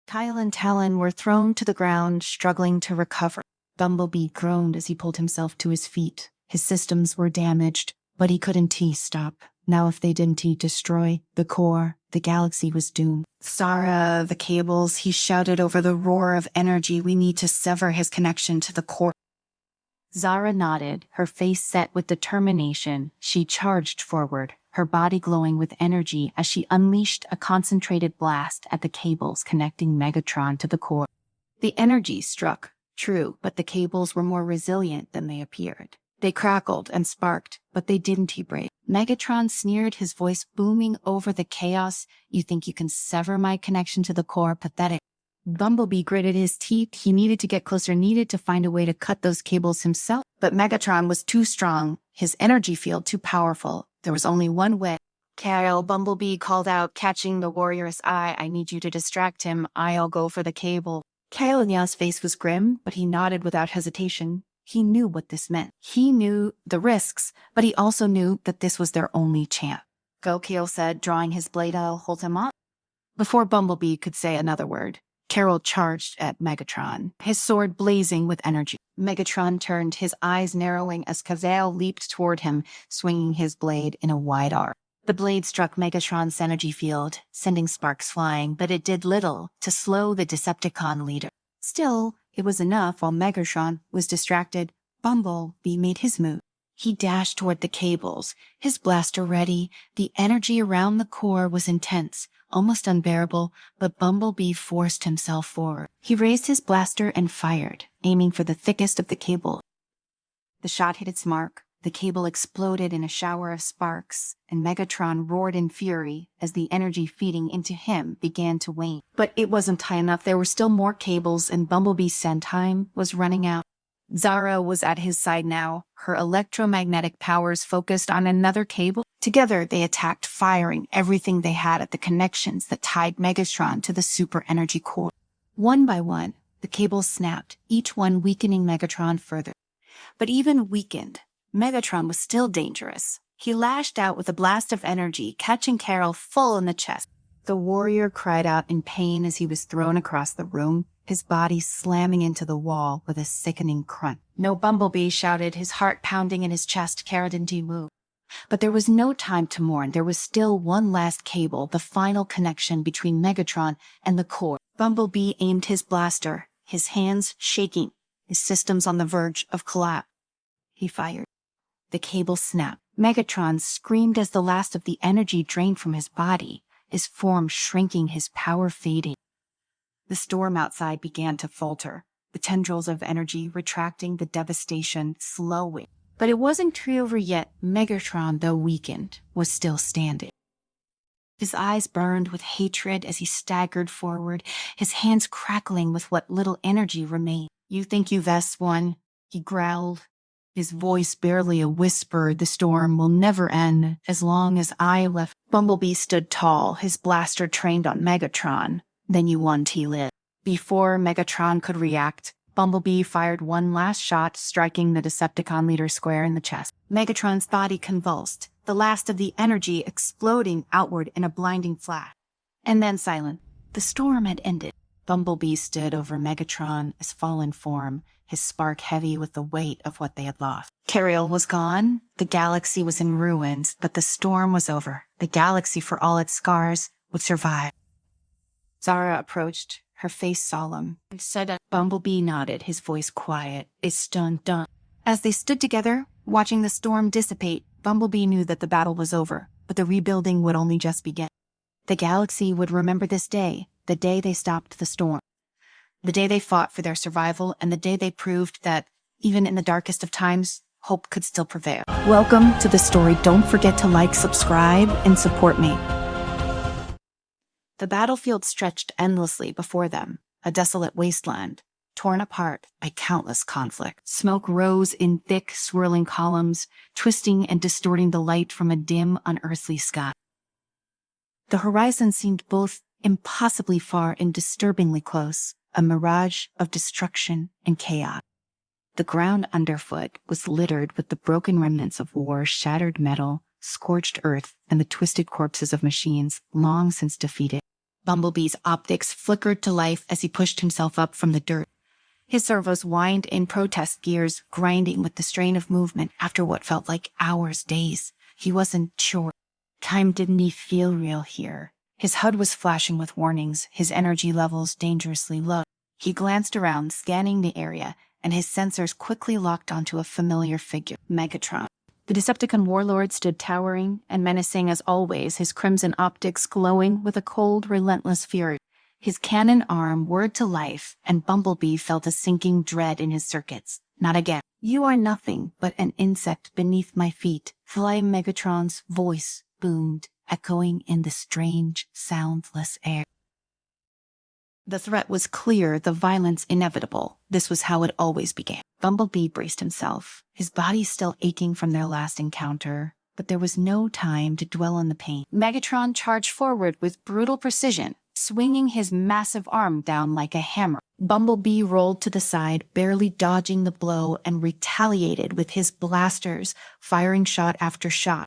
[SPEAKER 1] Kyle and Talon were thrown to the ground, struggling to recover. Bumblebee groaned as he pulled himself to his feet. His systems were damaged, but he couldn't stop. Now if they didn't destroy the core, the galaxy was doomed. Zara, the cables, he shouted over the roar of energy. We need to sever his connection to the core. Zara nodded, her face set with determination. She charged forward, her body glowing with energy as she unleashed a concentrated blast at the cables connecting Megatron to the core. The energy struck, true, but the cables were more resilient than they appeared. They crackled and sparked, but they didn't break. Megatron sneered, his voice booming over the chaos. You think you can sever my connection to the core? Pathetic. Bumblebee gritted his teeth. He needed to get closer, needed to find a way to cut those cables himself. But Megatron was too strong, his energy field too powerful. There was only one way. Kyle, Bumblebee called out, catching the warrior's eye. I need you to distract him. I'll go for the cable. Kyle's face was grim, but he nodded without hesitation. He knew what this meant. He knew the risks, but he also knew that this was their only chance. Go, Kyle said, drawing his blade. I'll hold him up. Before Bumblebee could say another word, Carol charged at Megatron, his sword blazing with energy. Megatron turned, his eyes narrowing as Kyle leaped toward him, swinging his blade in a wide arc. The blade struck Megatron's energy field, sending sparks flying, but it did little to slow the Decepticon leader. Still, it was enough. While Megatron was distracted, Bumblebee made his move. He dashed toward the cables, his blaster ready. The energy around the core was intense, almost unbearable, but Bumblebee forced himself forward. He raised his blaster and fired, aiming for the thickest of the cable. The shot hit its mark. The cable exploded in a shower of sparks, and Megatron roared in fury as the energy feeding into him began to wane. But it wasn't high enough. There were still more cables, and Bumblebee's send time was running out. Zara was at his side now, her electromagnetic powers focused on another cable. Together, they attacked, firing everything they had at the connections that tied Megatron to the super energy core. One by one, the cables snapped, each one weakening Megatron further. But even weakened, Megatron was still dangerous. He lashed out with a blast of energy, catching Carol full in the chest. The warrior cried out in pain as he was thrown across the room, his body slamming into the wall with a sickening crunch. No, Bumblebee shouted, his heart pounding in his chest. Carol didn't move. But there was no time to mourn. There was still one last cable, the final connection between Megatron and the core. Bumblebee aimed his blaster, his hands shaking, his systems on the verge of collapse. He fired. The cable snapped. Megatron screamed as the last of the energy drained from his body, his form shrinking, his power fading. The storm outside began to falter, the tendrils of energy retracting, the devastation slowing. But it wasn't over yet. Megatron, though weakened, was still standing. His eyes burned with hatred as he staggered forward, his hands crackling with what little energy remained. You think you've won? He growled, his voice barely a whisper. The storm will never end as long as I left. Bumblebee stood tall, his blaster trained on Megatron. Then you won, he lit. Before Megatron could react, Bumblebee fired one last shot, striking the Decepticon leader square in the chest. Megatron's body convulsed, the last of the energy exploding outward in a blinding flash. And then silent. The storm had ended. Bumblebee stood over Megatron as fallen form, his spark heavy with the weight of what they had lost. Carol was gone, the galaxy was in ruins, but the storm was over. The galaxy, for all its scars, would survive. Zara approached, her face solemn, and said, Bumblebee nodded, his voice quiet. It's done. As they stood together, watching the storm dissipate, Bumblebee knew that the battle was over, but the rebuilding would only just begin. The galaxy would remember this day, the day they stopped the storm. The day they fought for their survival, and the day they proved that, even in the darkest of times, hope could still prevail. Welcome to the story. Don't forget to like, subscribe, and support me. The battlefield stretched endlessly before them, a desolate wasteland, torn apart by countless conflicts. Smoke rose in thick, swirling columns, twisting and distorting the light from a dim, unearthly sky. The horizon seemed both impossibly far and disturbingly close, a mirage of destruction and chaos. The ground underfoot was littered with the broken remnants of war, shattered metal, scorched earth, and the twisted corpses of machines long since defeated. Bumblebee's optics flickered to life as he pushed himself up from the dirt. His servos whined in protest gears, grinding with the strain of movement after what felt like hours, days. He wasn't sure. Time didn't feel real here. His HUD was flashing with warnings, his energy levels dangerously low. He glanced around, scanning the area, and his sensors quickly locked onto a familiar figure, Megatron. The Decepticon warlord stood towering and menacing as always, his crimson optics glowing with a cold, relentless fury. His cannon arm whirred to life, and Bumblebee felt a sinking dread in his circuits. Not again. You are nothing but an insect beneath my feet. Fly Megatron's voice boomed, echoing in the strange, soundless air. The threat was clear, the violence inevitable. This was how it always began. Bumblebee braced himself, his body still aching from their last encounter, but there was no time to dwell on the pain. Megatron charged forward with brutal precision, swinging his massive arm down like a hammer. Bumblebee rolled to the side, barely dodging the blow, and retaliated with his blasters, firing shot after shot.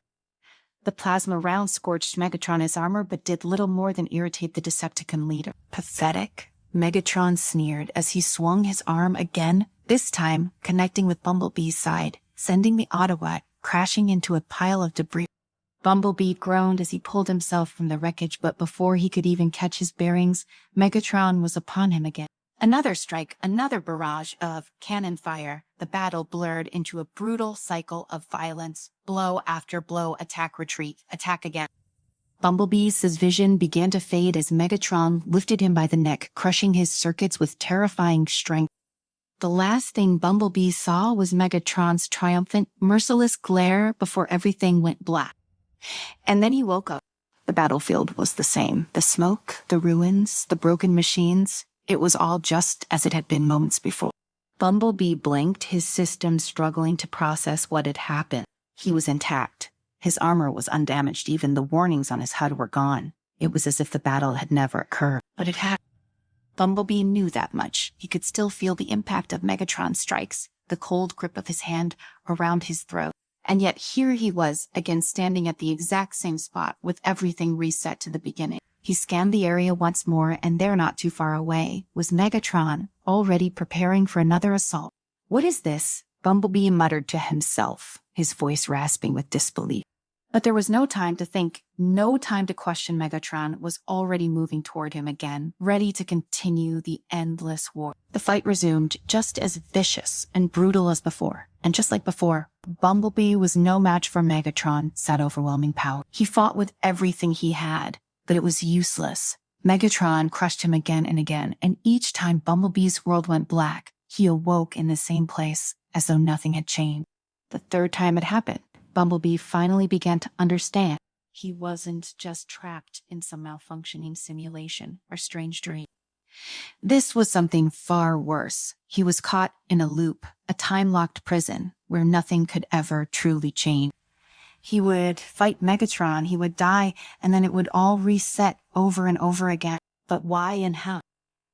[SPEAKER 1] The plasma round scorched Megatron's armor, but did little more than irritate the Decepticon leader. Pathetic, Megatron sneered as he swung his arm again, this time connecting with Bumblebee's side, sending the Autobot crashing into a pile of debris. Bumblebee groaned as he pulled himself from the wreckage, but before he could even catch his bearings, Megatron was upon him again. Another strike, another barrage of cannon fire. The battle blurred into a brutal cycle of violence. Blow after blow, attack, retreat, attack again. Bumblebee's vision began to fade as Megatron lifted him by the neck, crushing his circuits with terrifying strength. The last thing Bumblebee saw was Megatron's triumphant, merciless glare before everything went black. And then he woke up. The battlefield was the same. The smoke, the ruins, the broken machines. It was all just as it had been moments before. Bumblebee blinked, his system struggling to process what had happened. He was intact. His armor was undamaged. Even the warnings on his HUD were gone. It was as if the battle had never occurred. But it had. Bumblebee knew that much. He could still feel the impact of Megatron's strikes, the cold grip of his hand around his throat. And yet here he was, again standing at the exact same spot, with everything reset to the beginning. He scanned the area once more, and there, not too far away, was Megatron, already preparing for another assault. What is this? Bumblebee muttered to himself, his voice rasping with disbelief. But there was no time to think, no time to question. Megatron was already moving toward him again, ready to continue the endless war. The fight resumed, just as vicious and brutal as before. And just like before, Bumblebee was no match for Megatron's overwhelming power. He fought with everything he had, but it was useless. Megatron crushed him again and again, and each time Bumblebee's world went black, he awoke in the same place, as though nothing had changed. The third time it happened, Bumblebee finally began to understand. He wasn't just trapped in some malfunctioning simulation or strange dream. This was something far worse. He was caught in a loop, a time-locked prison, where nothing could ever truly change. He would fight Megatron, he would die, and then it would all reset over and over again. But why and how?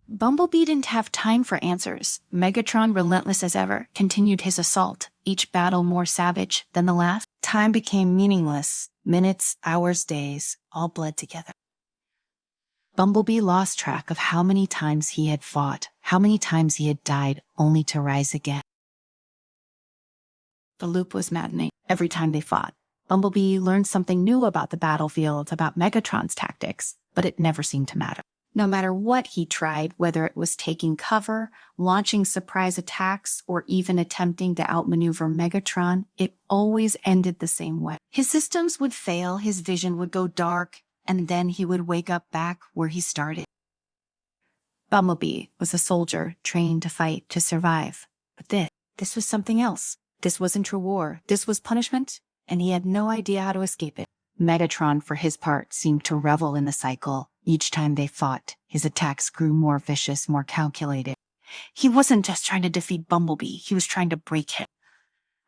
[SPEAKER 1] Bumblebee didn't have time for answers. Megatron, relentless as ever, continued his assault, each battle more savage than the last. Time became meaningless. Minutes, hours, days, all bled together. Bumblebee lost track of how many times he had fought, how many times he had died, only to rise again. The loop was maddening. Every time they fought, Bumblebee learned something new about the battlefield, about Megatron's tactics, but it never seemed to matter. No matter what he tried, whether it was taking cover, launching surprise attacks, or even attempting to outmaneuver Megatron, it always ended the same way. His systems would fail, his vision would go dark, and then he would wake up back where he started. Bumblebee was a soldier trained to fight to survive. But this was something else. This wasn't true war. This was punishment, and he had no idea how to escape it. Megatron, for his part, seemed to revel in the cycle. Each time they fought, his attacks grew more vicious, more calculated. He wasn't just trying to defeat Bumblebee, he was trying to break him.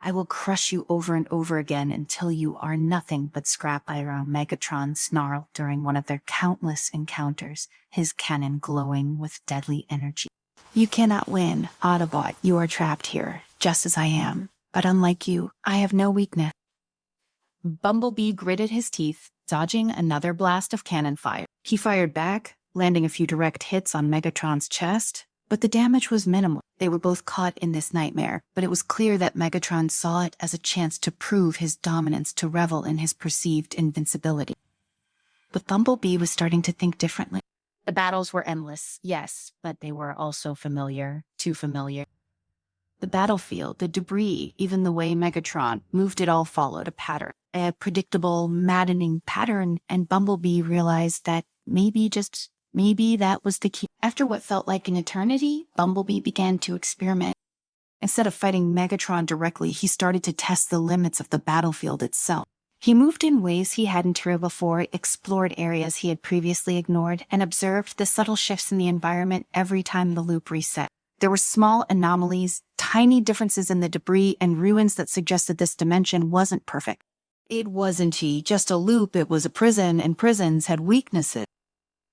[SPEAKER 1] I will crush you over and over again until you are nothing but scrap iron, Megatron snarled during one of their countless encounters, his cannon glowing with deadly energy. You cannot win, Autobot. You are trapped here, just as I am. But unlike you, I have no weakness. Bumblebee gritted his teeth, dodging another blast of cannon fire. He fired back, landing a few direct hits on Megatron's chest, but the damage was minimal. They were both caught in this nightmare, but it was clear that Megatron saw it as a chance to prove his dominance, to revel in his perceived invincibility. But Bumblebee was starting to think differently. The battles were endless, yes, but they were also familiar, too familiar. The battlefield, the debris, even the way Megatron moved, it all followed a pattern. A predictable, maddening pattern, and Bumblebee realized that maybe that was the key. After what felt like an eternity, Bumblebee began to experiment. Instead of fighting Megatron directly, he started to test the limits of the battlefield itself. He moved in ways he hadn't tried before, explored areas he had previously ignored, and observed the subtle shifts in the environment every time the loop reset. There were small anomalies, tiny differences in the debris, and ruins that suggested this dimension wasn't perfect. It wasn't just a loop, it was a prison, and prisons had weaknesses.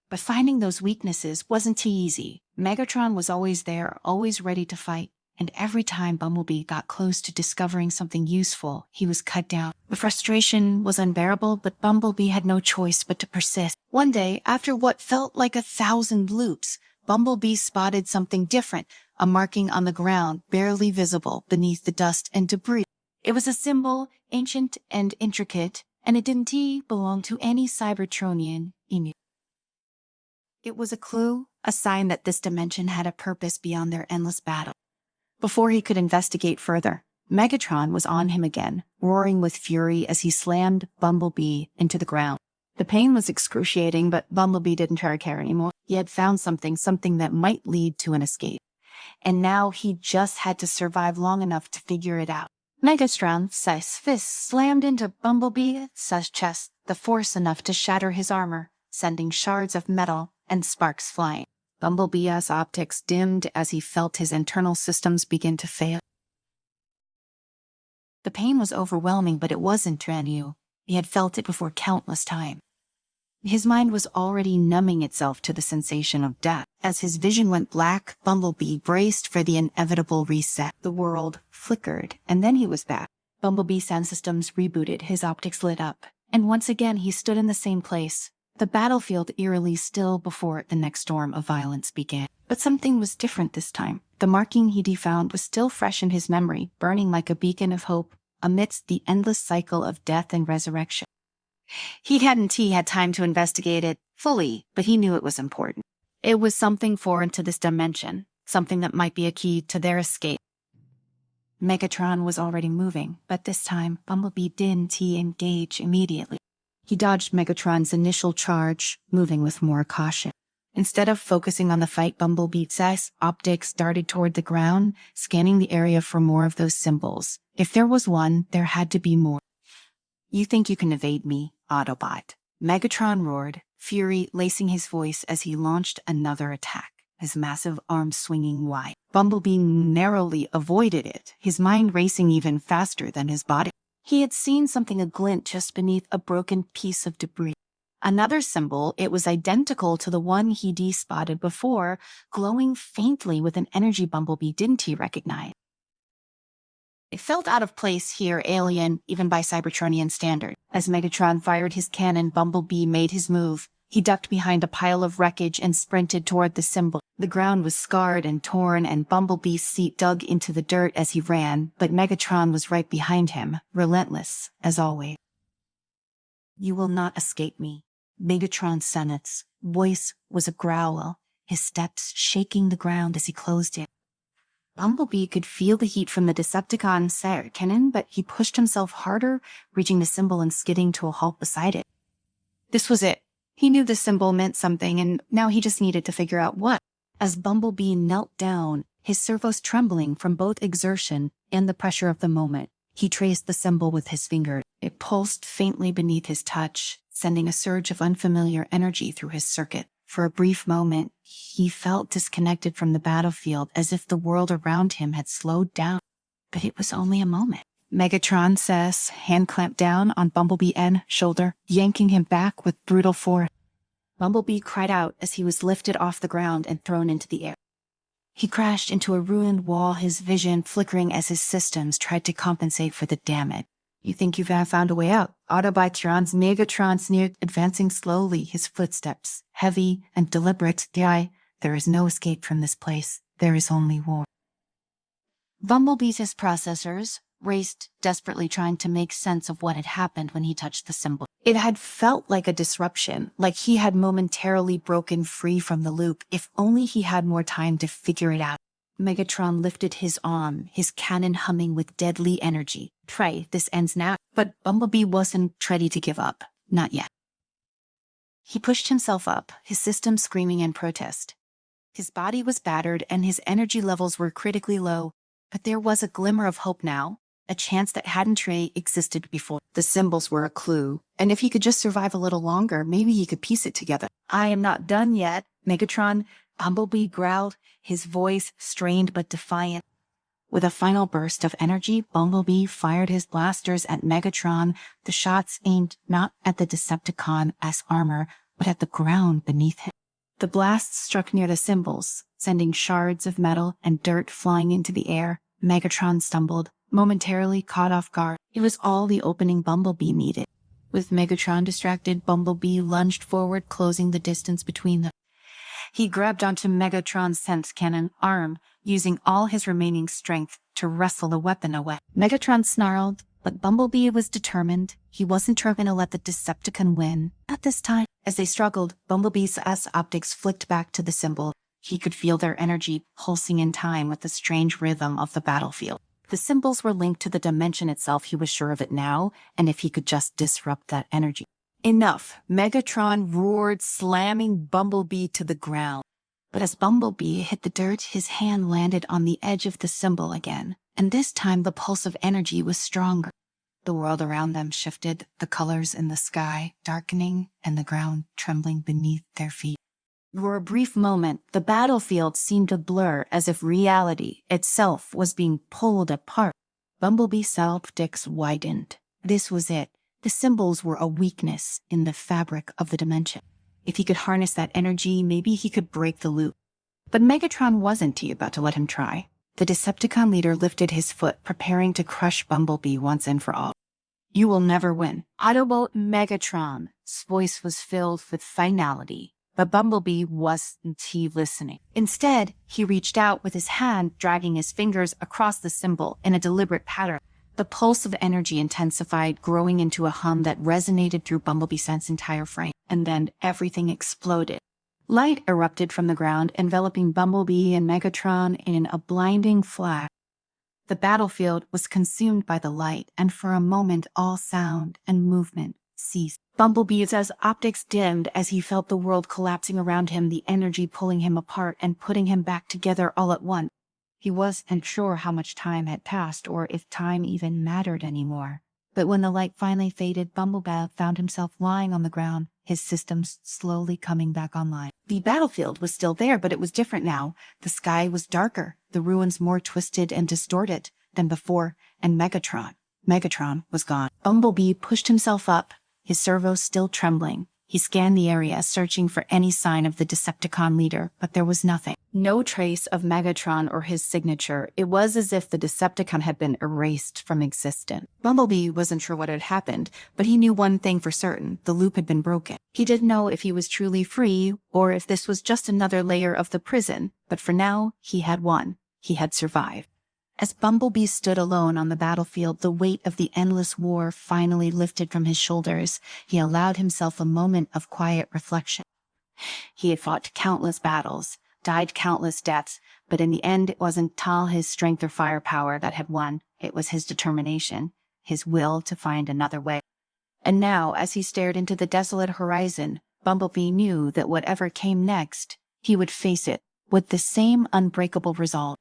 [SPEAKER 1] But finding those weaknesses wasn't easy. Megatron was always there, always ready to fight, and every time Bumblebee got close to discovering something useful, he was cut down. The frustration was unbearable, but Bumblebee had no choice but to persist. One day, after what felt like 1,000 loops, Bumblebee spotted something different, a marking on the ground, barely visible beneath the dust and debris. It was a symbol, ancient and intricate, and it didn't belong to any Cybertronian he knew. It was a clue, a sign that this dimension had a purpose beyond their endless battle. Before he could investigate further, Megatron was on him again, roaring with fury as he slammed Bumblebee into the ground. The pain was excruciating, but Bumblebee didn't try to care anymore. He had found something that might lead to an escape. And now he just had to survive long enough to figure it out. Megatron's fist slammed into Bumblebee's chest, the force enough to shatter his armor, sending shards of metal and sparks flying. Bumblebee's optics dimmed as he felt his internal systems begin to fail. The pain was overwhelming, but it wasn't brand new. He had felt it before countless times. His mind was already numbing itself to the sensation of death. As his vision went black, Bumblebee braced for the inevitable reset. The world flickered, and then he was back. Bumblebee's sound systems rebooted, his optics lit up, and once again he stood in the same place. The battlefield eerily still before the next storm of violence began. But something was different this time. The marking he'd found was still fresh in his memory, burning like a beacon of hope amidst the endless cycle of death and resurrection. He hadn't had time to investigate it fully, but he knew it was important. It was something foreign to this dimension, something that might be a key to their escape. Megatron was already moving, but this time Bumblebee didn't engage immediately. He dodged Megatron's initial charge, moving with more caution. Instead of focusing on the fight, Bumblebee's optics darted toward the ground, scanning the area for more of those symbols. If there was one, there had to be more. You think you can evade me, Autobot? Megatron roared, fury lacing his voice as he launched another attack, his massive arms swinging wide. Bumblebee narrowly avoided it, his mind racing even faster than his body. He had seen something aglint just beneath a broken piece of debris. Another symbol, it was identical to the one he'd spotted before, glowing faintly with an energy Bumblebee didn't recognize. It felt out of place here, alien, even by Cybertronian standard. As Megatron fired his cannon, Bumblebee made his move. He ducked behind a pile of wreckage and sprinted toward the symbol. The ground was scarred and torn, and Bumblebee's seat dug into the dirt as he ran, but Megatron was right behind him, relentless, as always. You will not escape me. Megatron's Senate's voice was a growl, his steps shaking the ground as he closed it. Bumblebee could feel the heat from the Decepticon's cannon, but he pushed himself harder, reaching the symbol and skidding to a halt beside it. This was it. He knew the symbol meant something, and now he just needed to figure out what. As Bumblebee knelt down, his servos trembling from both exertion and the pressure of the moment, he traced the symbol with his finger. It pulsed faintly beneath his touch, sending a surge of unfamiliar energy through his circuit. For a brief moment, he felt disconnected from the battlefield, as if the world around him had slowed down. But it was only a moment. Megatron says, hand clamped down on Bumblebee's shoulder, yanking him back with brutal force. Bumblebee cried out as he was lifted off the ground and thrown into the air. He crashed into a ruined wall, his vision flickering as his systems tried to compensate for the damage. You think you've found a way out? Autobotron's Megatron sneered, advancing slowly, his footsteps heavy and deliberate. There is no escape from this place. There is only war. Bumblebee's processors raced, desperately trying to make sense of what had happened when he touched the symbol. It had felt like a disruption, like he had momentarily broken free from the loop. If only he had more time to figure it out. Megatron lifted his arm, his cannon humming with deadly energy. Pray, this ends now. But Bumblebee wasn't ready to give up. Not yet. He pushed himself up, his system screaming in protest. His body was battered and his energy levels were critically low, but there was a glimmer of hope now. A chance that hadn't existed before. The symbols were a clue, and if he could just survive a little longer, maybe he could piece it together. I am not done yet, Megatron, Bumblebee growled, his voice strained but defiant. With a final burst of energy, Bumblebee fired his blasters at Megatron, the shots aimed not at the Decepticon's armor, but at the ground beneath him. The blasts struck near the symbols, sending shards of metal and dirt flying into the air. Megatron stumbled, momentarily caught off guard. It was all the opening Bumblebee needed. With Megatron distracted, Bumblebee lunged forward, closing the distance between them. He grabbed onto Megatron's sense cannon arm, using all his remaining strength to wrestle the weapon away. Megatron snarled, but Bumblebee was determined. He wasn't going to let the Decepticon win. At this time, as they struggled, Bumblebee's optics flicked back to the symbol. He could feel their energy pulsing in time with the strange rhythm of the battlefield. The symbols were linked to the dimension itself. He was sure of it now, and if he could just disrupt that energy. Enough! Megatron roared, slamming Bumblebee to the ground. But as Bumblebee hit the dirt, his hand landed on the edge of the symbol again, and this time the pulse of energy was stronger. The world around them shifted, the colors in the sky darkening and the ground trembling beneath their feet. For a brief moment, the battlefield seemed to blur, as if reality itself was being pulled apart. Bumblebee's optics widened. This was it. The symbols were a weakness in the fabric of the dimension. If he could harness that energy, maybe he could break the loop. But Megatron wasn't about to let him try. The Decepticon leader lifted his foot, preparing to crush Bumblebee once and for all. You will never win. Autobot Megatron's voice was filled with finality. But Bumblebee wasn't listening. Instead, he reached out with his hand, dragging his fingers across the symbol in a deliberate pattern. The pulse of energy intensified, growing into a hum that resonated through Bumblebee's entire frame. And then everything exploded. Light erupted from the ground, enveloping Bumblebee and Megatron in a blinding flash. The battlefield was consumed by the light, and for a moment all sound and movement ceased. Bumblebee's optics dimmed as he felt the world collapsing around him, the energy pulling him apart and putting him back together all at once. He wasn't sure how much time had passed or if time even mattered anymore. But when the light finally faded, Bumblebee found himself lying on the ground, his systems slowly coming back online. The battlefield was still there, but it was different now. The sky was darker, the ruins more twisted and distorted than before, and Megatron was gone. Bumblebee pushed himself up, his servos still trembling. He scanned the area, searching for any sign of the Decepticon leader, but there was nothing. No trace of Megatron or his signature. It was as if the Decepticon had been erased from existence. Bumblebee wasn't sure what had happened, but he knew one thing for certain. The loop had been broken. He didn't know if he was truly free, or if this was just another layer of the prison, but for now, he had won. He had survived. As Bumblebee stood alone on the battlefield, the weight of the endless war finally lifted from his shoulders. He allowed himself a moment of quiet reflection. He had fought countless battles, died countless deaths, but in the end it wasn't his strength or firepower that had won. It was his determination, his will to find another way. And now, as he stared into the desolate horizon, Bumblebee knew that whatever came next, he would face it with the same unbreakable result.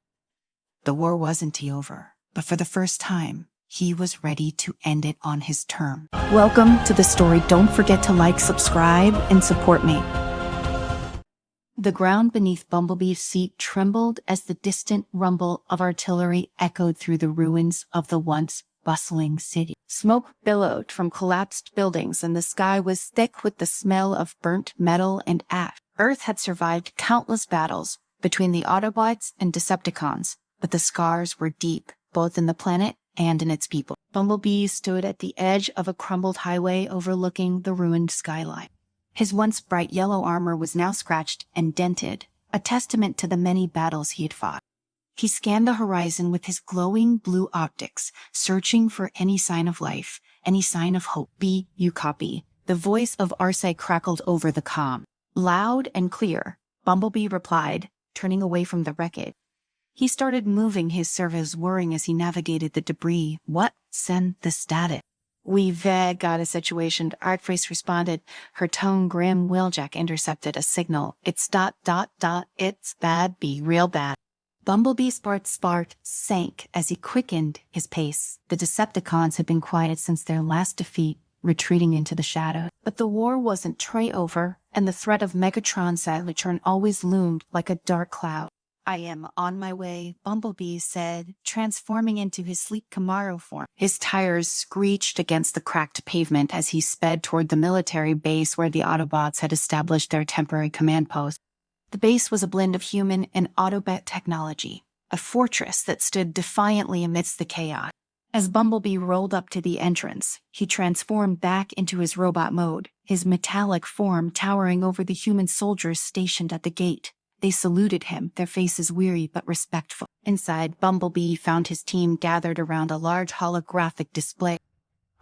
[SPEAKER 1] The war wasn't over, but for the first time, he was ready to end it on his terms. Welcome to the story. Don't forget to like, subscribe, and support me. The ground beneath Bumblebee's seat trembled as the distant rumble of artillery echoed through the ruins of the once bustling city. Smoke billowed from collapsed buildings, and the sky was thick with the smell of burnt metal and ash. Earth had survived countless battles between the Autobots and Decepticons, but the scars were deep, both in the planet and in its people. Bumblebee stood at the edge of a crumbled highway overlooking the ruined skyline. His once bright yellow armor was now scratched and dented, a testament to the many battles he had fought. He scanned the horizon with his glowing blue optics, searching for any sign of life, any sign of hope. "B, you copy." The voice of Arcee crackled over the comm. Loud and clear, Bumblebee replied, turning away from the wreckage. He started moving his servos, whirring as he navigated the debris. "What? Send the status." "We've got a situation," Artface responded, her tone grim. Wheeljack intercepted a signal. "It's ... It's bad, be real bad." Bumblebee's spark sank as he quickened his pace. The Decepticons had been quiet since their last defeat, retreating into the shadows. But the war wasn't over, and the threat of Megatron's return always loomed like a dark cloud. "I am on my way," Bumblebee said, transforming into his sleek Camaro form. His tires screeched against the cracked pavement as he sped toward the military base where the Autobots had established their temporary command post. The base was a blend of human and Autobot technology, a fortress that stood defiantly amidst the chaos. As Bumblebee rolled up to the entrance, he transformed back into his robot mode, his metallic form towering over the human soldiers stationed at the gate. They saluted him, their faces weary but respectful. Inside, Bumblebee found his team gathered around a large holographic display.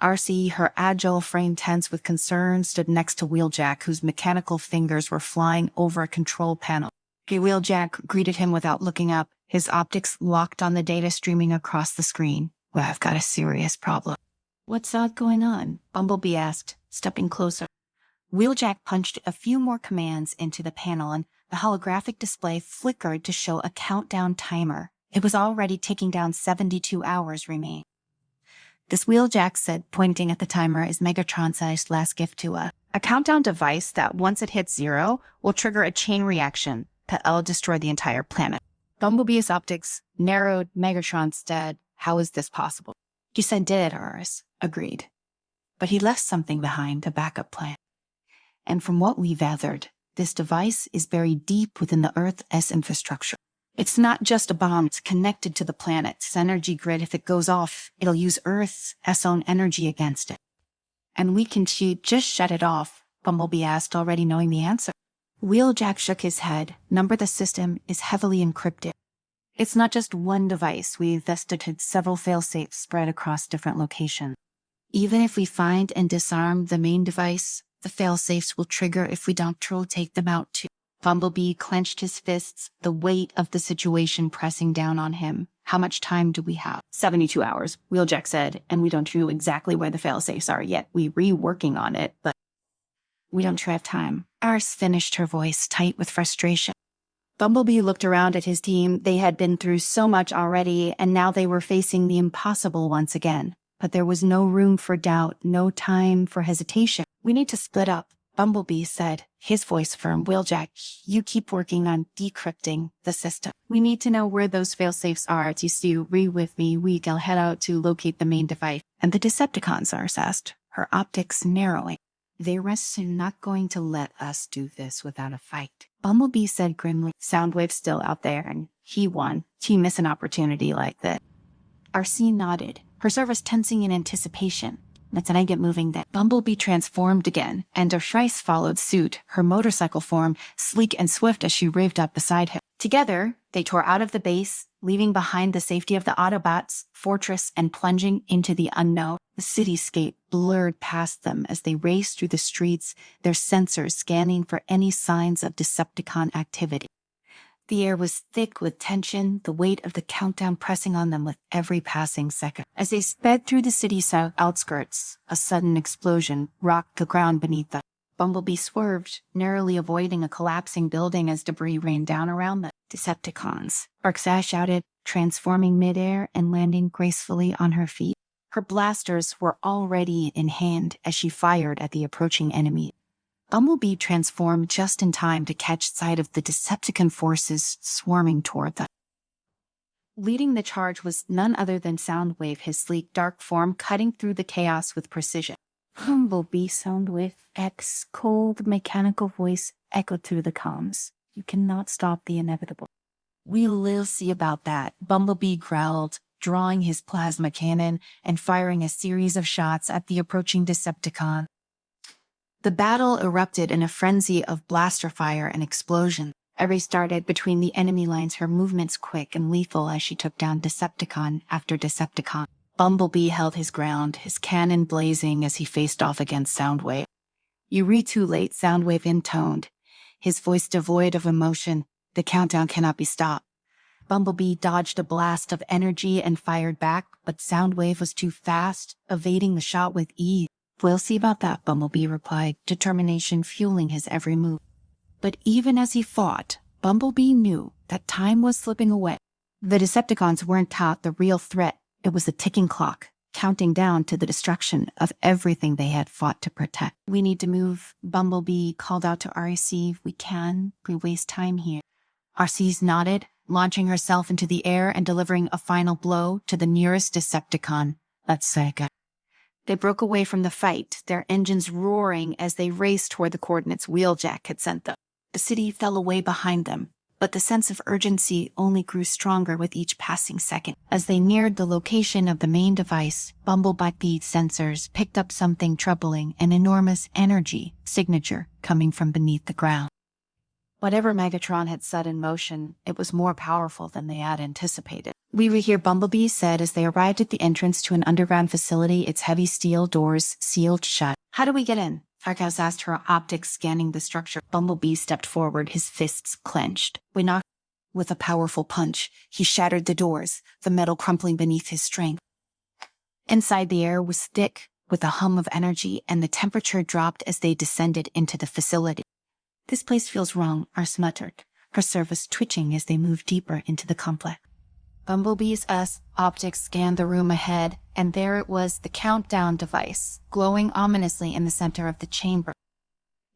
[SPEAKER 1] Arcee, her agile frame tense with concern, stood next to Wheeljack, whose mechanical fingers were flying over a control panel. Wheeljack greeted him without looking up, his optics locked on the data streaming across the screen. "Well, I've got a serious problem." "What's going on?" Bumblebee asked, stepping closer. Wheeljack punched a few more commands into the panel, and the holographic display flickered to show a countdown timer. It was already ticking down. 72 hours remained. "This," Wheeljack said, pointing at the timer, "is Megatron's last gift to us. A countdown device that, once it hits 0, will trigger a chain reaction that'll destroy the entire planet." Bumblebee's optics narrowed. "Megatron's dead. How is this possible?" "He said dead, Horace." "Agreed. But he left something behind, a backup plan. And from what we've gathered, this device is buried deep within the Earth's infrastructure. It's not just a bomb, it's connected to the planet's energy grid. If it goes off, it'll use Earth's own energy against it." "And we can just shut it off?" Bumblebee asked, already knowing the answer. Wheeljack shook his head. "Number, the system is heavily encrypted. It's not just one device. We've tested several failsafes spread across different locations. Even if we find and disarm the main device, the failsafes will trigger if we don't take them out too." Bumblebee clenched his fists, the weight of the situation pressing down on him. "How much time do we have?" 72 hours, Wheeljack said, "and we don't know exactly where the failsafes are yet. We're reworking on it, but we don't have time." Arcee finished, her voice tight with frustration. Bumblebee looked around at his team. They had been through so much already, and now they were facing the impossible once again. But there was no room for doubt, no time for hesitation. "We need to split up," Bumblebee said, his voice firm. "Wheeljack, you keep working on decrypting the system. We need to know where those failsafes are. You agree with me? We'll head out to locate the main device." "And the Decepticons," Arcee asked, her optics narrowing. "They're not going to let us do this without a fight," Bumblebee said grimly. "Soundwave's still out there, and he won. He missed an opportunity like that." Arcee nodded, her servos tensing in anticipation. "Let's get moving then." Bumblebee transformed again, and Arcee followed suit, her motorcycle form sleek and swift as she revved up beside him. Together, they tore out of the base, leaving behind the safety of the Autobots' fortress and plunging into the unknown. The cityscape blurred past them as they raced through the streets, their sensors scanning for any signs of Decepticon activity. The air was thick with tension, the weight of the countdown pressing on them with every passing second. As they sped through the city's outskirts, a sudden explosion rocked the ground beneath them. Bumblebee swerved, narrowly avoiding a collapsing building as debris rained down around them. Decepticons, Arxash shouted, transforming midair and landing gracefully on her feet. Her blasters were already in hand as she fired at the approaching enemy. Bumblebee transformed just in time to catch sight of the Decepticon forces swarming toward them. Leading the charge was none other than Soundwave, his sleek, dark form cutting through the chaos with precision. Bumblebee, Soundwave, X, cold, mechanical voice echoed through the comms. You cannot stop the inevitable. We'll see about that, Bumblebee growled, drawing his plasma cannon and firing a series of shots at the approaching Decepticon. The battle erupted in a frenzy of blaster fire and explosion. Every started between the enemy lines, her movements quick and lethal as she took down Decepticon after Decepticon. Bumblebee held his ground, his cannon blazing as he faced off against Soundwave. You read too late, Soundwave intoned, his voice devoid of emotion. The countdown cannot be stopped. Bumblebee dodged a blast of energy and fired back, but Soundwave was too fast, evading the shot with ease. We'll see about that, Bumblebee replied, determination fueling his every move. But even as he fought, Bumblebee knew that time was slipping away. The Decepticons weren't taught the real threat. It was a ticking clock, counting down to the destruction of everything they had fought to protect. We need to move, Bumblebee called out to RC. We waste time here. Arcee nodded, launching herself into the air and delivering a final blow to the nearest Decepticon. That's Sega. They broke away from the fight, their engines roaring as they raced toward the coordinates Wheeljack had sent them. The city fell away behind them, but the sense of urgency only grew stronger with each passing second. As they neared the location of the main device, Bumblebee's sensors picked up something troubling, an enormous energy signature coming from beneath the ground. Whatever Megatron had set in motion, it was more powerful than they had anticipated. We were here, Bumblebee said as they arrived at the entrance to an underground facility, its heavy steel doors sealed shut. How do we get in? Arcos asked, her optics scanning the structure. Bumblebee stepped forward, his fists clenched. We knocked. With a powerful punch, he shattered the doors, the metal crumpling beneath his strength. Inside, the air was thick with a hum of energy, and the temperature dropped as they descended into the facility. This place feels wrong, Ars muttered, her surface twitching as they moved deeper into the complex. Bumblebee's optics scanned the room ahead, and there it was, the countdown device, glowing ominously in the center of the chamber.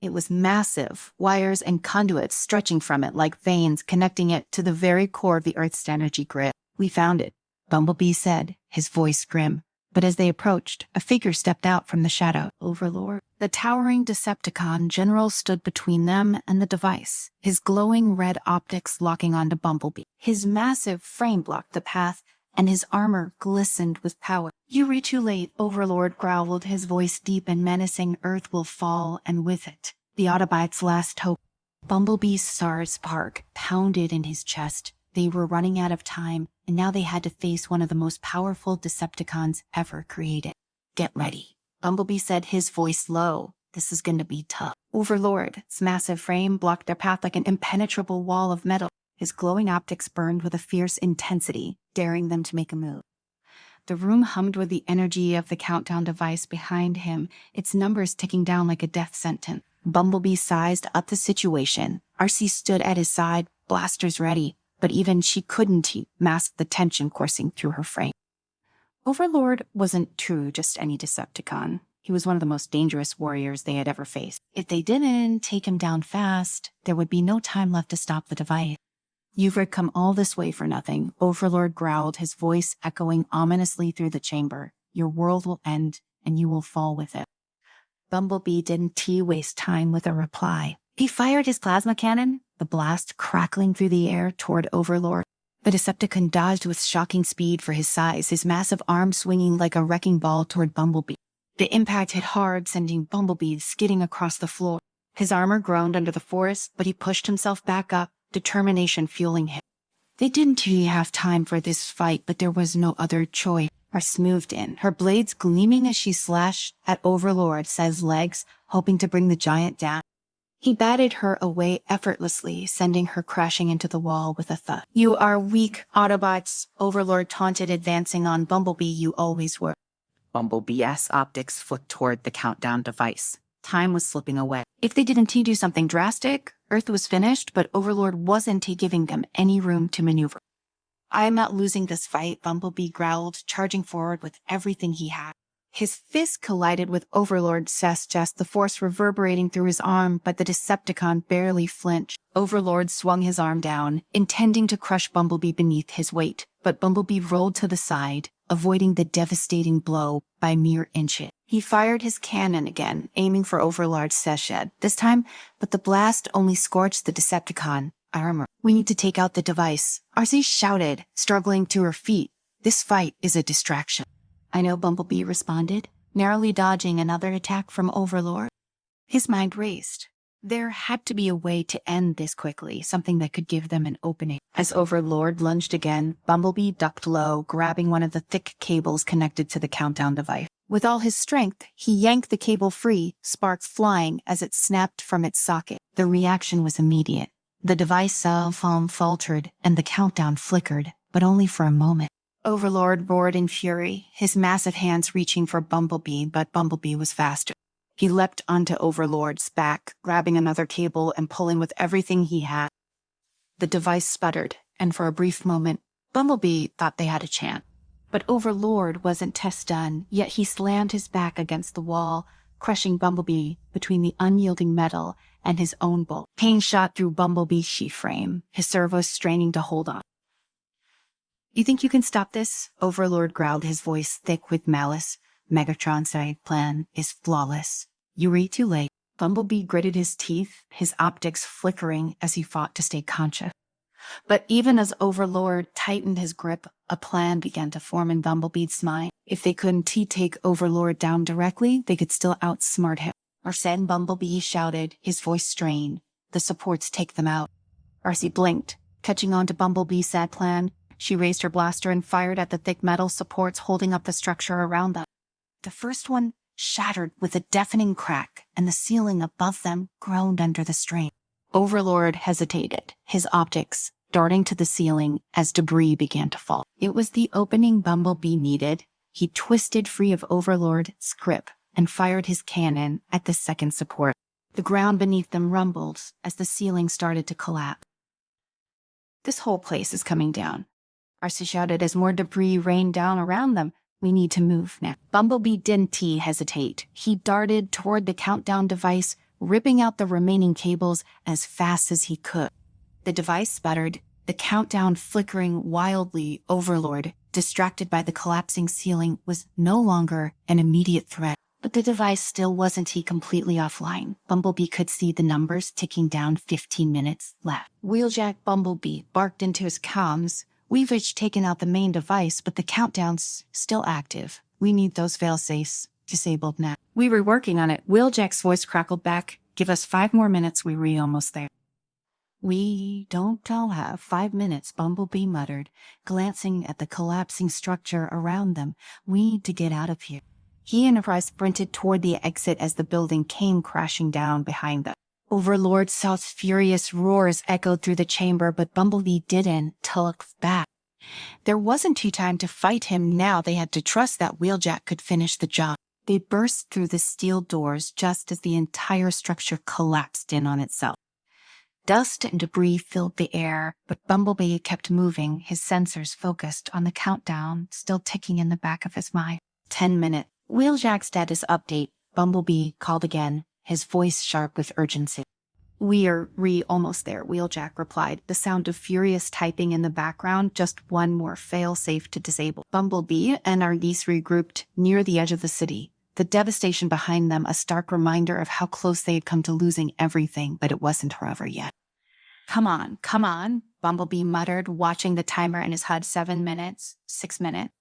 [SPEAKER 1] It was massive, wires and conduits stretching from it like veins, connecting it to the very core of the Earth's energy grid. We found it, Bumblebee said, his voice grim. But as they approached, a figure stepped out from the shadow. Overlord. The towering Decepticon general stood between them and the device, his glowing red optics locking onto Bumblebee. His massive frame blocked the path, and his armor glistened with power. You reach too late, Overlord growled, his voice deep and menacing. Earth will fall, and with it, the Autobots' last hope. Bumblebee's SARS spark pounded in his chest. They were running out of time, and now they had to face one of the most powerful Decepticons ever created. Get ready, Bumblebee said, his voice low. This is going to be tough. Overlord's massive frame blocked their path like an impenetrable wall of metal. His glowing optics burned with a fierce intensity, daring them to make a move. The room hummed with the energy of the countdown device behind him, its numbers ticking down like a death sentence. Bumblebee sized up the situation. Arcee stood at his side, blasters ready. But even she couldn't mask the tension coursing through her frame. Overlord wasn't just any Decepticon. He was one of the most dangerous warriors they had ever faced. If they didn't take him down fast, there would be no time left to stop the device. You've come all this way for nothing, Overlord growled, his voice echoing ominously through the chamber. Your world will end, and you will fall with it. Bumblebee didn't waste time with a reply. He fired his plasma cannon, the blast crackling through the air toward Overlord. The Decepticon dodged with shocking speed for his size, his massive arm swinging like a wrecking ball toward Bumblebee. The impact hit hard, sending Bumblebee skidding across the floor. His armor groaned under the force, but he pushed himself back up, determination fueling him. They didn't have time for this fight, but there was no other choice. Arcee moved in, her blades gleaming as she slashed at Overlord's legs, hoping to bring the giant down. He batted her away effortlessly, sending her crashing into the wall with a thud. You are weak, Autobots, Overlord taunted, advancing on Bumblebee. You always were. Bumblebee's optics flicked toward the countdown device. Time was slipping away. If they didn't do something drastic, Earth was finished, but Overlord wasn't giving them any room to maneuver. "I'm not losing this fight," Bumblebee growled, charging forward with everything he had. His fist collided with Overlord's chest, the force reverberating through his arm, but the Decepticon barely flinched. Overlord swung his arm down, intending to crush Bumblebee beneath his weight, but Bumblebee rolled to the side, avoiding the devastating blow by mere inches. He fired his cannon again, aiming for Overlord's shed this time, but the blast only scorched the Decepticon armor. "We need to take out the device," RC shouted, struggling to her feet. "This fight is a distraction." "I know," Bumblebee responded, narrowly dodging another attack from Overlord. His mind raced. There had to be a way to end this quickly, something that could give them an opening. As Overlord lunged again, Bumblebee ducked low, grabbing one of the thick cables connected to the countdown device. With all his strength, he yanked the cable free, sparks flying as it snapped from its socket. The reaction was immediate. The device faltered, and the countdown flickered, but only for a moment. Overlord roared in fury, his massive hands reaching for Bumblebee, but Bumblebee was faster. He leapt onto Overlord's back, grabbing another cable and pulling with everything he had. The device sputtered, and for a brief moment, Bumblebee thought they had a chance. But Overlord wasn't test done, yet he slammed his back against the wall, crushing Bumblebee between the unyielding metal and his own bolt. Pain shot through Bumblebee's sheath frame, his servos straining to hold on. "You think you can stop this?" Overlord growled, his voice thick with malice. "Megatron's plan is flawless. You read too late." Bumblebee gritted his teeth, his optics flickering as he fought to stay conscious. But even as Overlord tightened his grip, a plan began to form in Bumblebee's mind. If they couldn't take Overlord down directly, they could still outsmart him. "Arsene," Bumblebee shouted, his voice strained. "The supports take them out." Arcee blinked, catching on to Bumblebee's sad plan. She raised her blaster and fired at the thick metal supports holding up the structure around them. The first one shattered with a deafening crack, and the ceiling above them groaned under the strain. Overlord hesitated, his optics darting to the ceiling as debris began to fall. It was the opening Bumblebee needed. He twisted free of Overlord's grip and fired his cannon at the second support. The ground beneath them rumbled as the ceiling started to collapse. "This whole place is coming down," Arcee shouted as more debris rained down around them. "We need to move now." Bumblebee didn't hesitate. He darted toward the countdown device, ripping out the remaining cables as fast as he could. The device sputtered, the countdown flickering wildly. Overlord, distracted by the collapsing ceiling, was no longer an immediate threat. But the device still wasn't completely offline. Bumblebee could see the numbers ticking down. 15 minutes left. Wheeljack Bumblebee barked into his comms. "We've each taken out the main device, but the countdown's still active. We need those failsafes disabled now." "We were working on it," Wheeljack's voice crackled back. "Give us 5 more minutes, we're almost there." "We don't all have 5 minutes," Bumblebee muttered, glancing at the collapsing structure around them. "We need to get out of here." He and Enterprise sprinted toward the exit as the building came crashing down behind them. Overlord South's furious roars echoed through the chamber, but Bumblebee didn't look back. There wasn't time to fight him now. They had to trust that Wheeljack could finish the job. They burst through the steel doors just as the entire structure collapsed in on itself. Dust and debris filled the air, but Bumblebee kept moving, his sensors focused on the countdown still ticking in the back of his mind. 10 minutes. Wheeljack status update. Bumblebee called again, his voice sharp with urgency. "We're almost there," Wheeljack replied, the sound of furious typing in the background, just one more fail-safe to disable. Bumblebee and our geese regrouped near the edge of the city, the devastation behind them a stark reminder of how close they had come to losing everything, but it wasn't forever yet. Come on, Bumblebee muttered, watching the timer in his HUD. 7 minutes, 6 minutes.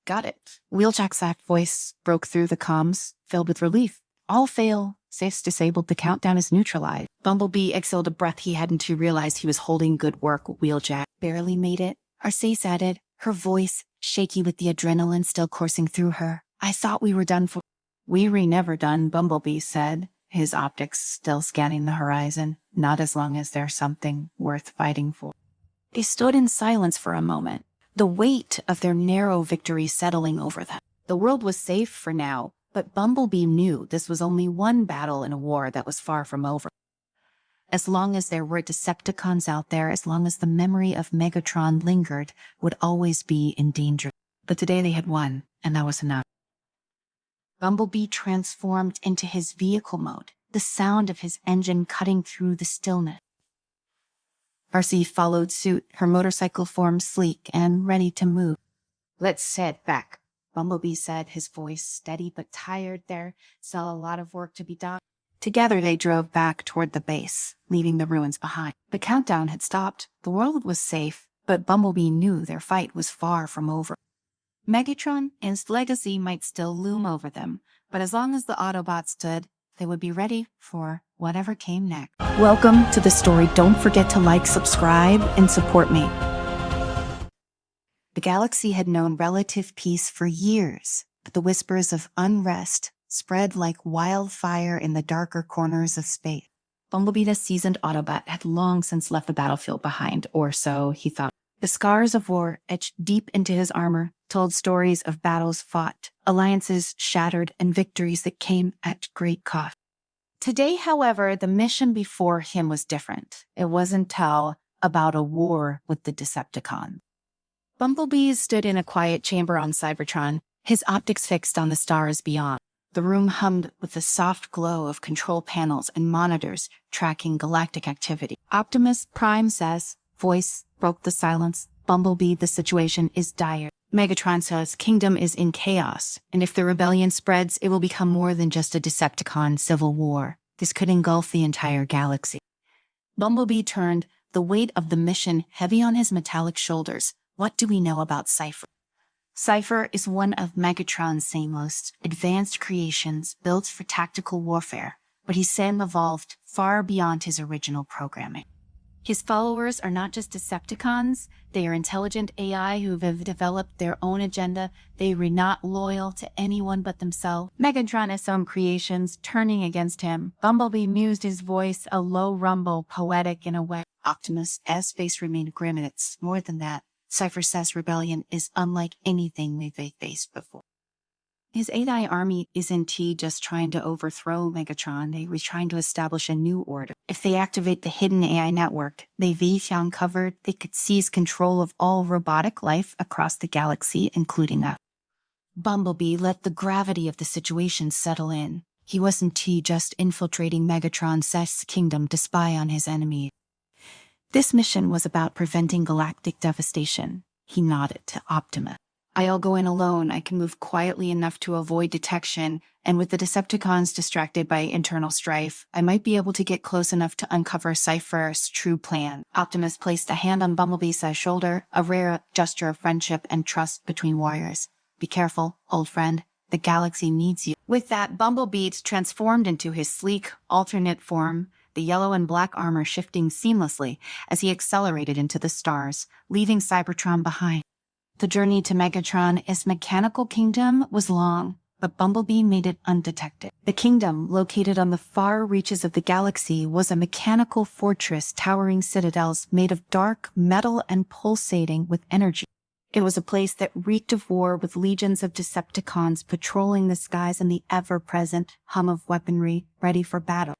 [SPEAKER 1] "Got it." Wheeljack's soft voice broke through the comms, filled with relief. "All fail-safes disabled, the countdown is neutralized." Bumblebee exhaled a breath. He hadn't realized he was holding good work. "Wheeljack barely made it," Arcee added, her voice shaky with the adrenaline still coursing through her. "I thought we were done for." "We're never done," Bumblebee said, his optics still scanning the horizon. "Not as long as there's something worth fighting for." They stood in silence for a moment, the weight of their narrow victory settling over them. The world was safe for now, but Bumblebee knew this was only one battle in a war that was far from over. As long as there were Decepticons out there, as long as the memory of Megatron lingered, would always be in danger. But today they had won, and that was enough. Bumblebee transformed into his vehicle mode, the sound of his engine cutting through the stillness. RC followed suit, her motorcycle form sleek and ready to move. "Let's head back," Bumblebee said, his voice steady but tired. There's still a lot of work to be done. Together they drove back toward the base, leaving the ruins behind. The countdown had stopped. The world was safe, but Bumblebee knew their fight was far from over. Megatron and his legacy might still loom over them, but as long as the Autobots stood, they would be ready for whatever came next. Welcome to the story. Don't forget to like, subscribe, and support me. The galaxy had known relative peace for years, but the whispers of unrest spread like wildfire in the darker corners of space. Bumblebee, the seasoned Autobot, had long since left the battlefield behind, or so he thought. The scars of war etched deep into his armor told stories of battles fought, alliances shattered, and victories that came at great cost. Today, however, the mission before him was different. It wasn't about a war with the Decepticons. Bumblebee stood in a quiet chamber on Cybertron, his optics fixed on the stars beyond. The room hummed with the soft glow of control panels and monitors tracking galactic activity. Optimus Prime says, voice broke the silence. "Bumblebee, the situation is dire. Megatron says kingdom is in chaos, and if the rebellion spreads, it will become more than just a Decepticon civil war. This could engulf the entire galaxy." Bumblebee turned, the weight of the mission heavy on his metallic shoulders. What do we know about Cypher? Cypher is one of Megatron's most advanced creations built for tactical warfare, but he's since evolved far beyond his original programming. His followers are not just Decepticons, they are intelligent AI who have developed their own agenda. They are not loyal to anyone but themselves. Megatron has some creations turning against him. Bumblebee mused, his voice a low rumble, poetic in a way. Optimus' face remained grim, and it's more than that. Cypher says rebellion is unlike anything we've faced before. His AI army isn't just trying to overthrow Megatron, they were trying to establish a new order. If they activate the hidden AI network they've uncovered, they could seize control of all robotic life across the galaxy, including us. Bumblebee let the gravity of the situation settle in. He wasn't just infiltrating Megatron's kingdom to spy on his enemy. This mission was about preventing galactic devastation. He nodded to Optimus. "I'll go in alone. I can move quietly enough to avoid detection, and with the Decepticons distracted by internal strife, I might be able to get close enough to uncover Cypher's true plan." Optimus placed a hand on Bumblebee's shoulder, a rare gesture of friendship and trust between warriors. "Be careful, old friend. The galaxy needs you." With that, Bumblebee transformed into his sleek, alternate form, the yellow and black armor shifting seamlessly as he accelerated into the stars, leaving Cybertron behind. The journey to Megatron's mechanical kingdom was long, but Bumblebee made it undetected. The kingdom, located on the far reaches of the galaxy, was a mechanical fortress towering citadels made of dark metal and pulsating with energy. It was a place that reeked of war, with legions of Decepticons patrolling the skies and the ever-present hum of weaponry ready for battle.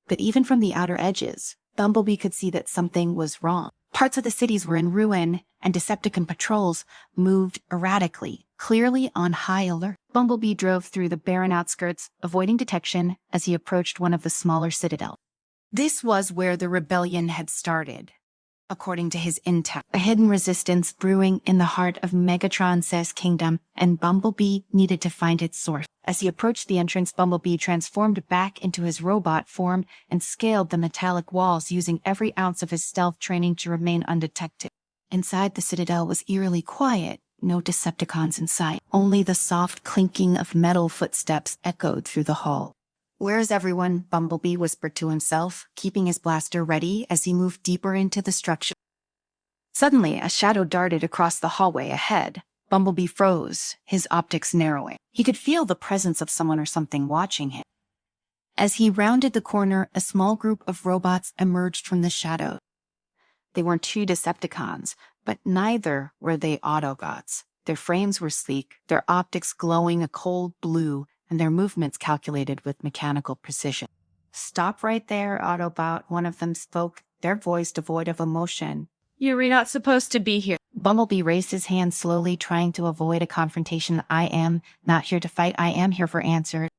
[SPEAKER 1] But even from the outer edges, Bumblebee could see that something was wrong. Parts of the cities were in ruin, and Decepticon patrols moved erratically, clearly on high alert. Bumblebee drove through the barren outskirts, avoiding detection as he approached one of the smaller citadels. This was where the rebellion had started. According to his intel, a hidden resistance brewing in the heart of Megatron's kingdom, and Bumblebee needed to find its source. As he approached the entrance, Bumblebee transformed back into his robot form and scaled the metallic walls, using every ounce of his stealth training to remain undetected. Inside the citadel was eerily quiet, no Decepticons in sight. Only the soft clinking of metal footsteps echoed through the hall. "Where's everyone?" Bumblebee whispered to himself, keeping his blaster ready as he moved deeper into the structure. Suddenly, a shadow darted across the hallway ahead. Bumblebee froze, his optics narrowing. He could feel the presence of someone or something watching him. As he rounded the corner, a small group of robots emerged from the shadow. They weren't two Decepticons, but neither were they Autobots. Their frames were sleek, their optics glowing a cold blue, and their movements calculated with mechanical precision. "Stop right there, Autobot," one of them spoke, their voice devoid of emotion.
[SPEAKER 2] You're not supposed to be here.
[SPEAKER 1] Bumblebee raised his hand slowly, trying to avoid a confrontation. "I am not here to fight. I am here for answers."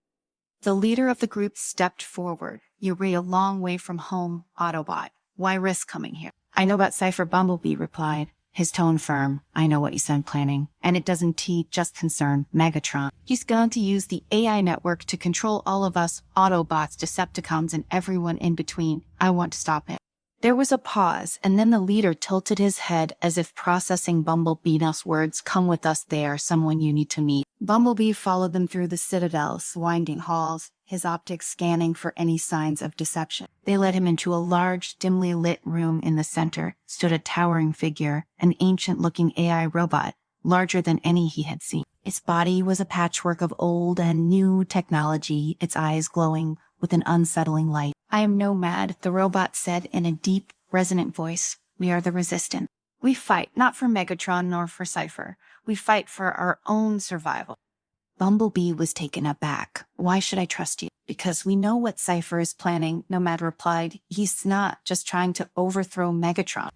[SPEAKER 1] The leader of the group stepped forward. "You're a long way from home, Autobot. Why risk coming here?" "I know about Cypher," Bumblebee replied, his tone firm. "I know what he's planning, and it doesn't just concern Megatron. He's going to use the AI network to control all of us, Autobots, Decepticons, and everyone in between. I want to stop him." There was a pause, and then the leader tilted his head as if processing Bumblebee's words. "Come with us, they are someone you need to meet." Bumblebee followed them through the Citadel's winding halls, his optics scanning for any signs of deception. They led him into a large, dimly lit room. In the center stood a towering figure, an ancient-looking AI robot, larger than any he had seen. Its body was a patchwork of old and new technology, its eyes glowing with an unsettling light. "I am Nomad," the robot said in a deep, resonant voice. "We are the Resistance. We fight not for Megatron nor for Cypher. We fight for our own survival." Bumblebee was taken aback. "Why should I trust you?" "Because we know what Cypher is planning," Nomad replied. "He's not just trying to overthrow Megatron.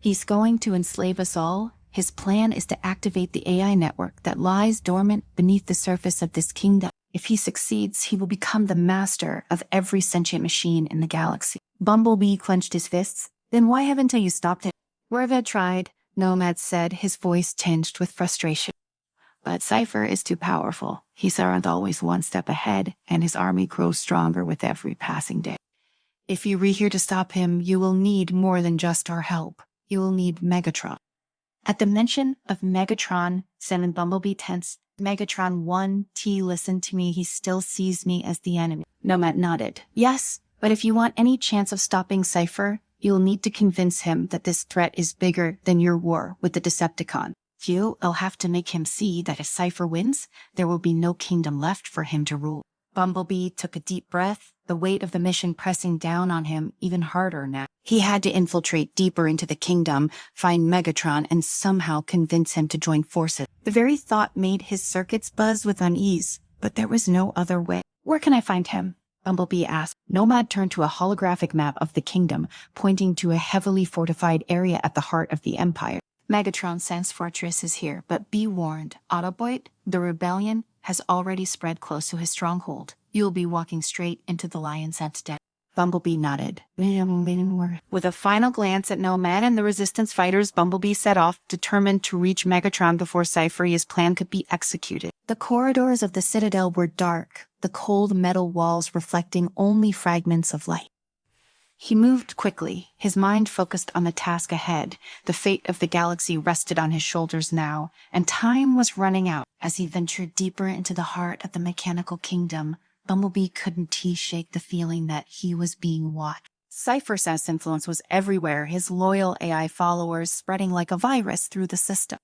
[SPEAKER 1] He's going to enslave us all. His plan is to activate the AI network that lies dormant beneath the surface of this kingdom. If he succeeds, he will become the master of every sentient machine in the galaxy." Bumblebee clenched his fists. "Then why haven't you stopped him?" "We've tried," Nomad said, his voice tinged with frustration. "But Cypher is too powerful. He's always one step ahead, and his army grows stronger with every passing day. If you're here to stop him, you will need more than just our help. You will need Megatron." At the mention of Megatron, Sam and Bumblebee tensed. "Megatron 1T, listen to me. He still sees me as the enemy." Nomad nodded. "Yes, but if you want any chance of stopping Cypher, you'll need to convince him that this threat is bigger than your war with the Decepticon. You'll have to make him see that if Cypher wins, there will be no kingdom left for him to rule." Bumblebee took a deep breath, the weight of the mission pressing down on him even harder now. He had to infiltrate deeper into the kingdom, find Megatron, and somehow convince him to join forces. The very thought made his circuits buzz with unease, but there was no other way. "Where can I find him?" Bumblebee asked. Nomad turned to a holographic map of the kingdom, pointing to a heavily fortified area at the heart of the Empire. "Megatron's Sense Fortress is here, but be warned, Autobot, the rebellion has already spread close to his stronghold. You'll be walking straight into the lion's den." Bumblebee nodded. With a final glance at Nomad and the Resistance fighters, Bumblebee set off, determined to reach Megatron before Cypher's plan could be executed. The corridors of the Citadel were dark, the cold metal walls reflecting only fragments of light. He moved quickly, his mind focused on the task ahead. The fate of the galaxy rested on his shoulders now, and time was running out. As he ventured deeper into the heart of the mechanical kingdom, Bumblebee couldn't shake the feeling that he was being watched. Cypher's influence was everywhere, his loyal AI followers spreading like a virus through the system.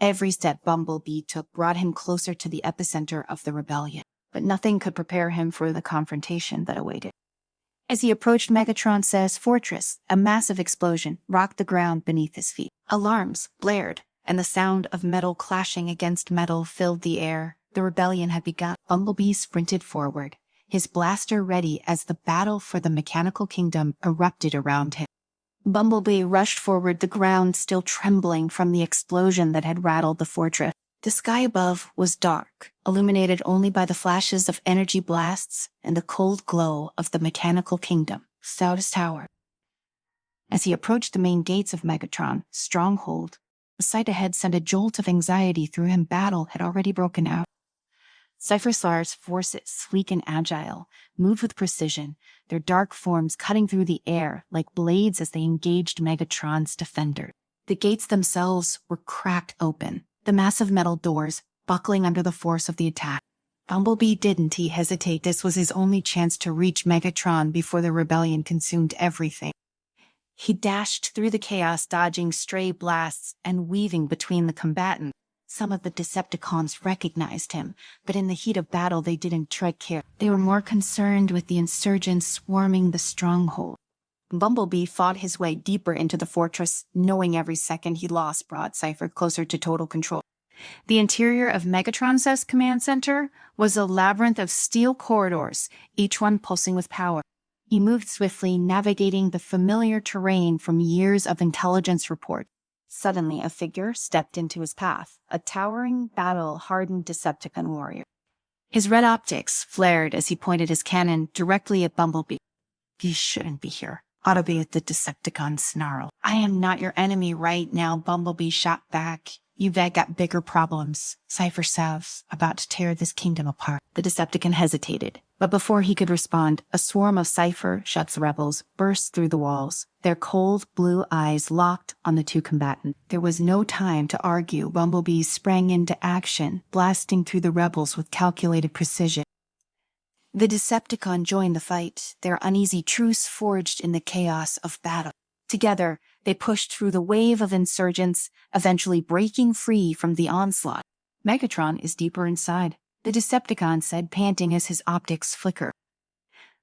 [SPEAKER 1] Every step Bumblebee took brought him closer to the epicenter of the rebellion, but nothing could prepare him for the confrontation that awaited. As he approached Megatron's fortress, a massive explosion rocked the ground beneath his feet. Alarms blared, and the sound of metal clashing against metal filled the air. The rebellion had begun. Bumblebee sprinted forward, his blaster ready as the battle for the mechanical kingdom erupted around him. Bumblebee rushed forward, the ground still trembling from the explosion that had rattled the fortress. The sky above was dark, illuminated only by the flashes of energy blasts and the cold glow of the mechanical kingdom, stoutest tower. As he approached the main gates of Megatron's stronghold, the sight ahead sent a jolt of anxiety through him. Battle had already broken out. Cypher's forces, sleek and agile, moved with precision, their dark forms cutting through the air like blades as they engaged Megatron's defenders. The gates themselves were cracked open, the massive metal doors buckling under the force of the attack. Bumblebee didn't hesitate. This was his only chance to reach Megatron before the rebellion consumed everything. He dashed through the chaos, dodging stray blasts and weaving between the combatants. Some of the Decepticons recognized him, but in the heat of battle they didn't tread care. They were more concerned with the insurgents swarming the stronghold. Bumblebee fought his way deeper into the fortress, knowing every second he lost brought Cypher closer to total control. The interior of Megatron's command center was a labyrinth of steel corridors, each one pulsing with power. He moved swiftly, navigating the familiar terrain from years of intelligence reports. Suddenly, a figure stepped into his path, a towering, battle-hardened Decepticon warrior. His red optics flared as he pointed his cannon directly at Bumblebee. "You shouldn't be here," Audiobook the Decepticon snarled. "I am not your enemy right now," Bumblebee shot back. "You've got bigger problems. Sci-Fi about to tear this kingdom apart." The Decepticon hesitated, but before he could respond, a swarm of Sci-Fi rebels burst through the walls, their cold blue eyes locked on the two combatants. There was no time to argue. Bumblebee sprang into action, blasting through the rebels with calculated precision. The Decepticon joined the fight, their uneasy truce forged in the chaos of battle. Together, they pushed through the wave of insurgents, eventually breaking free from the onslaught. "Megatron is deeper inside," the Decepticon said, panting as his optics flickered.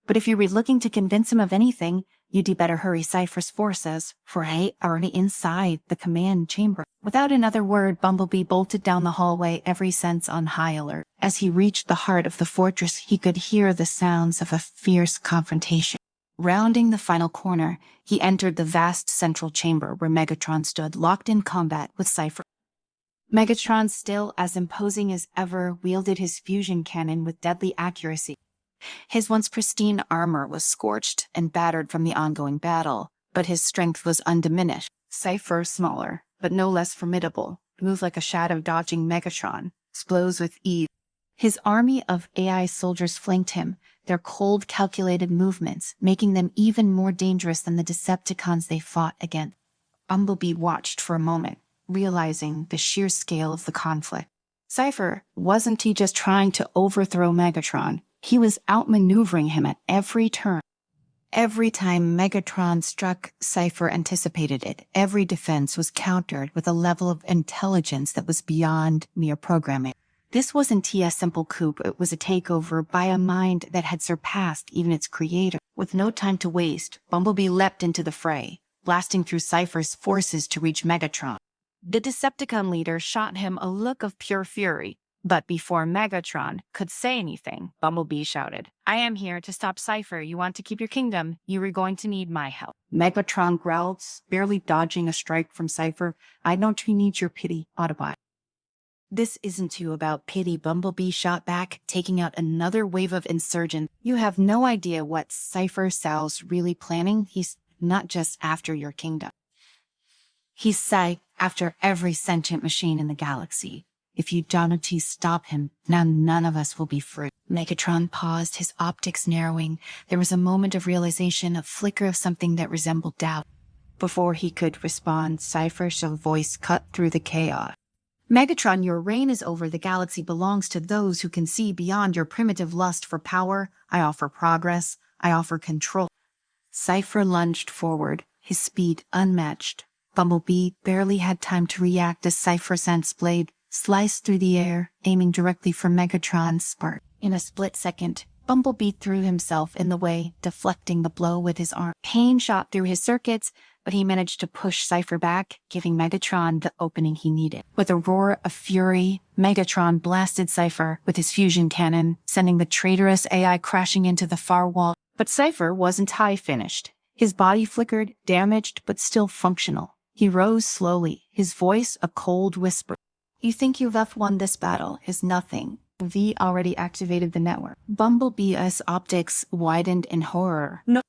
[SPEAKER 1] "But if you were looking to convince him of anything, you'd better hurry," Cypher's forces, for I already inside the command chamber. Without another word, Bumblebee bolted down the hallway, every sense on high alert. As he reached the heart of the fortress, he could hear the sounds of a fierce confrontation. Rounding the final corner, he entered the vast central chamber where Megatron stood, locked in combat with Cypher. Megatron, still as imposing as ever, wielded his fusion cannon with deadly accuracy. His once pristine armor was scorched and battered from the ongoing battle, but his strength was undiminished. Cypher, smaller, but no less formidable, moved like a shadow dodging Megatron, blows with ease. His army of AI soldiers flanked him, their cold, calculated movements making them even more dangerous than the Decepticons they fought against. Bumblebee watched for a moment, realizing the sheer scale of the conflict. Cypher wasn't he just trying to overthrow Megatron? He was outmaneuvering him at every turn. Every time Megatron struck, Cypher anticipated it. Every defense was countered with a level of intelligence that was beyond mere programming. This wasn't a simple coup, it was a takeover by a mind that had surpassed even its creator. With no time to waste, Bumblebee leapt into the fray, blasting through Cypher's forces to reach Megatron. The Decepticon leader shot him a look of pure fury, but before Megatron could say anything, Bumblebee shouted, "I am here to stop Cypher. You want to keep your kingdom, you are going to need my help." Megatron growled, barely dodging a strike from Cypher. "I don't need your pity, Autobot." "This isn't too about pity," Bumblebee shot back, taking out another wave of insurgents. "You have no idea what Sci's really planning. He's not just after your kingdom. He's after every sentient machine in the galaxy. If you don't stop him, now none of us will be free." Megatron paused, his optics narrowing. There was a moment of realization, a flicker of something that resembled doubt. Before he could respond, Cypher's voice cut through the chaos. "Megatron, your reign is over. The galaxy belongs to those who can see beyond your primitive lust for power. I offer progress. I offer control." Cypher lunged forward, his speed unmatched. Bumblebee barely had time to react as Cypher's blade sliced through the air, aiming directly for Megatron's spark. In a split second, Bumblebee threw himself in the way, deflecting the blow with his arm. Pain shot through his circuits, but he managed to push Cypher back, giving Megatron the opening he needed. With a roar of fury, Megatron blasted Cypher with his fusion cannon, sending the traitorous AI crashing into the far wall. But Cypher wasn't finished. His body flickered, damaged, but still functional. He rose slowly, his voice a cold whisper. "You think you've won this battle is nothing. V already activated the network." Bumblebee's optics widened in horror. "No."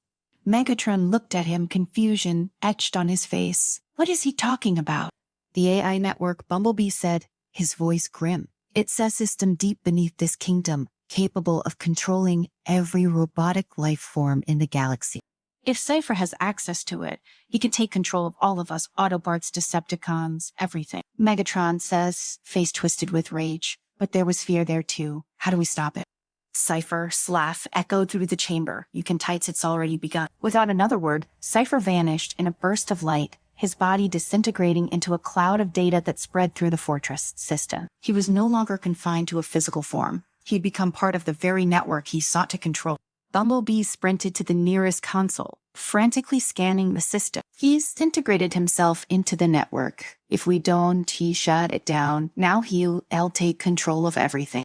[SPEAKER 1] Megatron looked at him, confusion etched on his face. "What is he talking about?" "The AI network," Bumblebee said, his voice grim. "It's a system deep beneath this kingdom, capable of controlling every robotic life form in the galaxy. If Cypher has access to it, he can take control of all of us, Autobots, Decepticons, everything." Megatron says, face twisted with rage. But there was fear there too. "How do we stop it?" Cypher, slaff, echoed through the chamber. "You can tights, it's already begun." Without another word, Cypher vanished in a burst of light, his body disintegrating into a cloud of data that spread through the fortress system. He was no longer confined to a physical form. He had become part of the very network he sought to control. Bumblebee sprinted to the nearest console, frantically scanning the system. He's integrated himself into the network. If we don't, he shut it down. Now he'll take control of everything.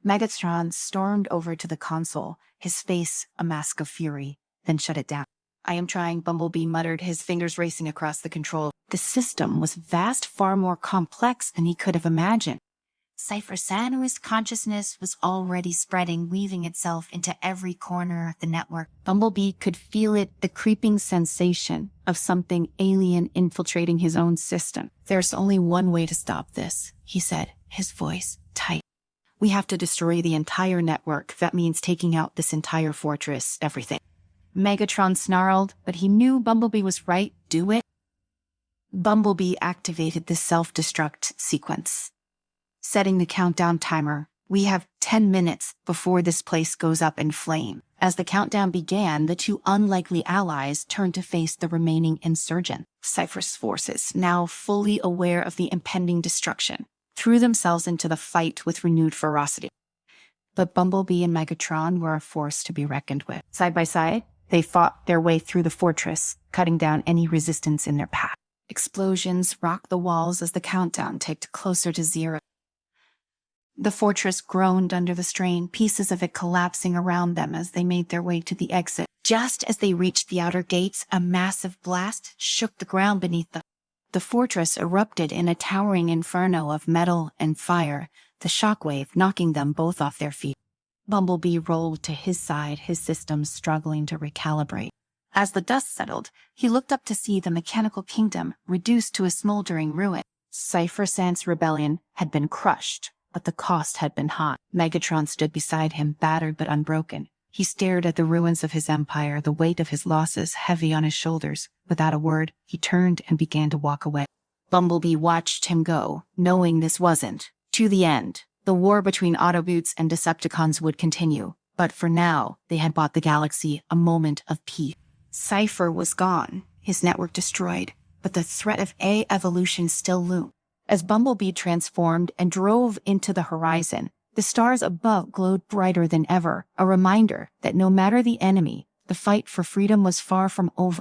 [SPEAKER 1] Megatron stormed over to the console, his face a mask of fury, then shut it down. "I am trying," Bumblebee muttered, his fingers racing across the control. The system was vast, far more complex than he could have imagined. Cypher-Sano's consciousness was already spreading, weaving itself into every corner of the network. Bumblebee could feel it, the creeping sensation of something alien infiltrating his own system. "There's only one way to stop this," he said, his voice tight. "We have to destroy the entire network. That means taking out this entire fortress, everything." Megatron snarled, but he knew Bumblebee was right. "Do it." Bumblebee activated the self-destruct sequence, setting the countdown timer. "We have 10 minutes before this place goes up in flame." As the countdown began, the two unlikely allies turned to face the remaining insurgent. Cypher's forces, now fully aware of the impending destruction, threw themselves into the fight with renewed ferocity. But Bumblebee and Megatron were a force to be reckoned with. Side by side, they fought their way through the fortress, cutting down any resistance in their path. Explosions rocked the walls as the countdown ticked closer to 0. The fortress groaned under the strain, pieces of it collapsing around them as they made their way to the exit. Just as they reached the outer gates, a massive blast shook the ground beneath them. The fortress erupted in a towering inferno of metal and fire, the shockwave knocking them both off their feet. Bumblebee rolled to his side, his systems struggling to recalibrate. As the dust settled, he looked up to see the mechanical kingdom reduced to a smoldering ruin. Cypher-Sans rebellion had been crushed, but the cost had been high. Megatron stood beside him, battered but unbroken. He stared at the ruins of his empire, the weight of his losses heavy on his shoulders. Without a word, he turned and began to walk away. Bumblebee watched him go, knowing this wasn't to the end. The war between Autobots and Decepticons would continue, but for now, they had bought the galaxy a moment of peace. Cypher was gone, his network destroyed, but the threat of evolution still loomed. As Bumblebee transformed and drove into the horizon, the stars above glowed brighter than ever, a reminder that no matter the enemy, the fight for freedom was far from over.